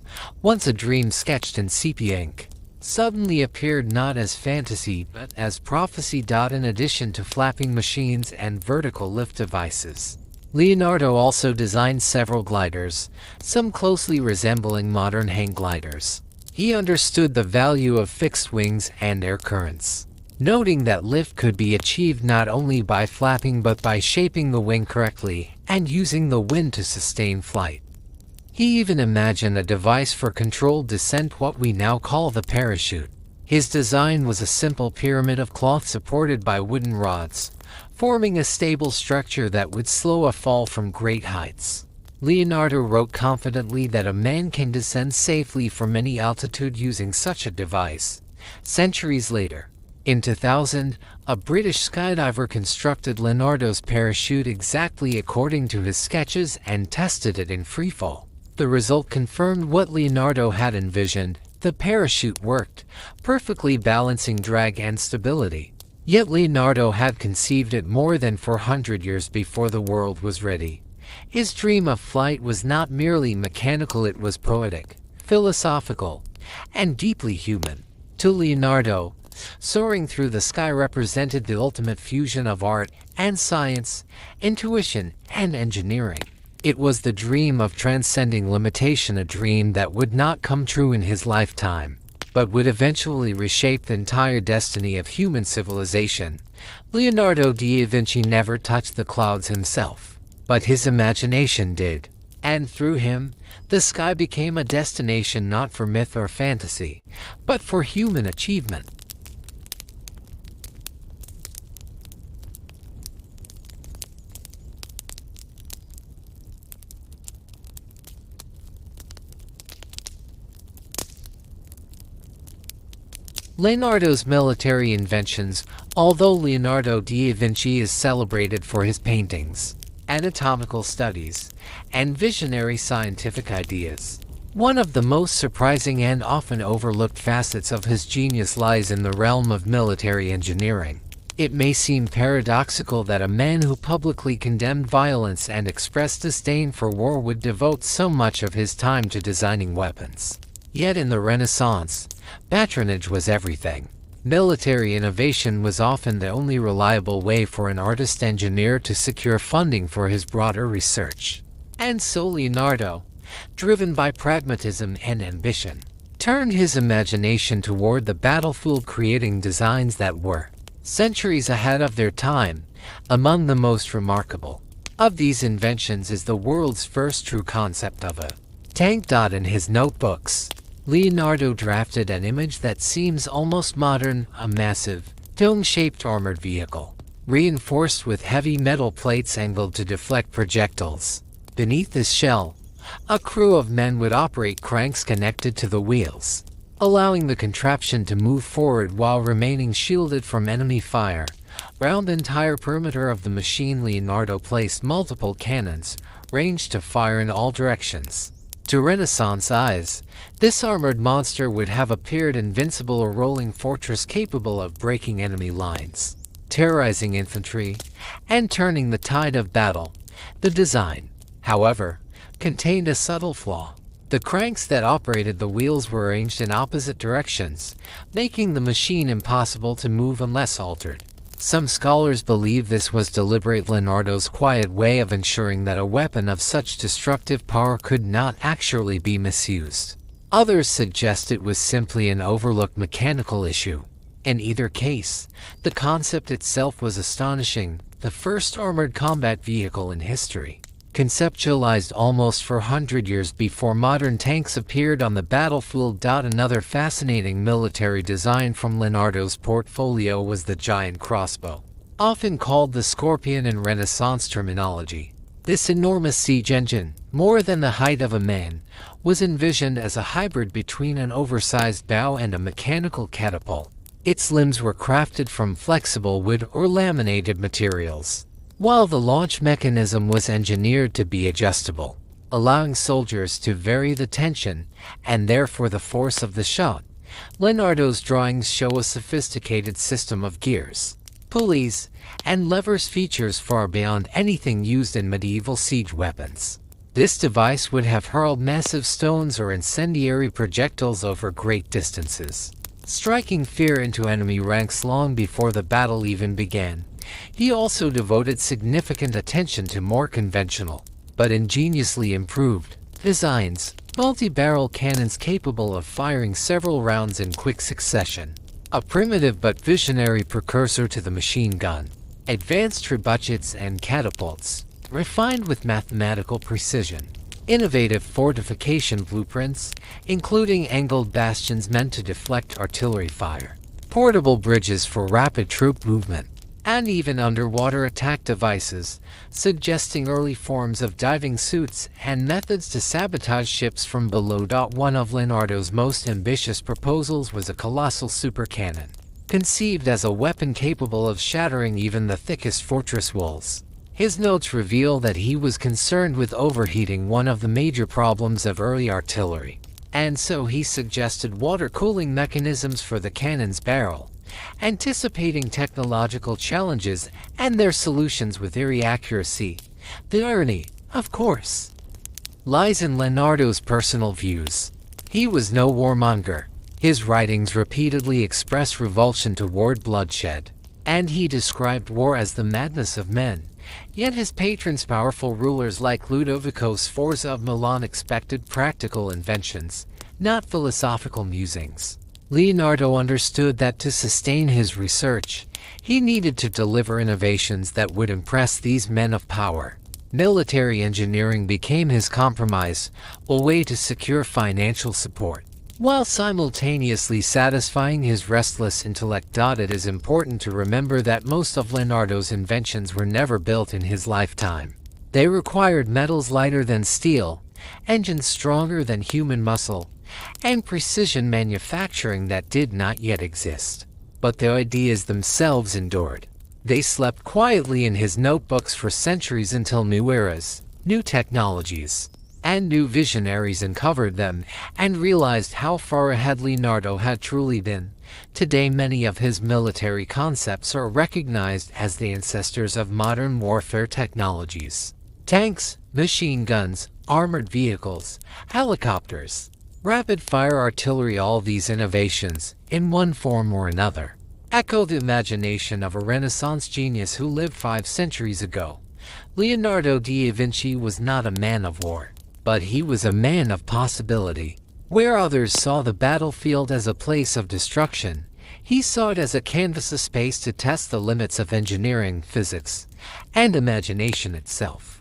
once a dream sketched in sepia ink, suddenly appeared not as fantasy but as prophecy. In addition to flapping machines and vertical lift devices, Leonardo also designed several gliders, some closely resembling modern hang gliders. He understood the value of fixed wings and air currents, noting that lift could be achieved not only by flapping but by shaping the wing correctly and using the wind to sustain flight. He even imagined a device for controlled descent, what we now call the parachute. His design was a simple pyramid of cloth supported by wooden rods, forming a stable structure that would slow a fall from great heights. Leonardo wrote confidently that a man can descend safely from any altitude using such a device. Centuries later, in 2000, a British skydiver constructed Leonardo's parachute exactly according to his sketches and tested it in freefall. The result confirmed what Leonardo had envisioned. The parachute worked, perfectly balancing drag and stability. Yet Leonardo had conceived it more than 400 years before the world was ready. His dream of flight was not merely mechanical, it was poetic, philosophical, and deeply human. To Leonardo, soaring through the sky represented the ultimate fusion of art and science, intuition and engineering. It was the dream of transcending limitation, a dream that would not come true in his lifetime, but would eventually reshape the entire destiny of human civilization. Leonardo da Vinci never touched the clouds himself, but his imagination did, and through him, the sky became a destination not for myth or fantasy, but for human achievement. Leonardo's military inventions. Although Leonardo da Vinci is celebrated for his paintings, anatomical studies, and visionary scientific ideas, one of the most surprising and often overlooked facets of his genius lies in the realm of military engineering. It may seem paradoxical that a man who publicly condemned violence and expressed disdain for war would devote so much of his time to designing weapons. Yet in the Renaissance, patronage was everything. Military innovation was often the only reliable way for an artist-engineer to secure funding for his broader research. And so Leonardo, driven by pragmatism and ambition, turned his imagination toward the battlefield, creating designs that were centuries ahead of their time. Among the most remarkable of these inventions is the world's first true concept of a tank. In his notebooks, Leonardo drafted an image that seems almost modern: a massive, dome-shaped armored vehicle, reinforced with heavy metal plates angled to deflect projectiles. Beneath this shell, a crew of men would operate cranks connected to the wheels, allowing the contraption to move forward while remaining shielded from enemy fire. Around the entire perimeter of the machine, Leonardo placed multiple cannons, ranged to fire in all directions. To Renaissance eyes, this armored monster would have appeared invincible, a rolling fortress capable of breaking enemy lines, terrorizing infantry, and turning the tide of battle. The design, however, contained a subtle flaw. The cranks that operated the wheels were arranged in opposite directions, making the machine impossible to move unless altered. Some scholars believe this was deliberate, Leonardo's quiet way of ensuring that a weapon of such destructive power could not actually be misused. Others suggest it was simply an overlooked mechanical issue. In either case, the concept itself was astonishing: the first armored combat vehicle in history, conceptualized almost 400 years before modern tanks appeared on the battlefield. Another fascinating military design from Leonardo's portfolio was the giant crossbow, often called the scorpion in Renaissance terminology. This enormous siege engine, more than the height of a man, was envisioned as a hybrid between an oversized bow and a mechanical catapult. Its limbs were crafted from flexible wood or laminated materials, while the launch mechanism was engineered to be adjustable, allowing soldiers to vary the tension and therefore the force of the shot. Leonardo's drawings show a sophisticated system of gears, pulleys, and levers, features far beyond anything used in medieval siege weapons. This device would have hurled massive stones or incendiary projectiles over great distances, striking fear into enemy ranks long before the battle even began. He also devoted significant attention to more conventional, but ingeniously improved, designs, multi-barrel cannons capable of firing several rounds in quick succession, a primitive but visionary precursor to the machine gun, advanced trebuchets and catapults, refined with mathematical precision, innovative fortification blueprints, including angled bastions meant to deflect artillery fire, portable bridges for rapid troop movement, and even underwater attack devices, suggesting early forms of diving suits and methods to sabotage ships from below. One of Leonardo's most ambitious proposals was a colossal supercannon, conceived as a weapon capable of shattering even the thickest fortress walls. His notes reveal that he was concerned with overheating, one of the major problems of early artillery, and so he suggested water cooling mechanisms for the cannon's barrel, anticipating technological challenges and their solutions with eerie accuracy. The irony, of course, lies in Leonardo's personal views. He was no warmonger. His writings repeatedly express revulsion toward bloodshed, and he described war as the madness of men. Yet his patrons, powerful rulers like Ludovico Sforza of Milan, expected practical inventions, not philosophical musings. Leonardo understood that to sustain his research, he needed to deliver innovations that would impress these men of power. Military engineering became his compromise, a way to secure financial support, while simultaneously satisfying his restless intellect. It is important to remember that most of Leonardo's inventions were never built in his lifetime. They required metals lighter than steel, engines stronger than human muscle, and precision manufacturing that did not yet exist. But the ideas themselves endured. They slept quietly in his notebooks for centuries until new eras, new technologies, and new visionaries uncovered them and realized how far ahead Leonardo had truly been. Today, many of his military concepts are recognized as the ancestors of modern warfare technologies. Tanks, machine guns, armored vehicles, helicopters, rapid-fire artillery, all these innovations, in one form or another, echo the imagination of a Renaissance genius who lived 5 centuries ago. Leonardo da Vinci was not a man of war, but he was a man of possibility. Where others saw the battlefield as a place of destruction, he saw it as a canvas, a space to test the limits of engineering, physics, and imagination itself.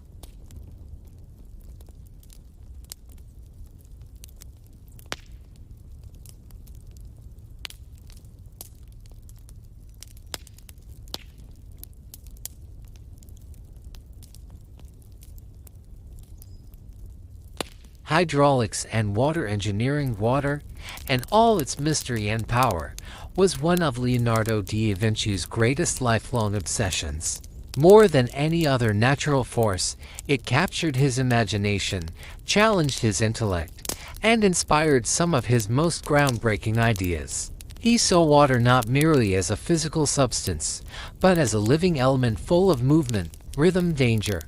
Hydraulics and water engineering, water, and all its mystery and power, was one of Leonardo da Vinci's greatest lifelong obsessions. More than any other natural force, it captured his imagination, challenged his intellect, and inspired some of his most groundbreaking ideas. He saw water not merely as a physical substance, but as a living element full of movement, rhythm, danger,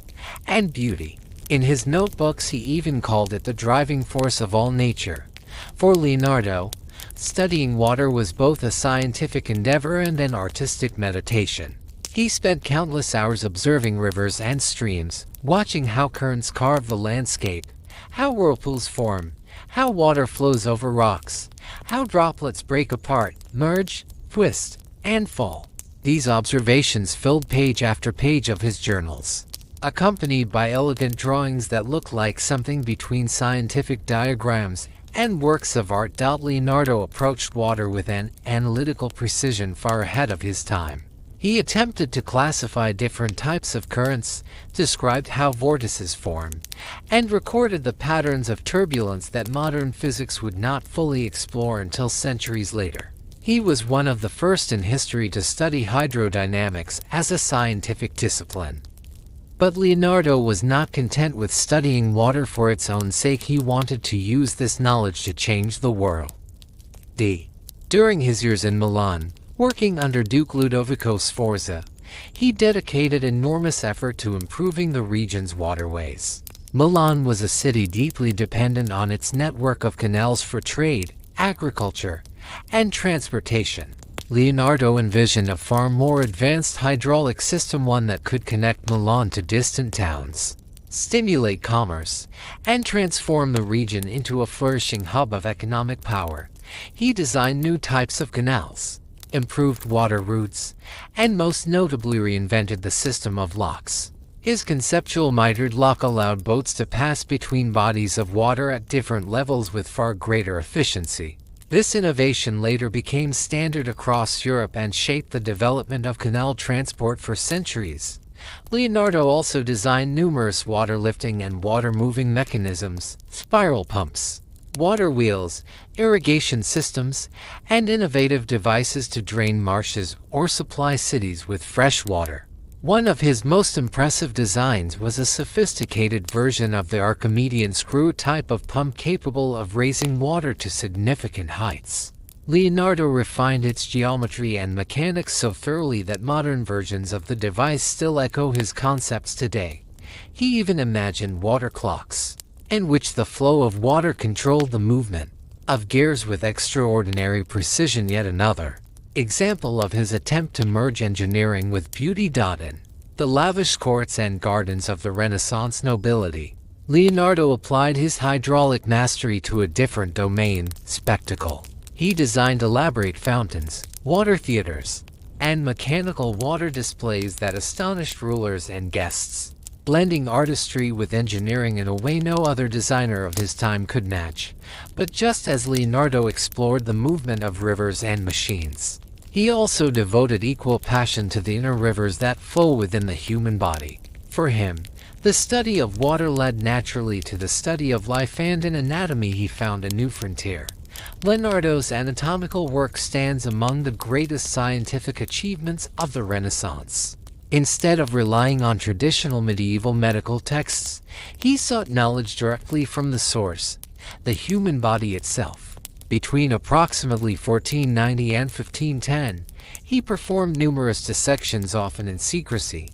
and beauty. In his notebooks, he even called it the driving force of all nature. For Leonardo, studying water was both a scientific endeavor and an artistic meditation. He spent countless hours observing rivers and streams, watching how currents carve the landscape, how whirlpools form, how water flows over rocks, how droplets break apart, merge, twist, and fall. These observations filled page after page of his journals, accompanied by elegant drawings that look like something between scientific diagrams and works of art. Leonardo approached water with an analytical precision far ahead of his time. He attempted to classify different types of currents, described how vortices form, and recorded the patterns of turbulence that modern physics would not fully explore until centuries later. He was one of the first in history to study hydrodynamics as a scientific discipline. But Leonardo was not content with studying water for its own sake. He wanted to use this knowledge to change the world. During his years in Milan, working under Duke Ludovico Sforza, he dedicated enormous effort to improving the region's waterways. Milan was a city deeply dependent on its network of canals for trade, agriculture, and transportation. Leonardo envisioned a far more advanced hydraulic system, one that could connect Milan to distant towns, stimulate commerce, and transform the region into a flourishing hub of economic power. He designed new types of canals, improved water routes, and most notably reinvented the system of locks. His conceptual mitered lock allowed boats to pass between bodies of water at different levels with far greater efficiency. This innovation later became standard across Europe and shaped the development of canal transport for centuries. Leonardo also designed numerous water-lifting and water-moving mechanisms, spiral pumps, water wheels, irrigation systems, and innovative devices to drain marshes or supply cities with fresh water. One of his most impressive designs was a sophisticated version of the Archimedean screw type of pump capable of raising water to significant heights. Leonardo refined its geometry and mechanics so thoroughly that modern versions of the device still echo his concepts today. He even imagined water clocks, in which the flow of water controlled the movement of gears with extraordinary precision. Yet another example of his attempt to merge engineering with beauty. In the lavish courts and gardens of the Renaissance nobility, Leonardo applied his hydraulic mastery to a different domain, spectacle. He designed elaborate fountains, water theaters, and mechanical water displays that astonished rulers and guests, blending artistry with engineering in a way no other designer of his time could match. But just as Leonardo explored the movement of rivers and machines, he also devoted equal passion to the inner rivers that flow within the human body. For him, the study of water led naturally to the study of life, and in anatomy he found a new frontier. Leonardo's anatomical work stands among the greatest scientific achievements of the Renaissance. Instead of relying on traditional medieval medical texts, he sought knowledge directly from the source, the human body itself. Between approximately 1490 and 1510, he performed numerous dissections, often in secrecy,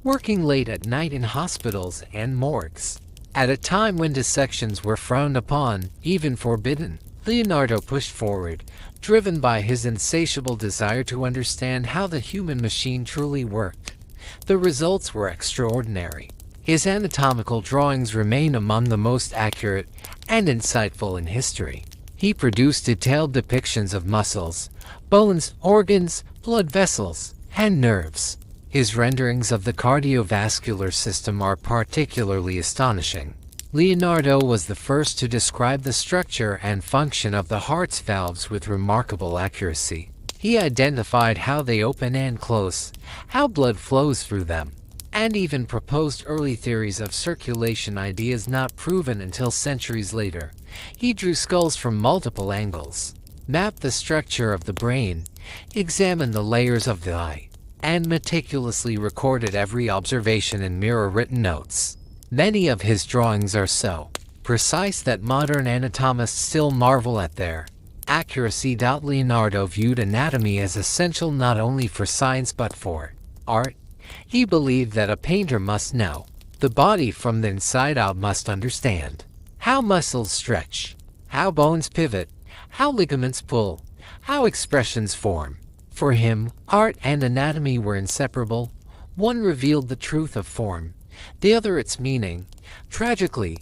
working late at night in hospitals and morgues. At a time when dissections were frowned upon, even forbidden, Leonardo pushed forward, driven by his insatiable desire to understand how the human machine truly worked. The results were extraordinary. His anatomical drawings remain among the most accurate and insightful in history. He produced detailed depictions of muscles, bones, organs, blood vessels, and nerves. His renderings of the cardiovascular system are particularly astonishing. Leonardo was the first to describe the structure and function of the heart's valves with remarkable accuracy. He identified how they open and close, how blood flows through them, and even proposed early theories of circulation, ideas not proven until centuries later. He drew skulls from multiple angles, mapped the structure of the brain, examined the layers of the eye, and meticulously recorded every observation in mirror-written notes. Many of his drawings are so precise that modern anatomists still marvel at their accuracy. Leonardo viewed anatomy as essential not only for science but for art. He believed that a painter must know the body from the inside out, must understand how muscles stretch, how bones pivot, how ligaments pull, how expressions form. For him, art and anatomy were inseparable. One revealed the truth of form, the other its meaning. Tragically,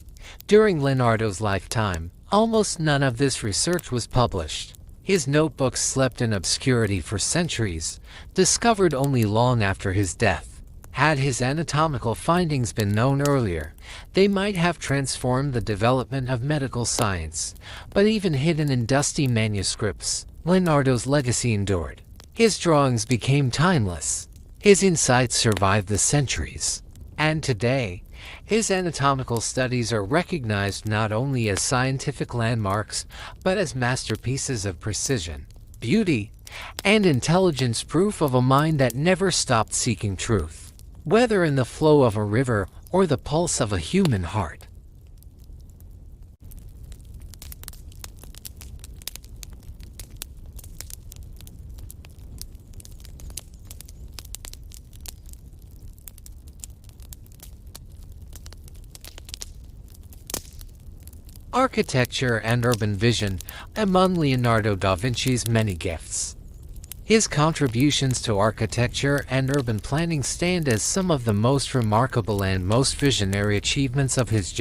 during Leonardo's lifetime, almost none of this research was published. His notebooks slept in obscurity for centuries, discovered only long after his death. Had his anatomical findings been known earlier, they might have transformed the development of medical science. But even hidden in dusty manuscripts, Leonardo's legacy endured. His drawings became timeless, His insights survived the centuries, and today, his anatomical studies are recognized not only as scientific landmarks, but as masterpieces of precision, beauty, and intelligence, proof of a mind that never stopped seeking truth, whether in the flow of a river or the pulse of a human heart. Architecture and urban vision among Leonardo da Vinci's many gifts. His contributions to architecture and urban planning stand as some of the most remarkable and most visionary achievements of his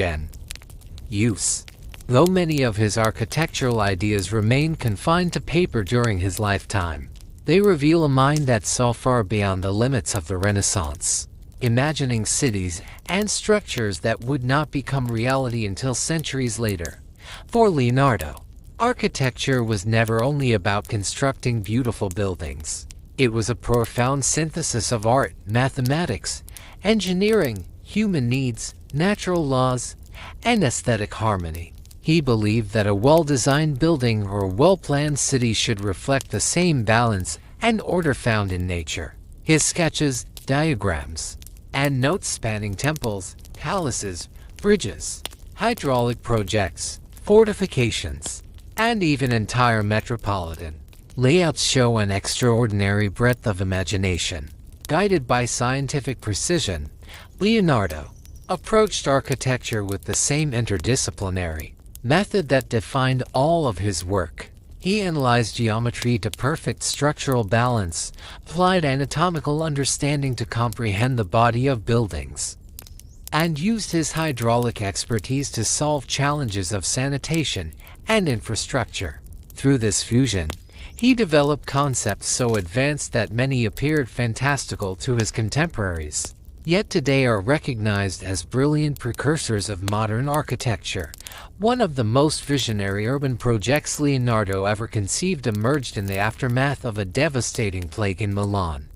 use. Though many of his architectural ideas remain confined to paper during his lifetime, they reveal a mind that saw far beyond the limits of the Renaissance, imagining cities and structures that would not become reality until centuries later. For Leonardo, architecture was never only about constructing beautiful buildings. It was a profound synthesis of art, mathematics, engineering, human needs, natural laws, and aesthetic harmony. He believed that a well-designed building or well-planned city should reflect the same balance and order found in nature. His sketches, diagrams, and notes spanning temples, palaces, bridges, hydraulic projects, fortifications, and even entire metropolitan layouts show an extraordinary breadth of imagination. Guided by scientific precision, Leonardo approached architecture with the same interdisciplinary method that defined all of his work. He analyzed geometry to perfect structural balance, applied anatomical understanding to comprehend the body of buildings, and used his hydraulic expertise to solve challenges of sanitation and infrastructure. Through this fusion, he developed concepts so advanced that many appeared fantastical to his contemporaries, yet today are recognized as brilliant precursors of modern architecture. One of the most visionary urban projects Leonardo ever conceived emerged in the aftermath of a devastating plague in Milan.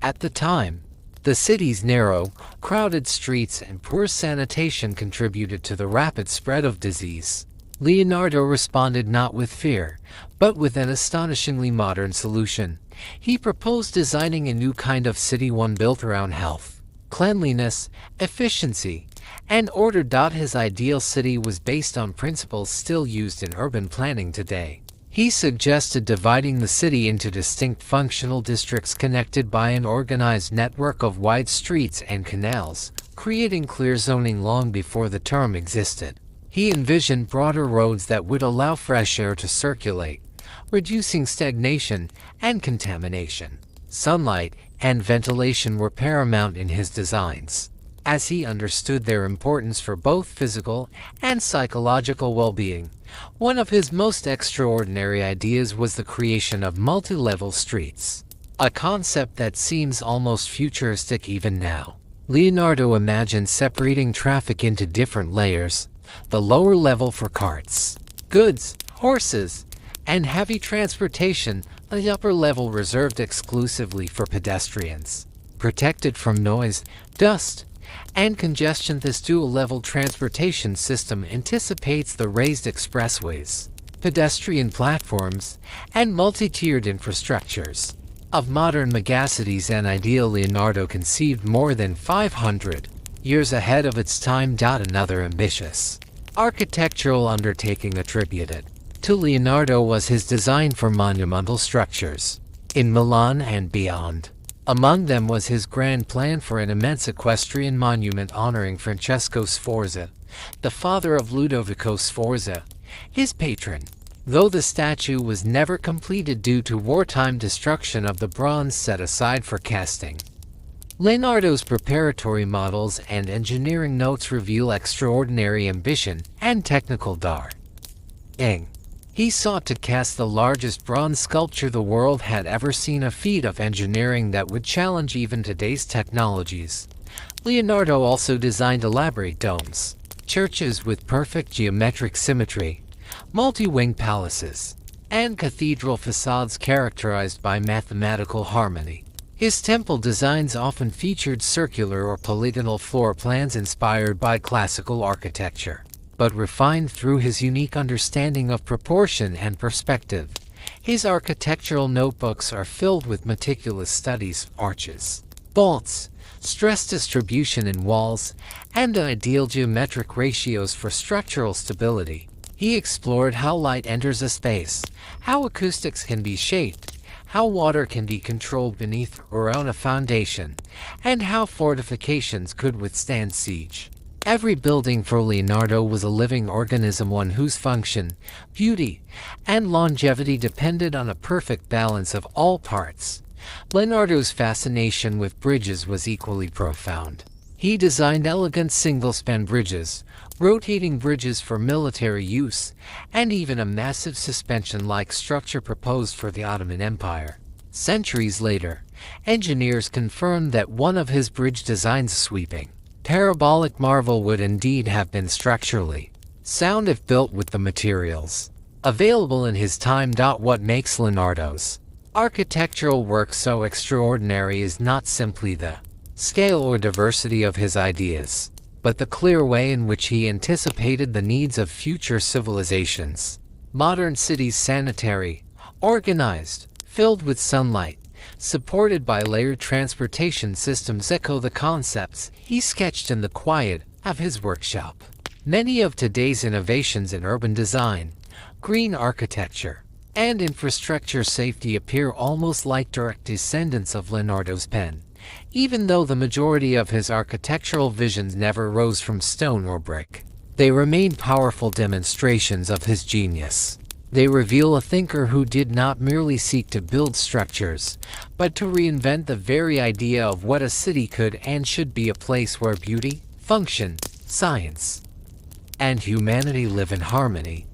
At the time, the city's narrow, crowded streets and poor sanitation contributed to the rapid spread of disease. Leonardo responded not with fear, but with an astonishingly modern solution. He proposed designing a new kind of city, one built around health, cleanliness, efficiency, and order. His ideal city was based on principles still used in urban planning today. He suggested dividing the city into distinct functional districts connected by an organized network of wide streets and canals, creating clear zoning long before the term existed. He envisioned broader roads that would allow fresh air to circulate, reducing stagnation and contamination. Sunlight and ventilation were paramount in his designs, as he understood their importance for both physical and psychological well-being. One of his most extraordinary ideas was the creation of multi-level streets, a concept that seems almost futuristic even now. Leonardo imagined separating traffic into different layers, the lower level for carts, goods, horses, and heavy transportation, the upper level reserved exclusively for pedestrians, protected from noise, dust, and congestion. This dual-level transportation system anticipates the raised expressways, pedestrian platforms, and multi-tiered infrastructures of modern megacities, an ideal Leonardo conceived more than 500 years ahead of its time. Another ambitious architectural undertaking attributed to Leonardo was his design for monumental structures in Milan and beyond. Among them was his grand plan for an immense equestrian monument honoring Francesco Sforza, the father of Ludovico Sforza, his patron. Though the statue was never completed due to wartime destruction of the bronze set aside for casting, Leonardo's preparatory models and engineering notes reveal extraordinary ambition and technical daring. He sought to cast the largest bronze sculpture the world had ever seen, a feat of engineering that would challenge even today's technologies. Leonardo also designed elaborate domes, churches with perfect geometric symmetry, multi-wing palaces, and cathedral facades characterized by mathematical harmony. His temple designs often featured circular or polygonal floor plans inspired by classical architecture, but refined through his unique understanding of proportion and perspective. His architectural notebooks are filled with meticulous studies of arches, vaults, stress distribution in walls, and ideal geometric ratios for structural stability. He explored how light enters a space, how acoustics can be shaped, how water can be controlled beneath or on a foundation, and how fortifications could withstand siege. Every building for Leonardo was a living organism, one whose function, beauty, and longevity depended on a perfect balance of all parts. Leonardo's fascination with bridges was equally profound. He designed elegant single-span bridges, rotating bridges for military use, and even a massive suspension-like structure proposed for the Ottoman Empire. Centuries later, engineers confirmed that one of his bridge designs, sweeping, parabolic marvel, would indeed have been structurally sound if built with the materials available in his time. What makes Leonardo's architectural work so extraordinary is not simply the scale or diversity of his ideas, but the clear way in which he anticipated the needs of future civilizations. Modern cities, sanitary, organized, filled with sunlight, supported by layered transportation systems, echo the concepts he sketched in the quiet of his workshop. Many of today's innovations in urban design, green architecture, and infrastructure safety appear almost like direct descendants of Leonardo's pen, even though the majority of his architectural visions never rose from stone or brick. They remain powerful demonstrations of his genius. They reveal a thinker who did not merely seek to build structures, but to reinvent the very idea of what a city could and should be, a place where beauty, function, science, and humanity live in harmony.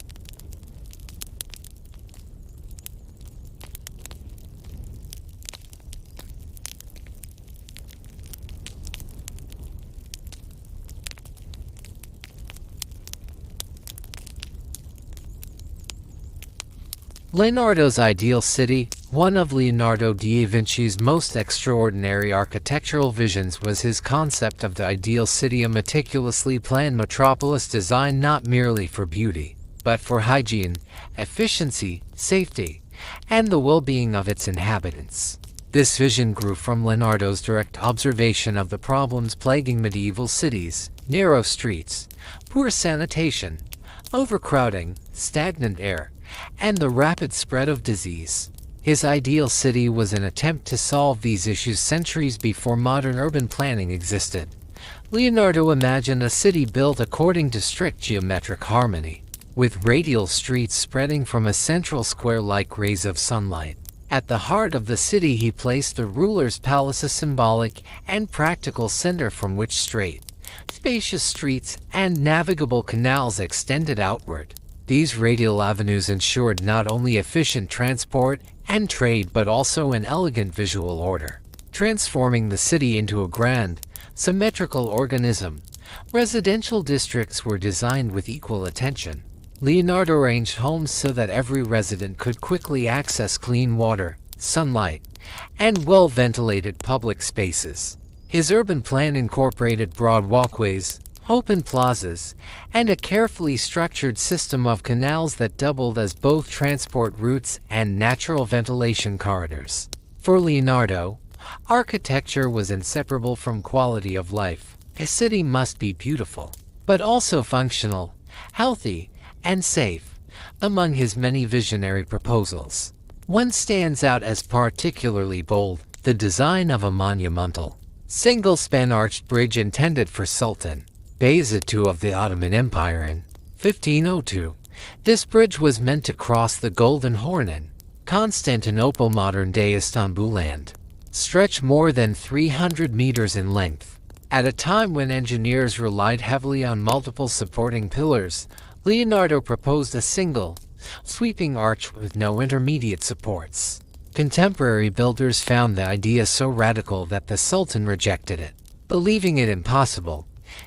Leonardo's ideal city. One of Leonardo da Vinci's most extraordinary architectural visions was his concept of the ideal city, a meticulously planned metropolis designed not merely for beauty, but for hygiene, efficiency, safety, and the well-being of its inhabitants. This vision grew from Leonardo's direct observation of the problems plaguing medieval cities: narrow streets, poor sanitation, overcrowding, stagnant air, and the rapid spread of disease. His ideal city was an attempt to solve these issues centuries before modern urban planning existed. Leonardo imagined a city built according to strict geometric harmony, with radial streets spreading from a central square like rays of sunlight. At the heart of the city he placed the ruler's palace, a symbolic and practical center from which straight, spacious streets and navigable canals extended outward. These radial avenues ensured not only efficient transport and trade but also an elegant visual order, transforming the city into a grand, symmetrical organism. Residential districts were designed with equal attention. Leonardo arranged homes so that every resident could quickly access clean water, sunlight, and well-ventilated public spaces. His urban plan incorporated broad walkways, open plazas, and a carefully structured system of canals that doubled as both transport routes and natural ventilation corridors. For Leonardo, architecture was inseparable from quality of life. A city must be beautiful, but also functional, healthy, and safe. Among his many visionary proposals, one stands out as particularly bold: the design of a monumental, single-span arched bridge intended for Sultan Bayezid II of the Ottoman Empire in 1502. This bridge was meant to cross the Golden Horn in Constantinople, modern-day Istanbul, and stretch more than 300 meters in length. At a time when engineers relied heavily on multiple supporting pillars, Leonardo proposed a single, sweeping arch with no intermediate supports. Contemporary builders found the idea so radical that the Sultan rejected it, believing it impossible.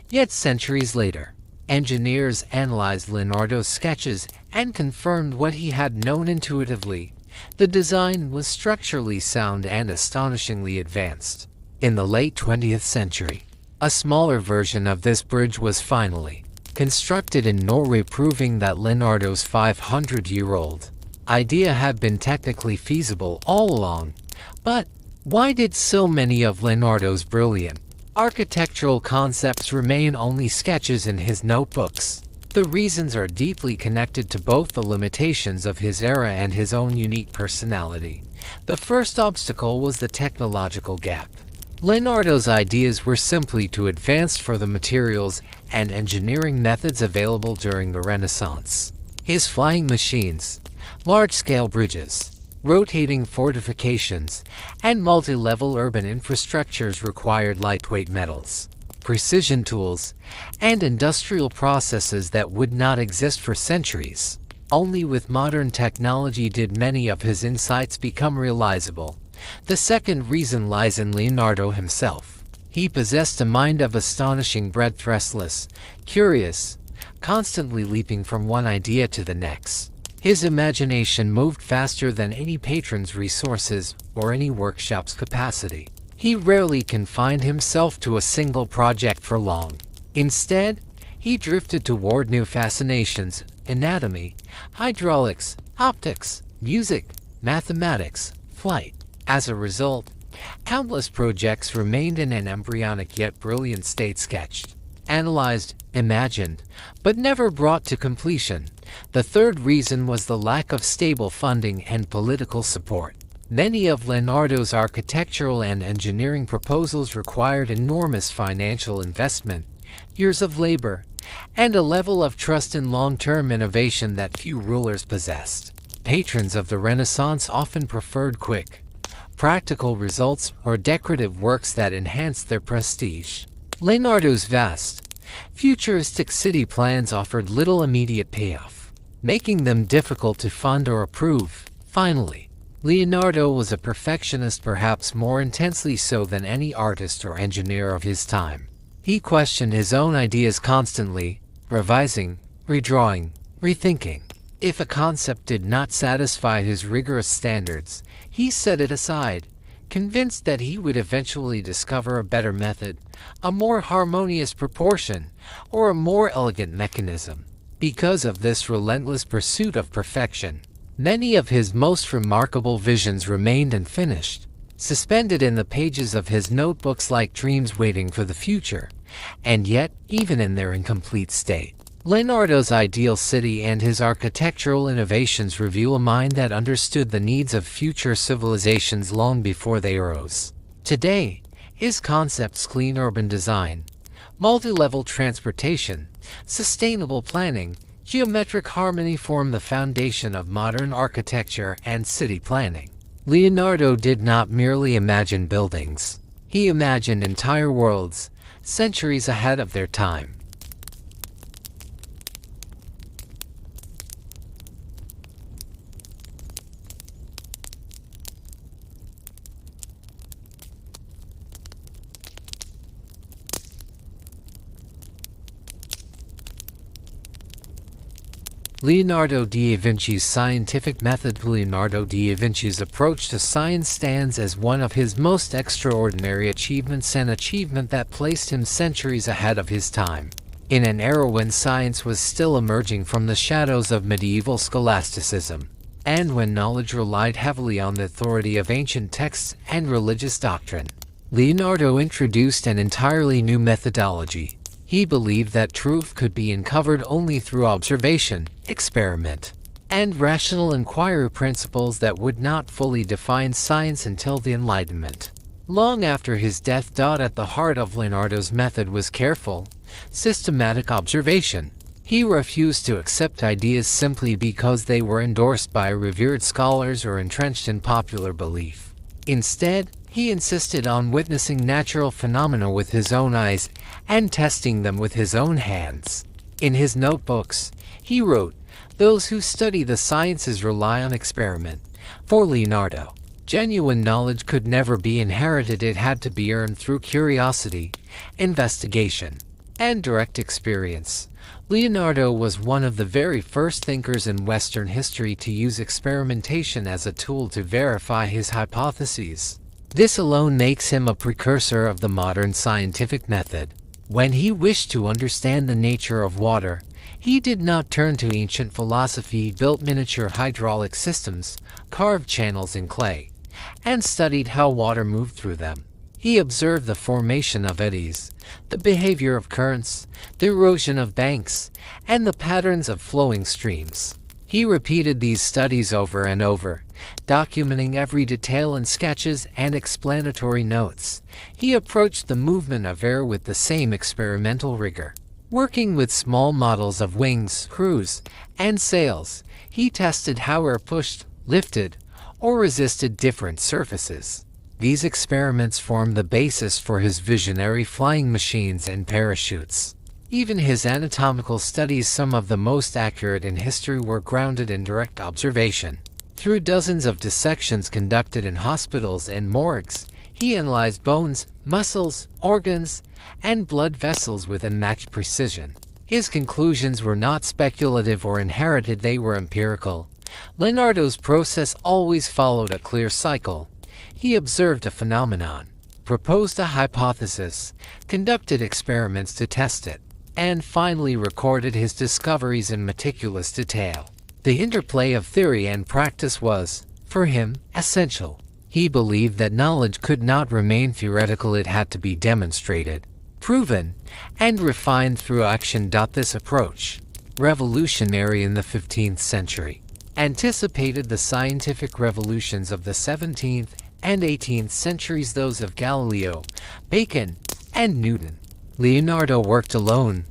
Yet centuries later, engineers analyzed Leonardo's sketches and confirmed what he had known intuitively. The design was structurally sound and astonishingly advanced. In the late 20th century, a smaller version of this bridge was finally constructed in Norway, proving that Leonardo's 500-year-old idea had been technically feasible all along. But why did so many of Leonardo's brilliant architectural concepts remain only sketches in his notebooks? The reasons are deeply connected to both the limitations of his era and his own unique personality. The first obstacle was the technological gap. Leonardo's ideas were simply too advanced for the materials and engineering methods available during the Renaissance. His flying machines, large-scale bridges, rotating fortifications, and multi-level urban infrastructures required lightweight metals, precision tools, and industrial processes that would not exist for centuries. Only with modern technology did many of his insights become realizable. The second reason lies in Leonardo himself. He possessed a mind of astonishing breadth, restless, curious, constantly leaping from one idea to the next. His imagination moved faster than any patron's resources or any workshop's capacity. He rarely confined himself to a single project for long. Instead, he drifted toward new fascinations: anatomy, hydraulics, optics, music, mathematics, flight. As a result, countless projects remained in an embryonic yet brilliant state, sketched, analyzed, imagined, but never brought to completion. The third reason was the lack of stable funding and political support. Many of Leonardo's architectural and engineering proposals required enormous financial investment, years of labor, and a level of trust in long-term innovation that few rulers possessed. Patrons of the Renaissance often preferred quick, practical results or decorative works that enhanced their prestige. Leonardo's vast, futuristic city plans offered little immediate payoff, making them difficult to fund or approve. Finally, Leonardo was a perfectionist, perhaps more intensely so than any artist or engineer of his time. He questioned his own ideas constantly, revising, redrawing, rethinking. If a concept did not satisfy his rigorous standards, he set it aside, convinced that he would eventually discover a better method, a more harmonious proportion, or a more elegant mechanism. Because of this relentless pursuit of perfection, many of his most remarkable visions remained unfinished, suspended in the pages of his notebooks like dreams waiting for the future. And yet, even in their incomplete state, Leonardo's ideal city and his architectural innovations reveal a mind that understood the needs of future civilizations long before they arose. Today, his concepts: clean urban design, multi-level transportation, sustainable planning, geometric harmony form the foundation of modern architecture and city planning. Leonardo did not merely imagine buildings. He imagined entire worlds, centuries ahead of their time. Leonardo da Vinci's scientific method. Leonardo da Vinci's approach to science stands as one of his most extraordinary achievements, an achievement that placed him centuries ahead of his time. In an era when science was still emerging from the shadows of medieval scholasticism, and when knowledge relied heavily on the authority of ancient texts and religious doctrine, Leonardo introduced an entirely new methodology. He believed that truth could be uncovered only through observation, experiment, and rational inquiry, principles that would not fully define science until the Enlightenment. Long after his death, at the heart of Leonardo's method was careful, systematic observation. He refused to accept ideas simply because they were endorsed by revered scholars or entrenched in popular belief. Instead, he insisted on witnessing natural phenomena with his own eyes and testing them with his own hands. In his notebooks, he wrote, "Those who study the sciences rely on experiment." For Leonardo, genuine knowledge could never be inherited. It had to be earned through curiosity, investigation, and direct experience. Leonardo was one of the very first thinkers in Western history to use experimentation as a tool to verify his hypotheses. This alone makes him a precursor of the modern scientific method. When he wished to understand the nature of water, he did not turn to ancient philosophy. He built miniature hydraulic systems, carved channels in clay, and studied how water moved through them. He observed the formation of eddies, the behavior of currents, the erosion of banks, and the patterns of flowing streams. He repeated these studies over and over, documenting every detail in sketches and explanatory notes. He approached the movement of air with the same experimental rigor. Working with small models of wings, screws, and sails, he tested how air pushed, lifted, or resisted different surfaces. These experiments formed the basis for his visionary flying machines and parachutes. Even his anatomical studies, some of the most accurate in history, were grounded in direct observation. Through dozens of dissections conducted in hospitals and morgues, he analyzed bones, muscles, organs, and blood vessels with unmatched precision. His conclusions were not speculative or inherited, they were empirical. Leonardo's process always followed a clear cycle. He observed a phenomenon, proposed a hypothesis, conducted experiments to test it, and finally recorded his discoveries in meticulous detail. The interplay of theory and practice was, for him, essential. He believed that knowledge could not remain theoretical, it had to be demonstrated, proven, and refined through action. This approach, revolutionary in the 15th century, anticipated the scientific revolutions of the 17th and 18th centuries, those of Galileo, Bacon, and Newton. Leonardo worked alone,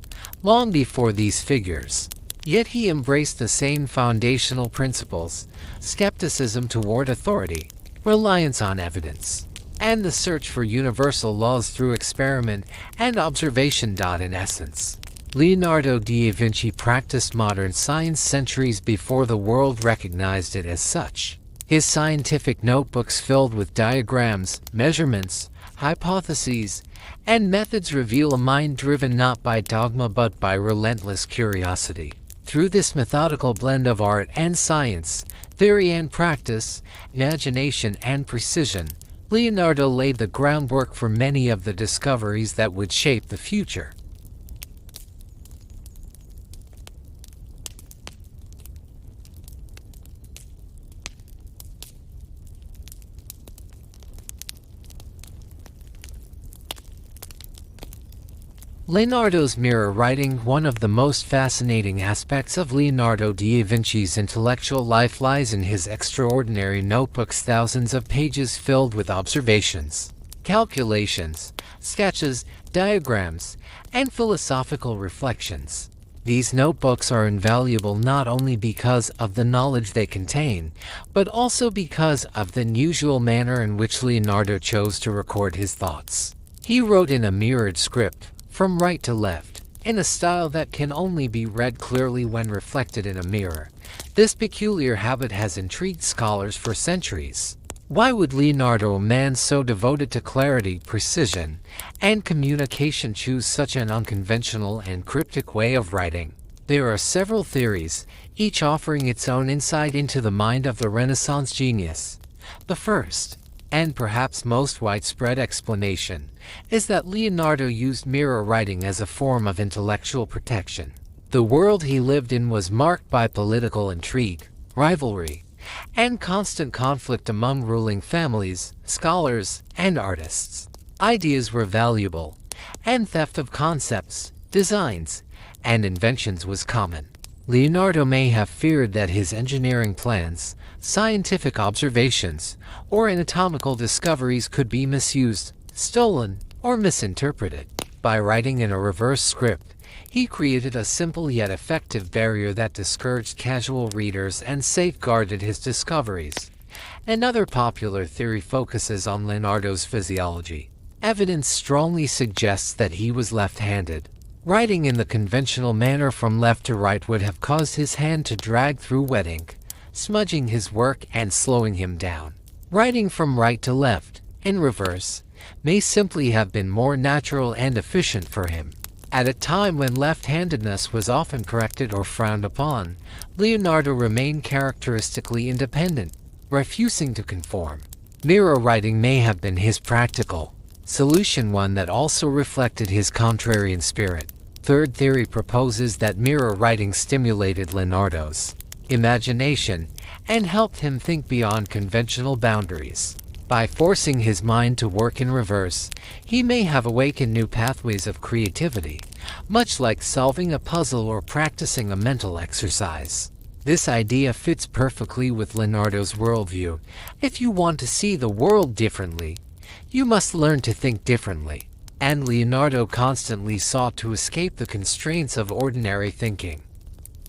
long before these figures. Yet he embraced the same foundational principles: skepticism toward authority, reliance on evidence, and the search for universal laws through experiment and observation. In essence, Leonardo da Vinci practiced modern science centuries before the world recognized it as such. His scientific notebooks filled with diagrams, measurements, hypotheses, and methods reveal a mind driven not by dogma but by relentless curiosity. Through this methodical blend of art and science, theory and practice, imagination and precision, Leonardo laid the groundwork for many of the discoveries that would shape the future. Leonardo's mirror writing. One of the most fascinating aspects of Leonardo da Vinci's intellectual life lies in his extraordinary notebooks, thousands of pages filled with observations, calculations, sketches, diagrams, and philosophical reflections. These notebooks are invaluable not only because of the knowledge they contain, but also because of the unusual manner in which Leonardo chose to record his thoughts. He wrote in a mirrored script, from right to left, in a style that can only be read clearly when reflected in a mirror. This peculiar habit has intrigued scholars for centuries. Why would Leonardo, a man so devoted to clarity, precision, and communication, choose such an unconventional and cryptic way of writing? There are several theories, each offering its own insight into the mind of the Renaissance genius. The first, and perhaps most widespread explanation, is that Leonardo used mirror writing as a form of intellectual protection. The world he lived in was marked by political intrigue, rivalry, and constant conflict among ruling families, scholars, and artists. Ideas were valuable, and theft of concepts, designs, and inventions was common. Leonardo may have feared that his engineering plans, scientific observations, or anatomical discoveries could be misused, stolen, or misinterpreted. By writing in a reverse script, he created a simple yet effective barrier that discouraged casual readers and safeguarded his discoveries. Another popular theory focuses on Leonardo's physiology. Evidence strongly suggests that he was left-handed. Writing in the conventional manner from left to right would have caused his hand to drag through wet ink, smudging his work and slowing him down. Writing from right to left, in reverse, may simply have been more natural and efficient for him. At a time when left-handedness was often corrected or frowned upon, Leonardo remained characteristically independent, refusing to conform. Mirror writing may have been his practical solution, one that also reflected his contrarian spirit. Third theory proposes that mirror writing stimulated Leonardo's imagination and helped him think beyond conventional boundaries. By forcing his mind to work in reverse, he may have awakened new pathways of creativity, much like solving a puzzle or practicing a mental exercise. This idea fits perfectly with Leonardo's worldview. If you want to see the world differently, you must learn to think differently. And Leonardo constantly sought to escape the constraints of ordinary thinking.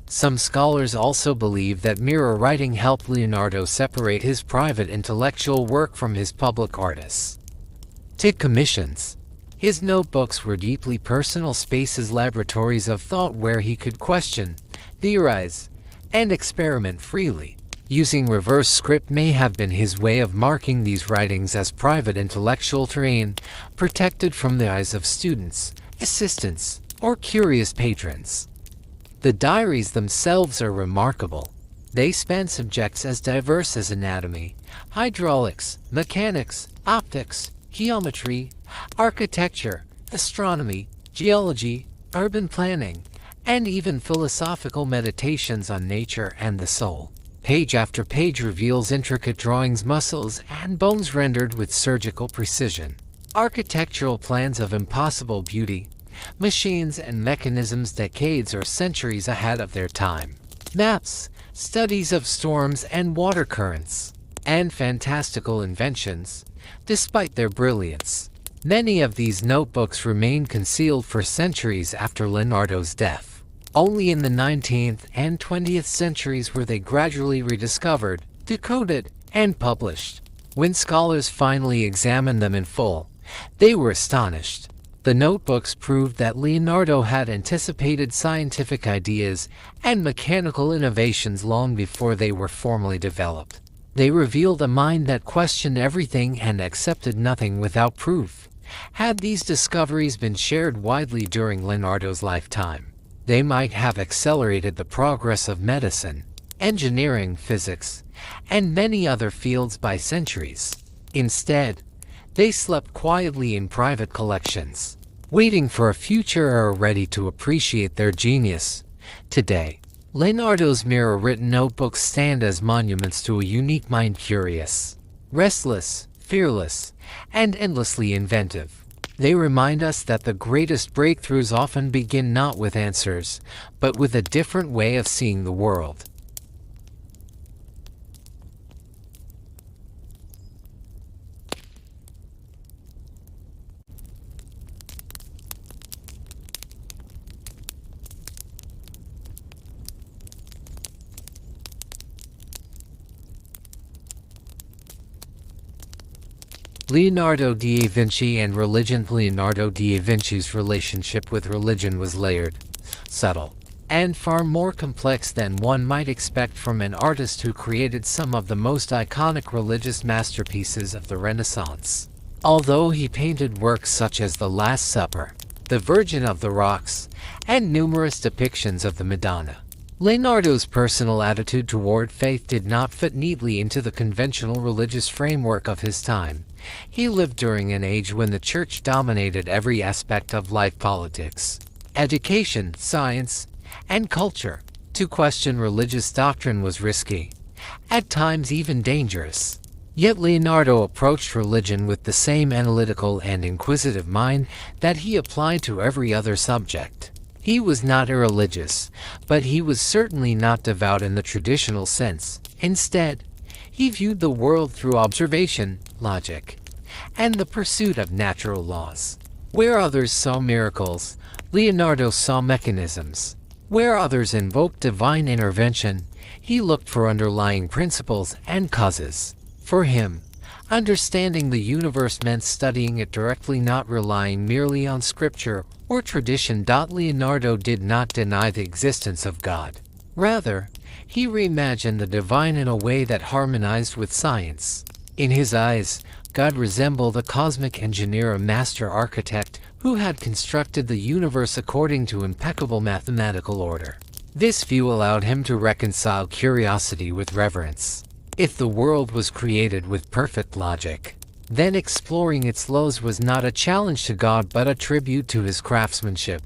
Some scholars also believe that mirror writing helped Leonardo separate his private intellectual work from his public artists. Commissions. His notebooks were deeply personal spaces, laboratories of thought where he could question, theorize, and experiment freely. Using reverse script may have been his way of marking these writings as private intellectual terrain, protected from the eyes of students, assistants, or curious patrons. The diaries themselves are remarkable. They span subjects as diverse as anatomy, hydraulics, mechanics, optics, geometry, architecture, astronomy, geology, urban planning, and even philosophical meditations on nature and the soul. Page after page reveals intricate drawings, muscles, and bones rendered with surgical precision. Architectural plans of impossible beauty, machines and mechanisms decades or centuries ahead of their time. Maps, studies of storms and water currents, and fantastical inventions, despite their brilliance. Many of these notebooks remained concealed for centuries after Leonardo's death. Only in the 19th and 20th centuries were they gradually rediscovered, decoded, and published. When scholars finally examined them in full, they were astonished. The notebooks proved that Leonardo had anticipated scientific ideas and mechanical innovations long before they were formally developed. They revealed a mind that questioned everything and accepted nothing without proof. Had these discoveries been shared widely during Leonardo's lifetime, they might have accelerated the progress of medicine, engineering, physics, and many other fields by centuries. Instead, they slept quietly in private collections, waiting for a future era ready to appreciate their genius. Today, Leonardo's mirror-written notebooks stand as monuments to a unique mind, curious, restless, fearless, and endlessly inventive. They remind us that the greatest breakthroughs often begin not with answers, but with a different way of seeing the world. Leonardo da Vinci and religion. Leonardo da Vinci's relationship with religion was layered, subtle, and far more complex than one might expect from an artist who created some of the most iconic religious masterpieces of the Renaissance. Although he painted works such as The Last Supper, The Virgin of the Rocks, and numerous depictions of the Madonna, Leonardo's personal attitude toward faith did not fit neatly into the conventional religious framework of his time. He lived during an age when the church dominated every aspect of life: politics, education, science, and culture. To question religious doctrine was risky, at times even dangerous. Yet Leonardo approached religion with the same analytical and inquisitive mind that he applied to every other subject. He was not irreligious, but he was certainly not devout in the traditional sense. Instead, he viewed the world through observation, logic, and the pursuit of natural laws. Where others saw miracles, Leonardo saw mechanisms. Where others invoked divine intervention, he looked for underlying principles and causes. For him, understanding the universe meant studying it directly, not relying merely on scripture or tradition. Leonardo did not deny the existence of God. Rather, he reimagined the divine in a way that harmonized with science. In his eyes, God resembled a cosmic engineer, a master architect who had constructed the universe according to impeccable mathematical order. This view allowed him to reconcile curiosity with reverence. If the world was created with perfect logic, then exploring its laws was not a challenge to God but a tribute to his craftsmanship.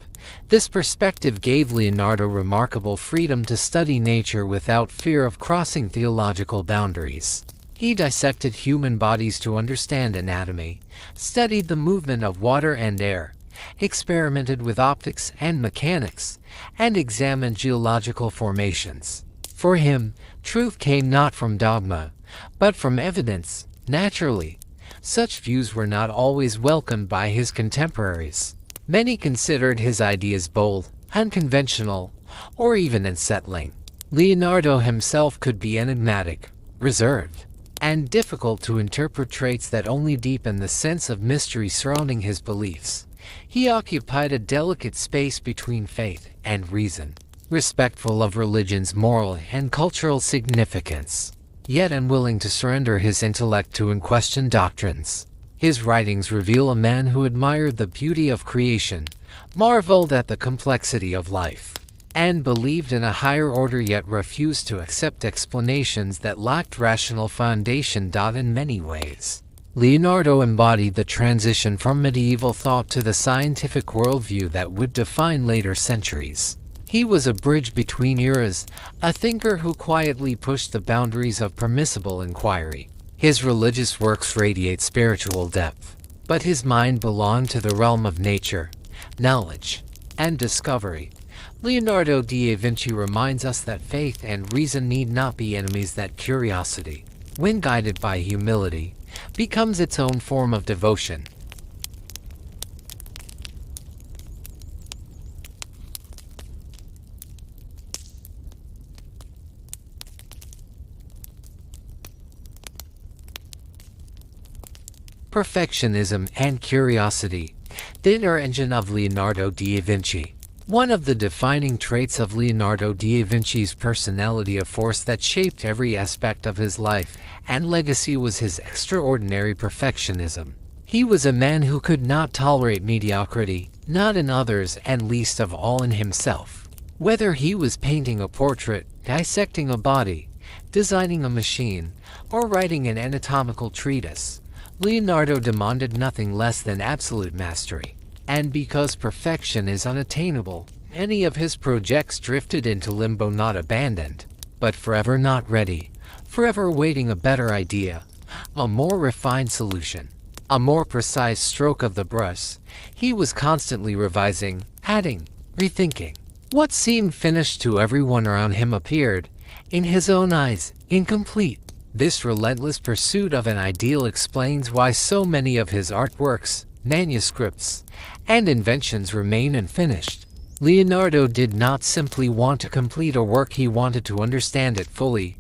This perspective gave Leonardo remarkable freedom to study nature without fear of crossing theological boundaries. He dissected human bodies to understand anatomy, studied the movement of water and air, experimented with optics and mechanics, and examined geological formations. For him, truth came not from dogma, but from evidence. Naturally, such views were not always welcomed by his contemporaries. Many considered his ideas bold, unconventional, or even unsettling. Leonardo himself could be enigmatic, reserved, and difficult to interpret, traits that only deepen the sense of mystery surrounding his beliefs. He occupied a delicate space between faith and reason, respectful of religion's moral and cultural significance, yet unwilling to surrender his intellect to unquestioned doctrines. His writings reveal a man who admired the beauty of creation, marveled at the complexity of life, and believed in a higher order, yet refused to accept explanations that lacked rational foundation. In many ways, Leonardo embodied the transition from medieval thought to the scientific worldview that would define later centuries. He was a bridge between eras, a thinker who quietly pushed the boundaries of permissible inquiry. His religious works radiate spiritual depth, but his mind belonged to the realm of nature, knowledge, and discovery. Leonardo da Vinci reminds us that faith and reason need not be enemies, that curiosity, when guided by humility, becomes its own form of devotion. Perfectionism and curiosity, the inner engine of Leonardo da Vinci. One of the defining traits of Leonardo da Vinci's personality, a force that shaped every aspect of his life and legacy, was his extraordinary perfectionism. He was a man who could not tolerate mediocrity, not in others and least of all in himself. Whether he was painting a portrait, dissecting a body, designing a machine, or writing an anatomical treatise, Leonardo demanded nothing less than absolute mastery. And because perfection is unattainable, many of his projects drifted into limbo, not abandoned, but forever not ready, forever awaiting a better idea, a more refined solution, a more precise stroke of the brush. He was constantly revising, adding, rethinking. What seemed finished to everyone around him appeared, in his own eyes, incomplete. This relentless pursuit of an ideal explains why so many of his artworks, manuscripts, and inventions remain unfinished. Leonardo did not simply want to complete a work, he wanted to understand it fully,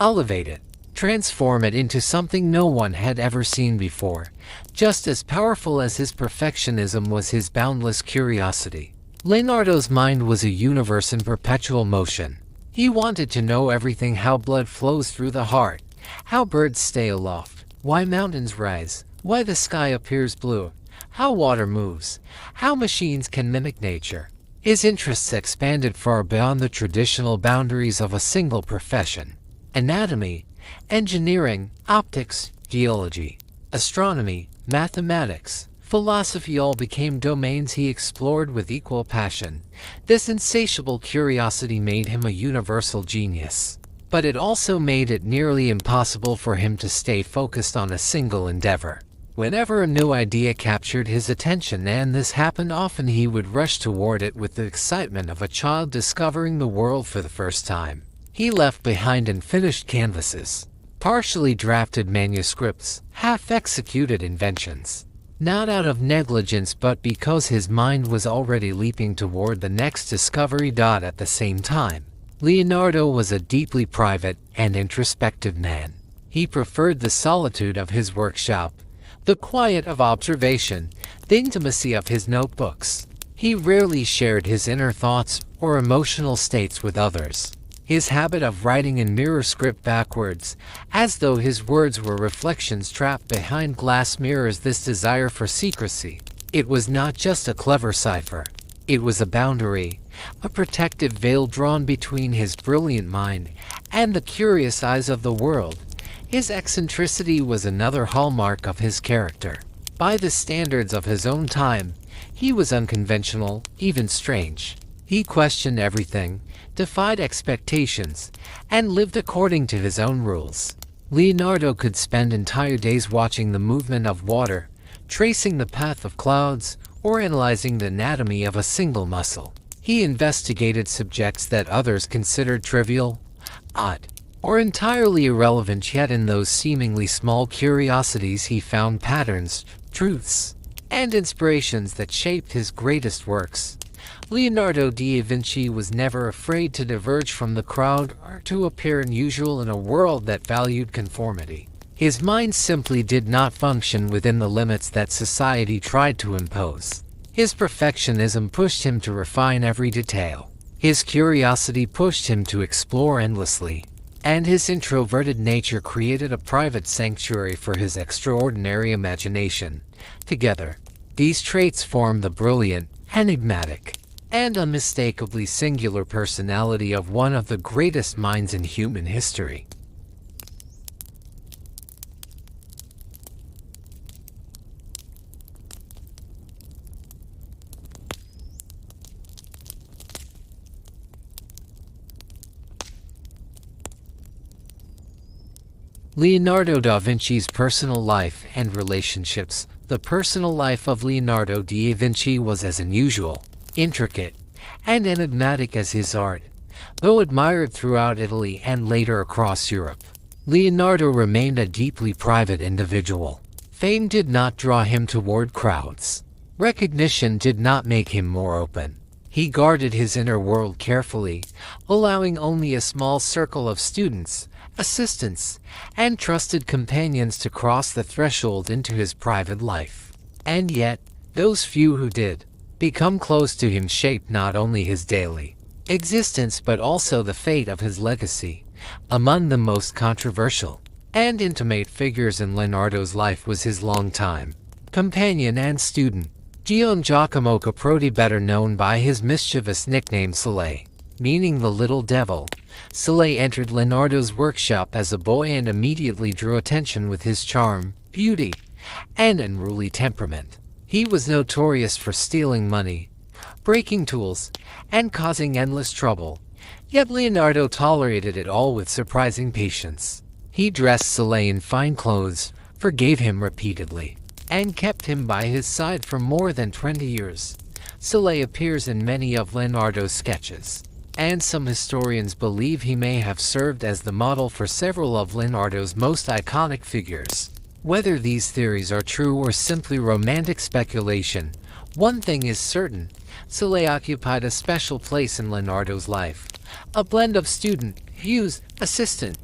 elevate it, transform it into something no one had ever seen before. Just as powerful as his perfectionism was his boundless curiosity. Leonardo's mind was a universe in perpetual motion. He wanted to know everything: how blood flows through the heart, how birds stay aloft, why mountains rise, why the sky appears blue, how water moves, how machines can mimic nature. His interests expanded far beyond the traditional boundaries of a single profession. Anatomy, engineering, optics, geology, astronomy, mathematics, philosophy all became domains he explored with equal passion. This insatiable curiosity made him a universal genius. But it also made it nearly impossible for him to stay focused on a single endeavor. Whenever a new idea captured his attention, and this happened often, he would rush toward it with the excitement of a child discovering the world for the first time. He left behind unfinished canvases, partially drafted manuscripts, half-executed inventions. Not out of negligence, but because his mind was already leaping toward the next discovery. At the same time, Leonardo was a deeply private and introspective man. He preferred the solitude of his workshop, the quiet of observation, the intimacy of his notebooks. He rarely shared his inner thoughts or emotional states with others. His habit of writing in mirror script backwards, as though his words were reflections trapped behind glass mirrors, this desire for secrecy. It was not just a clever cipher. It was a boundary, a protective veil drawn between his brilliant mind and the curious eyes of the world. His eccentricity was another hallmark of his character. By the standards of his own time, he was unconventional, even strange. He questioned everything, defied expectations, and lived according to his own rules. Leonardo could spend entire days watching the movement of water, tracing the path of clouds, or analyzing the anatomy of a single muscle. He investigated subjects that others considered trivial, odd, or entirely irrelevant, yet in those seemingly small curiosities he found patterns, truths, and inspirations that shaped his greatest works. Leonardo da Vinci was never afraid to diverge from the crowd or to appear unusual in a world that valued conformity. His mind simply did not function within the limits that society tried to impose. His perfectionism pushed him to refine every detail. His curiosity pushed him to explore endlessly. And his introverted nature created a private sanctuary for his extraordinary imagination. Together, these traits form the brilliant, enigmatic, and unmistakably singular personality of one of the greatest minds in human history. Leonardo da Vinci's personal life and relationships. The personal life of Leonardo da Vinci was as unusual, intricate, and enigmatic as his art. Though admired throughout Italy and later across Europe, Leonardo remained a deeply private individual. Fame did not draw him toward crowds. Recognition did not make him more open. He guarded his inner world carefully, allowing only a small circle of students, assistants, and trusted companions to cross the threshold into his private life. And yet, those few who did become close to him shaped not only his daily existence but also the fate of his legacy. Among the most controversial and intimate figures in Leonardo's life was his longtime companion and student, Giacomo Caproti, better known by his mischievous nickname Soleil, meaning the little devil. Soleil entered Leonardo's workshop as a boy and immediately drew attention with his charm, beauty, and unruly temperament. He was notorious for stealing money, breaking tools, and causing endless trouble, yet Leonardo tolerated it all with surprising patience. He dressed Soleil in fine clothes, forgave him repeatedly, and kept him by his side for more than 20 years. Soleil appears in many of Leonardo's sketches, and some historians believe he may have served as the model for several of Leonardo's most iconic figures. Whether these theories are true or simply romantic speculation, one thing is certain: Soleil occupied a special place in Leonardo's life, a blend of student, muse, assistant,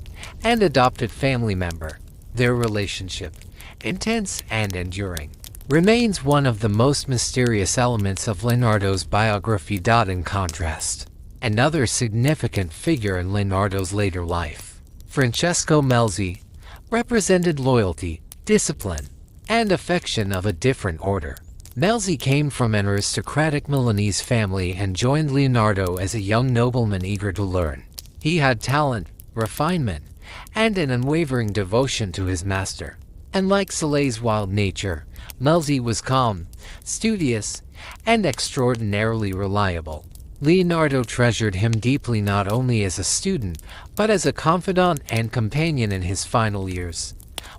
and adopted family member. Their relationship, intense and enduring, remains one of the most mysterious elements of Leonardo's biography. In contrast, another significant figure in Leonardo's later life, Francesco Melzi, represented loyalty, discipline, and affection of a different order. Melzi came from an aristocratic Milanese family and joined Leonardo as a young nobleman eager to learn. He had talent, refinement, and an unwavering devotion to his master. And like Soleil's wild nature, Melzi was calm, studious, and extraordinarily reliable. Leonardo treasured him deeply, not only as a student, but as a confidant and companion in his final years.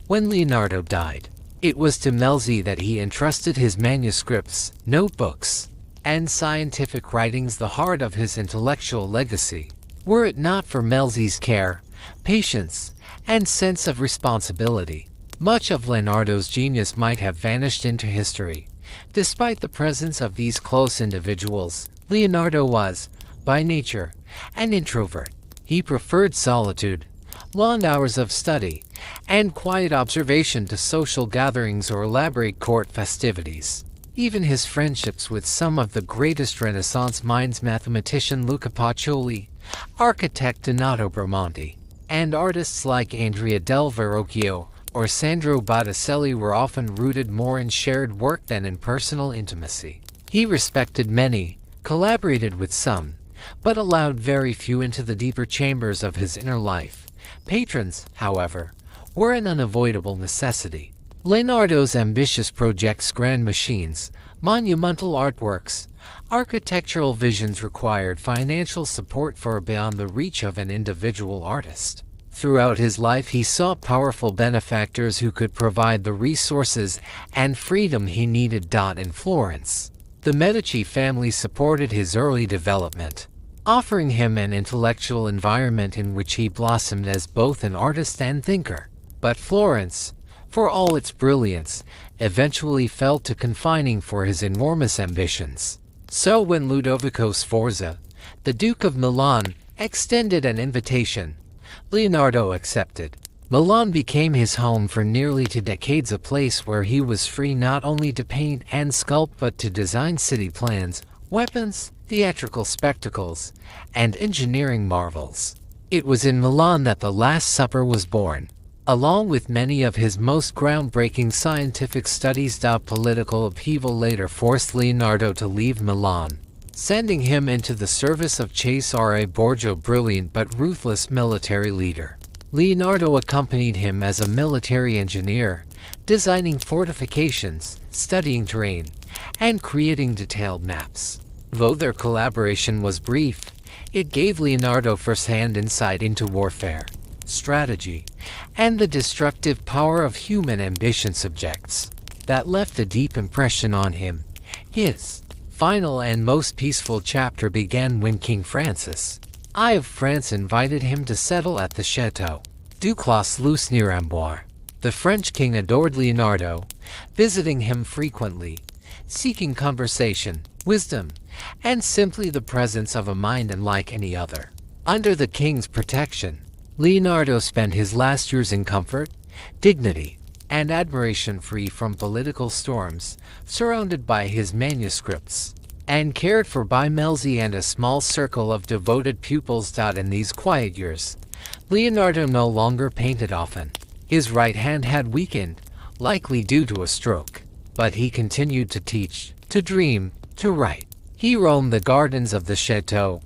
When Leonardo died, it was to Melzi that he entrusted his manuscripts, notebooks, and scientific writings, the heart of his intellectual legacy. Were it not for Melzi's care, patience, and sense of responsibility, much of Leonardo's genius might have vanished into history. Despite the presence of these close individuals, Leonardo was, by nature, an introvert. He preferred solitude, long hours of study, and quiet observation to social gatherings or elaborate court festivities. Even his friendships with some of the greatest Renaissance minds, mathematician Luca Pacioli, architect Donato Bramante, and artists like Andrea del Verrocchio or Sandro Botticelli were often rooted more in shared work than in personal intimacy. He respected many, collaborated with some, but allowed very few into the deeper chambers of his inner life. Patrons, however, were an unavoidable necessity. Leonardo's ambitious projects, grand machines, monumental artworks, architectural visions required financial support far beyond the reach of an individual artist. Throughout his life he sought powerful benefactors who could provide the resources and freedom he needed. In Florence, the Medici family supported his early development, offering him an intellectual environment in which he blossomed as both an artist and thinker. But Florence, for all its brilliance, eventually fell to confining for his enormous ambitions. So when Ludovico Sforza, the Duke of Milan, extended an invitation, Leonardo accepted. Milan became his home for nearly 2 decades, a place where he was free not only to paint and sculpt but to design city plans, weapons, theatrical spectacles, and engineering marvels. It was in Milan that The Last Supper was born. Along with many of his most groundbreaking scientific studies, political upheaval later forced Leonardo to leave Milan, sending him into the service of Cesare Borgia, brilliant but ruthless military leader. Leonardo accompanied him as a military engineer, designing fortifications, studying terrain, and creating detailed maps. Though their collaboration was brief, it gave Leonardo first-hand insight into warfare, strategy, and the destructive power of human ambition subjects that left a deep impression on him. His final and most peaceful chapter began when King Francis I of France invited him to settle at the Château du Clos near Amboise. The French king adored Leonardo, visiting him frequently, seeking conversation, wisdom, and simply the presence of a mind unlike any other. Under the king's protection, Leonardo spent his last years in comfort, dignity, and admiration, free from political storms, surrounded by his manuscripts, and cared for by Melzi and a small circle of devoted pupils. In these quiet years, Leonardo no longer painted often. His right hand had weakened, likely due to a stroke, but he continued to teach, to dream, to write. He roamed the gardens of the Château,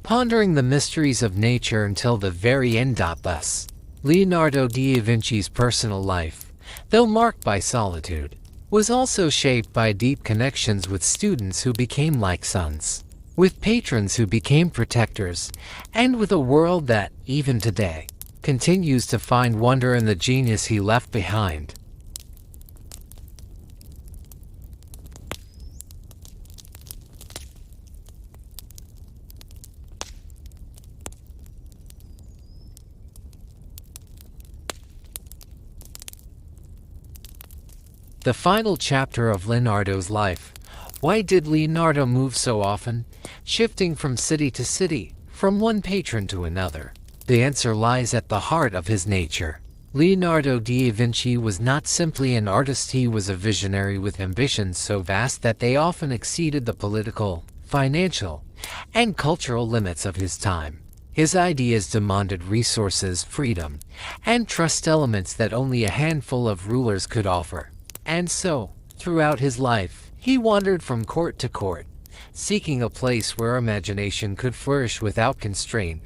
pondering the mysteries of nature until the very end. Thus, Leonardo da Vinci's personal life, though marked by solitude, was also shaped by deep connections with students who became like sons, with patrons who became protectors, and with a world that, even today, continues to find wonder in the genius he left behind. The final chapter of Leonardo's life. Why did Leonardo move so often, shifting from city to city, from one patron to another? The answer lies at the heart of his nature. Leonardo da Vinci was not simply an artist, he was a visionary with ambitions so vast that they often exceeded the political, financial, and cultural limits of his time. His ideas demanded resources, freedom, and trust, elements that only a handful of rulers could offer. And so, throughout his life, he wandered from court to court, seeking a place where imagination could flourish without constraint.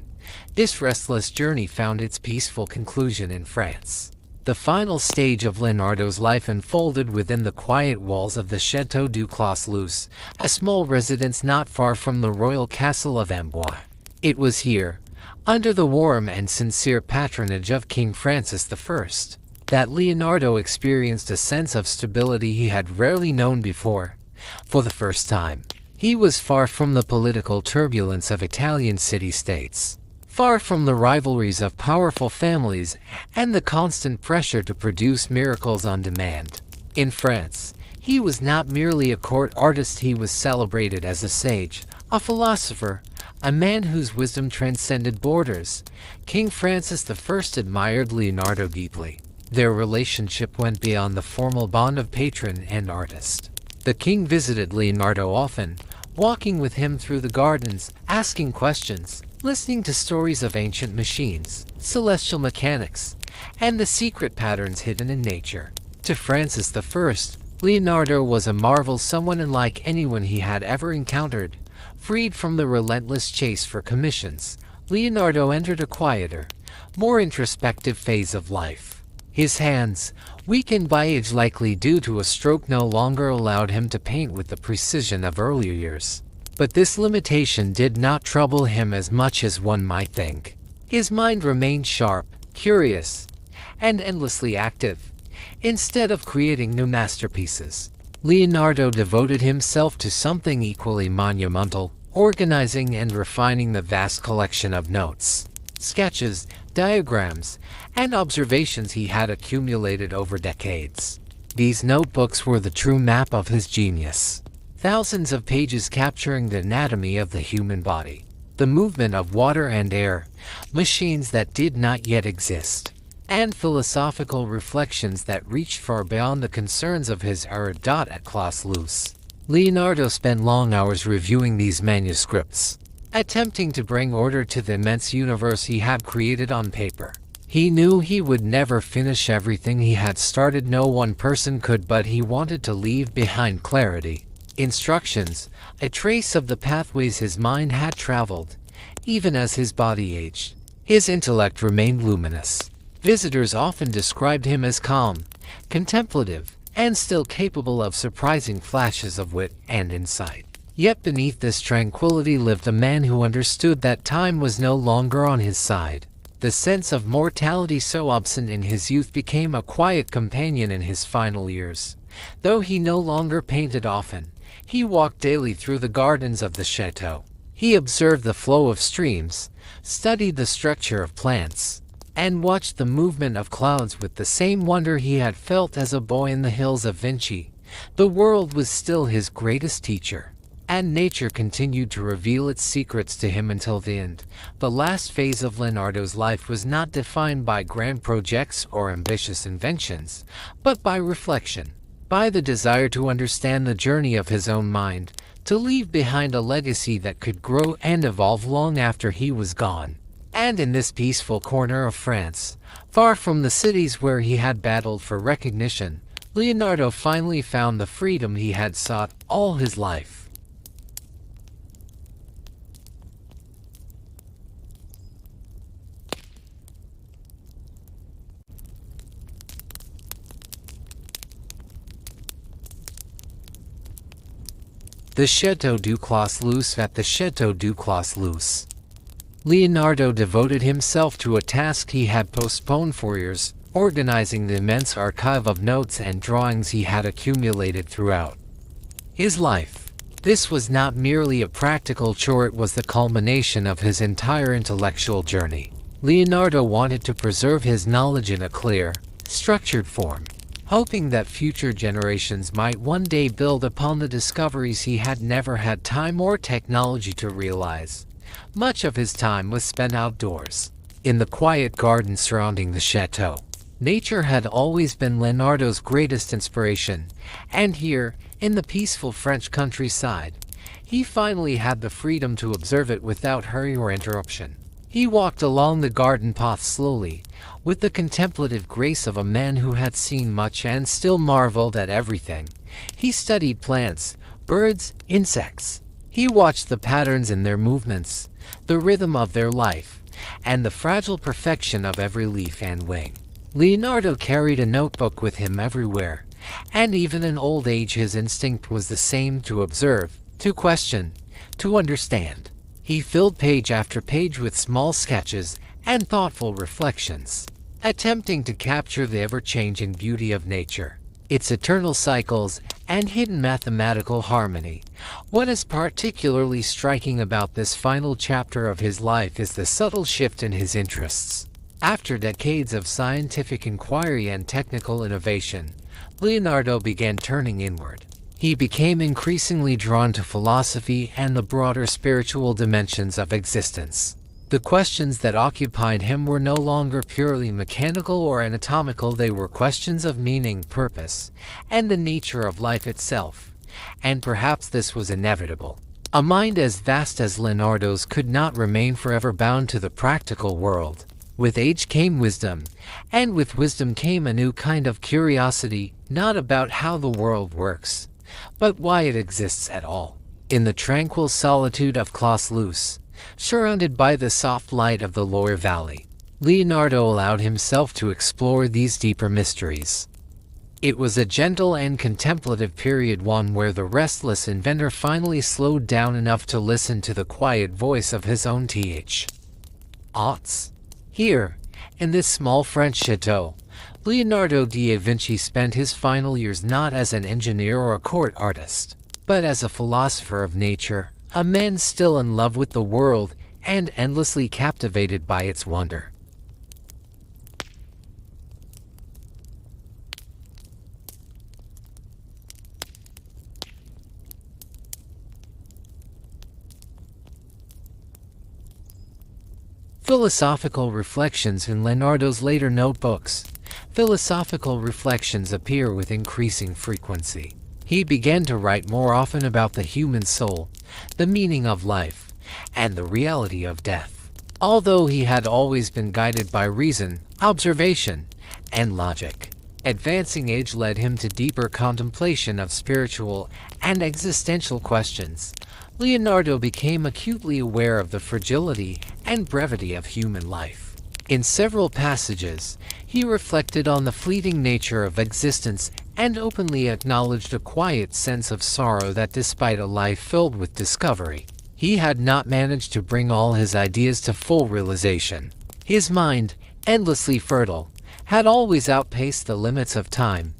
This restless journey found its peaceful conclusion in France. The final stage of Leonardo's life unfolded within the quiet walls of the Château du Clos, a small residence not far from the royal castle of Amboise. It was here, under the warm and sincere patronage of King Francis I, that Leonardo experienced a sense of stability he had rarely known before. For the first time, he was far from the political turbulence of Italian city-states, far from the rivalries of powerful families and the constant pressure to produce miracles on demand. In France, he was not merely a court artist, he was celebrated as a sage, a philosopher, a man whose wisdom transcended borders. King Francis I admired Leonardo deeply. Their relationship went beyond the formal bond of patron and artist. The king visited Leonardo often, walking with him through the gardens, asking questions, listening to stories of ancient machines, celestial mechanics, and the secret patterns hidden in nature. To Francis I, Leonardo was a marvel, someone unlike anyone he had ever encountered. Freed from the relentless chase for commissions, Leonardo entered a quieter, more introspective phase of life. His hands, weakened by age likely due to a stroke, no longer allowed him to paint with the precision of earlier years. But this limitation did not trouble him as much as one might think. His mind remained sharp, curious, and endlessly active. Instead of creating new masterpieces, Leonardo devoted himself to something equally monumental: organizing and refining the vast collection of notes, sketches, diagrams, and observations he had accumulated over decades. These notebooks were the true map of his genius. Thousands of pages capturing the anatomy of the human body, the movement of water and air, machines that did not yet exist, and philosophical reflections that reached far beyond the concerns of his era. At Clos, Leonardo spent long hours reviewing these manuscripts, attempting to bring order to the immense universe he had created on paper. He knew he would never finish everything he had started, no one person could, but he wanted to leave behind clarity, instructions, a trace of the pathways his mind had traveled. Even as his body aged, his intellect remained luminous. Visitors often described him as calm, contemplative, and still capable of surprising flashes of wit and insight. Yet beneath this tranquility lived a man who understood that time was no longer on his side. The sense of mortality, so absent in his youth, became a quiet companion in his final years. Though he no longer painted often, he walked daily through the gardens of the Château. He observed the flow of streams, studied the structure of plants, and watched the movement of clouds with the same wonder he had felt as a boy in the hills of Vinci. The world was still his greatest teacher, and nature continued to reveal its secrets to him until the end. The last phase of Leonardo's life was not defined by grand projects or ambitious inventions, but by reflection, by the desire to understand the journey of his own mind, to leave behind a legacy that could grow and evolve long after he was gone. And in this peaceful corner of France, far from the cities where he had battled for recognition, Leonardo finally found the freedom he had sought all his life. The Château du Clos. At the Château du Clos, Leonardo devoted himself to a task he had postponed for years, organizing the immense archive of notes and drawings he had accumulated throughout his life. This was not merely a practical chore, it was the culmination of his entire intellectual journey. Leonardo wanted to preserve his knowledge in a clear, structured form, hoping that future generations might one day build upon the discoveries he had never had time or technology to realize. Much of his time was spent outdoors, in the quiet gardens surrounding the chateau. Nature had always been Leonardo's greatest inspiration, and here, in the peaceful French countryside, he finally had the freedom to observe it without hurry or interruption. He walked along the garden path slowly, with the contemplative grace of a man who had seen much and still marveled at everything. He studied plants, birds, insects. He watched the patterns in their movements, the rhythm of their life, and the fragile perfection of every leaf and wing. Leonardo carried a notebook with him everywhere, and even in old age his instinct was the same: to observe, to question, to understand. He filled page after page with small sketches and thoughtful reflections, attempting to capture the ever-changing beauty of nature, its eternal cycles and hidden mathematical harmony. What is particularly striking about this final chapter of his life is the subtle shift in his interests. After decades of scientific inquiry and technical innovation, Leonardo began turning inward. He became increasingly drawn to philosophy and the broader spiritual dimensions of existence. The questions that occupied him were no longer purely mechanical or anatomical, they were questions of meaning, purpose, and the nature of life itself. And perhaps this was inevitable. A mind as vast as Leonardo's could not remain forever bound to the practical world. With age came wisdom, and with wisdom came a new kind of curiosity, not about how the world works, but why it exists at all. In the tranquil solitude of Clos, surrounded by the soft light of the Loire Valley, Leonardo allowed himself to explore these deeper mysteries. It was a gentle and contemplative period, one where the restless inventor finally slowed down enough to listen to the quiet voice of his own thoughts. Here, in this small French chateau, Leonardo da Vinci spent his final years not as an engineer or a court artist, but as a philosopher of nature, a man still in love with the world and endlessly captivated by its wonder. Philosophical reflections in Leonardo's later notebooks. Philosophical reflections appear with increasing frequency. He began to write more often about the human soul, the meaning of life, and the reality of death. Although he had always been guided by reason, observation, and logic, advancing age led him to deeper contemplation of spiritual and existential questions. Leonardo became acutely aware of the fragility and brevity of human life. In several passages, he reflected on the fleeting nature of existence and openly acknowledged a quiet sense of sorrow that despite a life filled with discovery, he had not managed to bring all his ideas to full realization. His mind, endlessly fertile, had always outpaced the limits of time.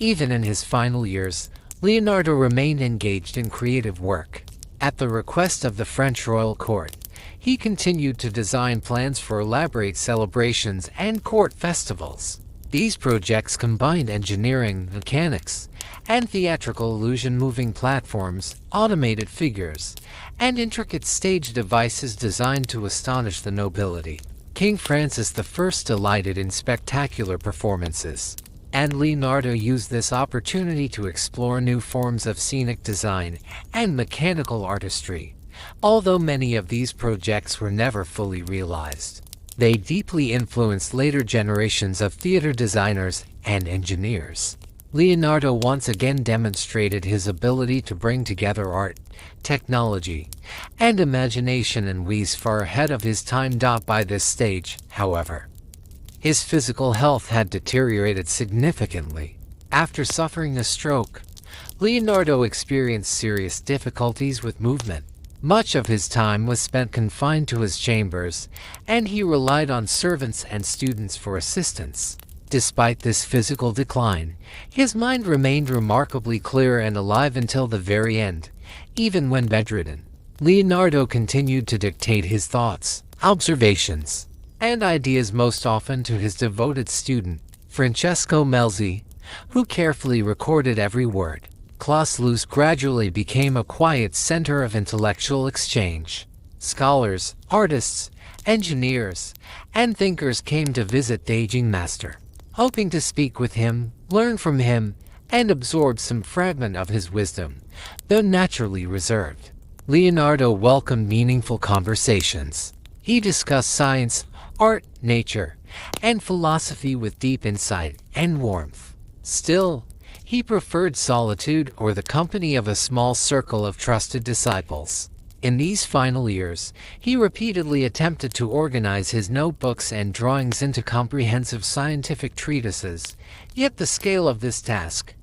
Even in his final years, Leonardo remained engaged in creative work. At the request of the French royal court, he continued to design plans for elaborate celebrations and court festivals. These projects combined engineering, mechanics, and theatrical illusion, moving platforms, automated figures, and intricate stage devices designed to astonish the nobility. King Francis I delighted in spectacular performances, and Leonardo used this opportunity to explore new forms of scenic design and mechanical artistry. Although many of these projects were never fully realized, they deeply influenced later generations of theater designers and engineers. Leonardo once again demonstrated his ability to bring together art, technology, and imagination in ways far ahead of his time. By this stage, however, his physical health had deteriorated significantly. After suffering a stroke, Leonardo experienced serious difficulties with movement. Much of his time was spent confined to his chambers, and he relied on servants and students for assistance. Despite this physical decline, his mind remained remarkably clear and alive until the very end. Even when bedridden, Leonardo continued to dictate his thoughts, observations, and ideas, most often to his devoted student, Francesco Melzi, who carefully recorded every word. Clos gradually became a quiet center of intellectual exchange. Scholars, artists, engineers, and thinkers came to visit the aging master, hoping to speak with him, learn from him, and absorb some fragment of his wisdom. Though naturally reserved, Leonardo welcomed meaningful conversations. He discussed science, art, nature, and philosophy with deep insight and warmth. Still, he preferred solitude or the company of a small circle of trusted disciples. In these final years, he repeatedly attempted to organize his notebooks and drawings into comprehensive scientific treatises, yet the scale of this task,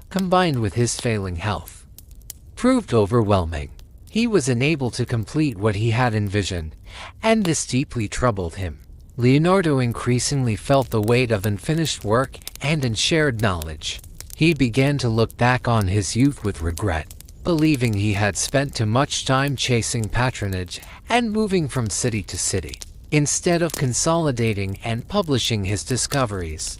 combined with his failing health, proved overwhelming. He was unable to complete what he had envisioned, and this deeply troubled him. Leonardo increasingly felt the weight of unfinished work and unshared knowledge. He began to look back on his youth with regret, believing he had spent too much time chasing patronage and moving from city to city, instead of consolidating and publishing his discoveries.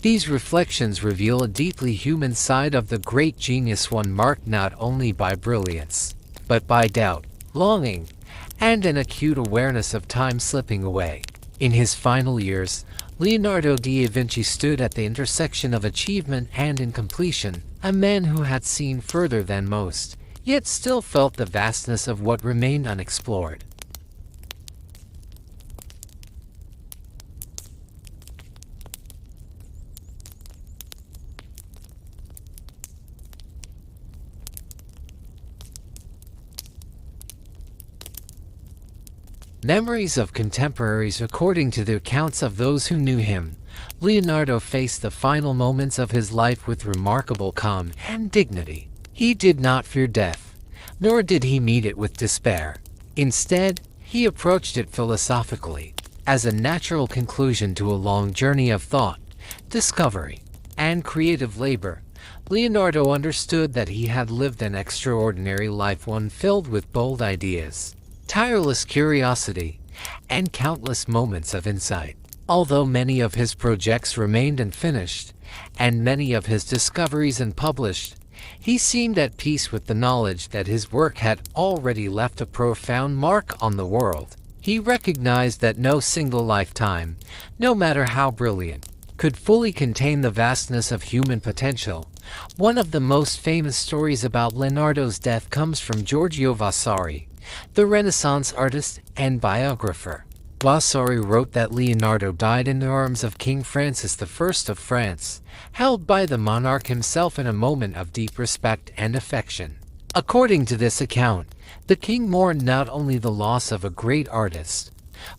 These reflections reveal a deeply human side of the great genius, one marked not only by brilliance, but by doubt, longing, and an acute awareness of time slipping away. In his final years, Leonardo da Vinci stood at the intersection of achievement and incompletion, a man who had seen further than most, yet still felt the vastness of what remained unexplored. Memories of contemporaries. According to the accounts of those who knew him, Leonardo faced the final moments of his life with remarkable calm and dignity. He did not fear death, nor did he meet it with despair. Instead, he approached it philosophically, as a natural conclusion to a long journey of thought, discovery, and creative labor. Leonardo understood that he had lived an extraordinary life, one filled with bold ideas, tireless curiosity, and countless moments of insight. Although many of his projects remained unfinished, and many of his discoveries unpublished, he seemed at peace with the knowledge that his work had already left a profound mark on the world. He recognized that no single lifetime, no matter how brilliant, could fully contain the vastness of human potential. One of the most famous stories about Leonardo's death comes from Giorgio Vasari, the Renaissance artist and biographer. Vasari wrote that Leonardo died in the arms of King Francis I of France, held by the monarch himself in a moment of deep respect and affection. According to this account, the king mourned not only the loss of a great artist,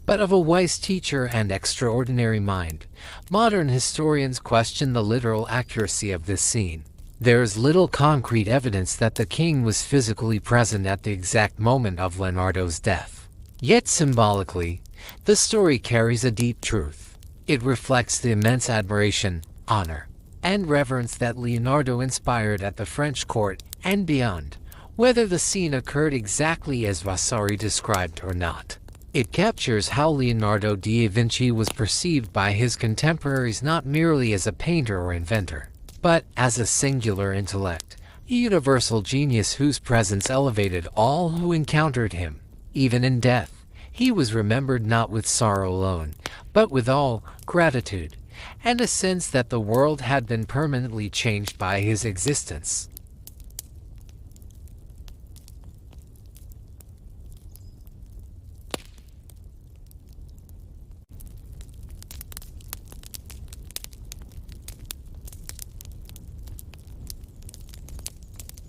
but of a wise teacher and extraordinary mind. Modern historians question the literal accuracy of this scene. There is little concrete evidence that the king was physically present at the exact moment of Leonardo's death. Yet symbolically, the story carries a deep truth. It reflects the immense admiration, honor, and reverence that Leonardo inspired at the French court and beyond, whether the scene occurred exactly as Vasari described or not. It captures how Leonardo da Vinci was perceived by his contemporaries, not merely as a painter or inventor, but as a singular intellect, a universal genius whose presence elevated all who encountered him. Even in death, he was remembered not with sorrow alone, but with awe, gratitude, and a sense that the world had been permanently changed by his existence.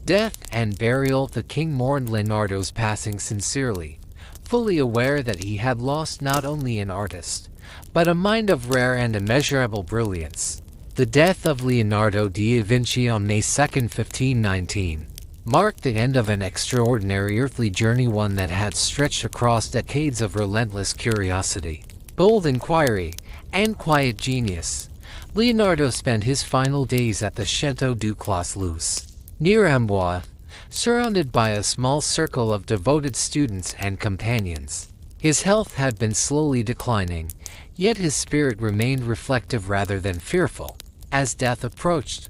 Death and burial. The king mourned Leonardo's passing sincerely, fully aware that he had lost not only an artist, but a mind of rare and immeasurable brilliance. The death of Leonardo da Vinci on May 2, 1519, marked the end of an extraordinary earthly journey, one that had stretched across decades of relentless curiosity, bold inquiry, and quiet genius. Leonardo spent his final days at the Château du Clos, near Amboise, surrounded by a small circle of devoted students and companions. His health had been slowly declining, yet his spirit remained reflective rather than fearful. As death approached,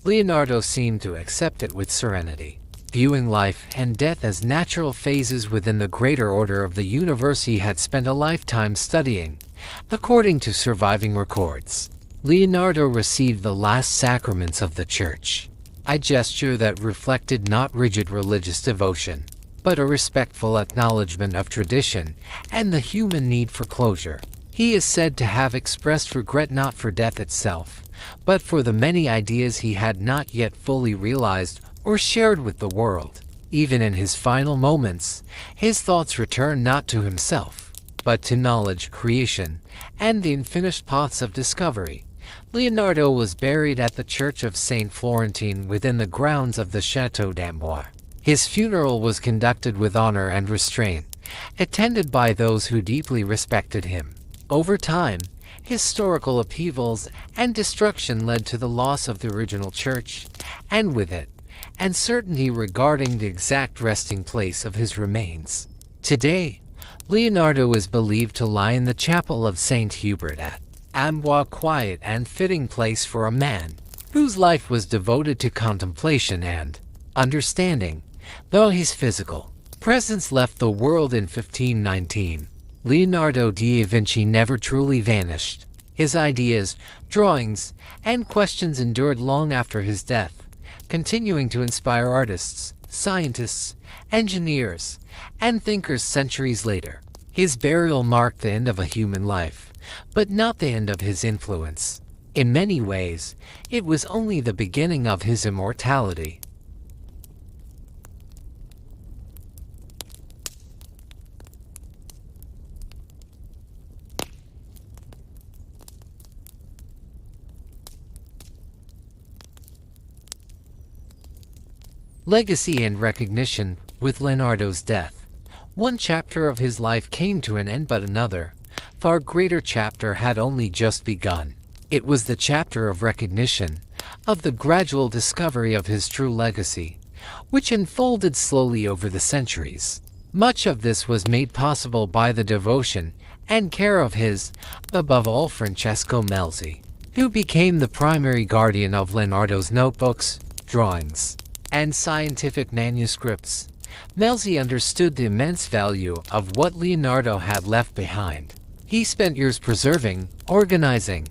Leonardo seemed to accept it with serenity, viewing life and death as natural phases within the greater order of the universe he had spent a lifetime studying. According to surviving records, Leonardo received the last sacraments of the Church, a gesture that reflected not rigid religious devotion, but a respectful acknowledgement of tradition and the human need for closure. He is said to have expressed regret not for death itself, but for the many ideas he had not yet fully realized or shared with the world. Even in his final moments, his thoughts returned not to himself, but to knowledge, creation, and the unfinished paths of discovery. Leonardo was buried at the Church of Saint Florentin within the grounds of the Château d'Amboise. His funeral was conducted with honor and restraint, attended by those who deeply respected him. Over time, historical upheavals and destruction led to the loss of the original church, and with it, uncertainty regarding the exact resting place of his remains. Today, Leonardo is believed to lie in the chapel of Saint Hubert at Amboise, quiet and fitting place for a man whose life was devoted to contemplation and understanding. Though his physical presence left the world in 1519, Leonardo da Vinci never truly vanished. His ideas, drawings, and questions endured long after his death, continuing to inspire artists, scientists, engineers, and thinkers centuries later. His burial marked the end of a human life, but not the end of his influence. In many ways, it was only the beginning of his immortality. Legacy and recognition. With Leonardo's death, one chapter of his life came to an end, but another, far greater chapter had only just begun. It was the chapter of recognition, of the gradual discovery of his true legacy, which unfolded slowly over the centuries. Much of this was made possible by the devotion and care of his, above all, Francesco Melzi, who became the primary guardian of Leonardo's notebooks, drawings, and scientific manuscripts. Melzi understood the immense value of what Leonardo had left behind. He spent years preserving, organizing,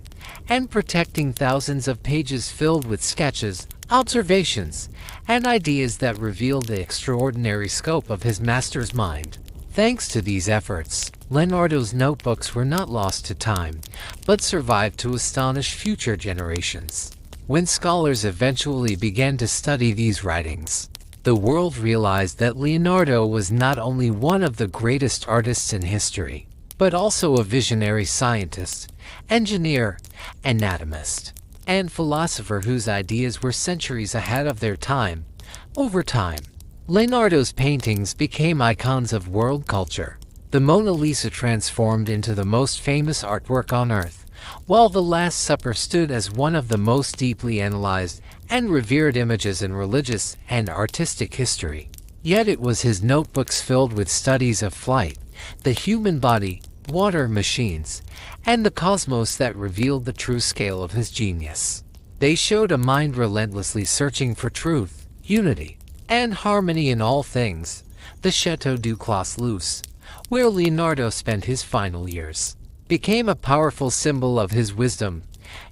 and protecting thousands of pages filled with sketches, observations, and ideas that revealed the extraordinary scope of his master's mind. Thanks to these efforts, Leonardo's notebooks were not lost to time, but survived to astonish future generations. When scholars eventually began to study these writings, the world realized that Leonardo was not only one of the greatest artists in history, but also a visionary scientist, engineer, anatomist, and philosopher whose ideas were centuries ahead of their time. Over time, Leonardo's paintings became icons of world culture. The Mona Lisa transformed into the most famous artwork on earth, while the Last Supper stood as one of the most deeply analyzed and revered images in religious and artistic history. Yet it was his notebooks filled with studies of flight, the human body, water machines, and the cosmos that revealed the true scale of his genius. They showed a mind relentlessly searching for truth, unity, and harmony in all things. The Château du Clos, where Leonardo spent his final years, became a powerful symbol of his wisdom,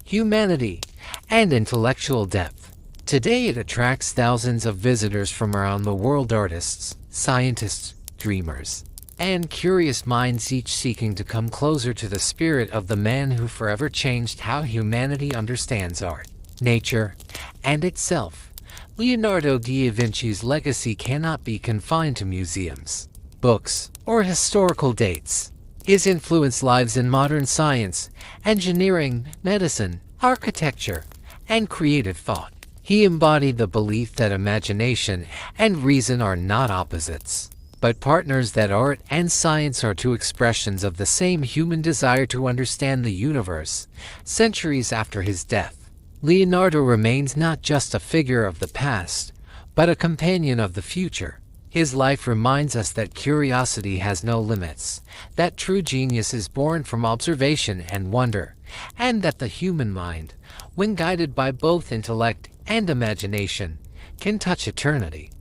humanity, and intellectual depth. Today it attracts thousands of visitors from around the world, artists, scientists, dreamers, and curious minds, each seeking to come closer to the spirit of the man who forever changed how humanity understands art, nature, and itself. Leonardo da Vinci's legacy cannot be confined to museums, books, or historical dates. His influence lives in modern science, engineering, medicine, architecture, and creative thought. He embodied the belief that imagination and reason are not opposites, but partners, that art and science are two expressions of the same human desire to understand the universe. Centuries after his death, Leonardo remains not just a figure of the past, but a companion of the future. His life reminds us that curiosity has no limits, that true genius is born from observation and wonder, and that the human mind, when guided by both intellect and imagination, can touch eternity.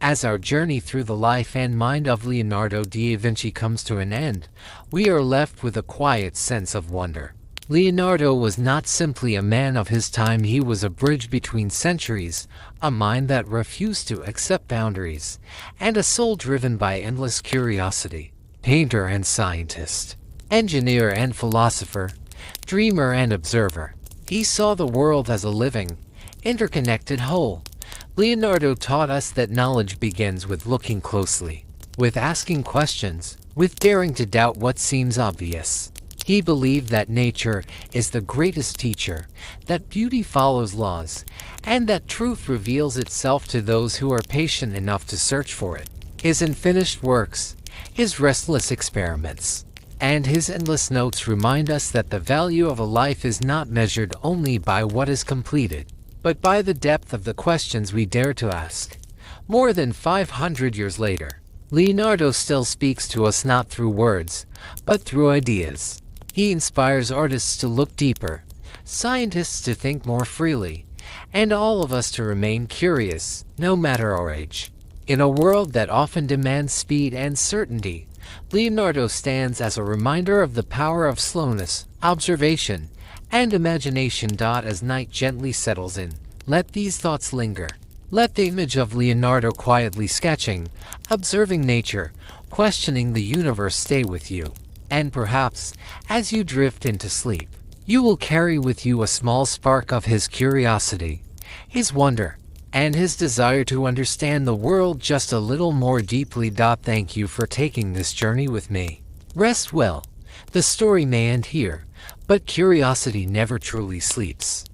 As our journey through the life and mind of Leonardo da Vinci comes to an end, we are left with a quiet sense of wonder. Leonardo was not simply a man of his time, he was a bridge between centuries, a mind that refused to accept boundaries, and a soul driven by endless curiosity. Painter and scientist, engineer and philosopher, dreamer and observer, he saw the world as a living, interconnected whole. Leonardo taught us that knowledge begins with looking closely, with asking questions, with daring to doubt what seems obvious. He believed that nature is the greatest teacher, that beauty follows laws, and that truth reveals itself to those who are patient enough to search for it. His unfinished works, his restless experiments, and his endless notes remind us that the value of a life is not measured only by what is completed, but by the depth of the questions we dare to ask. More than 500 years later, Leonardo still speaks to us not through words, but through ideas. He inspires artists to look deeper, scientists to think more freely, and all of us to remain curious, no matter our age. In a world that often demands speed and certainty, Leonardo stands as a reminder of the power of slowness, observation, and imagination. As night gently settles in, let these thoughts linger. Let the image of Leonardo quietly sketching, observing nature, questioning the universe stay with you. And perhaps, as you drift into sleep, you will carry with you a small spark of his curiosity, his wonder, and his desire to understand the world just a little more deeply. Thank you for taking this journey with me. Rest well. The story may end here, but curiosity never truly sleeps.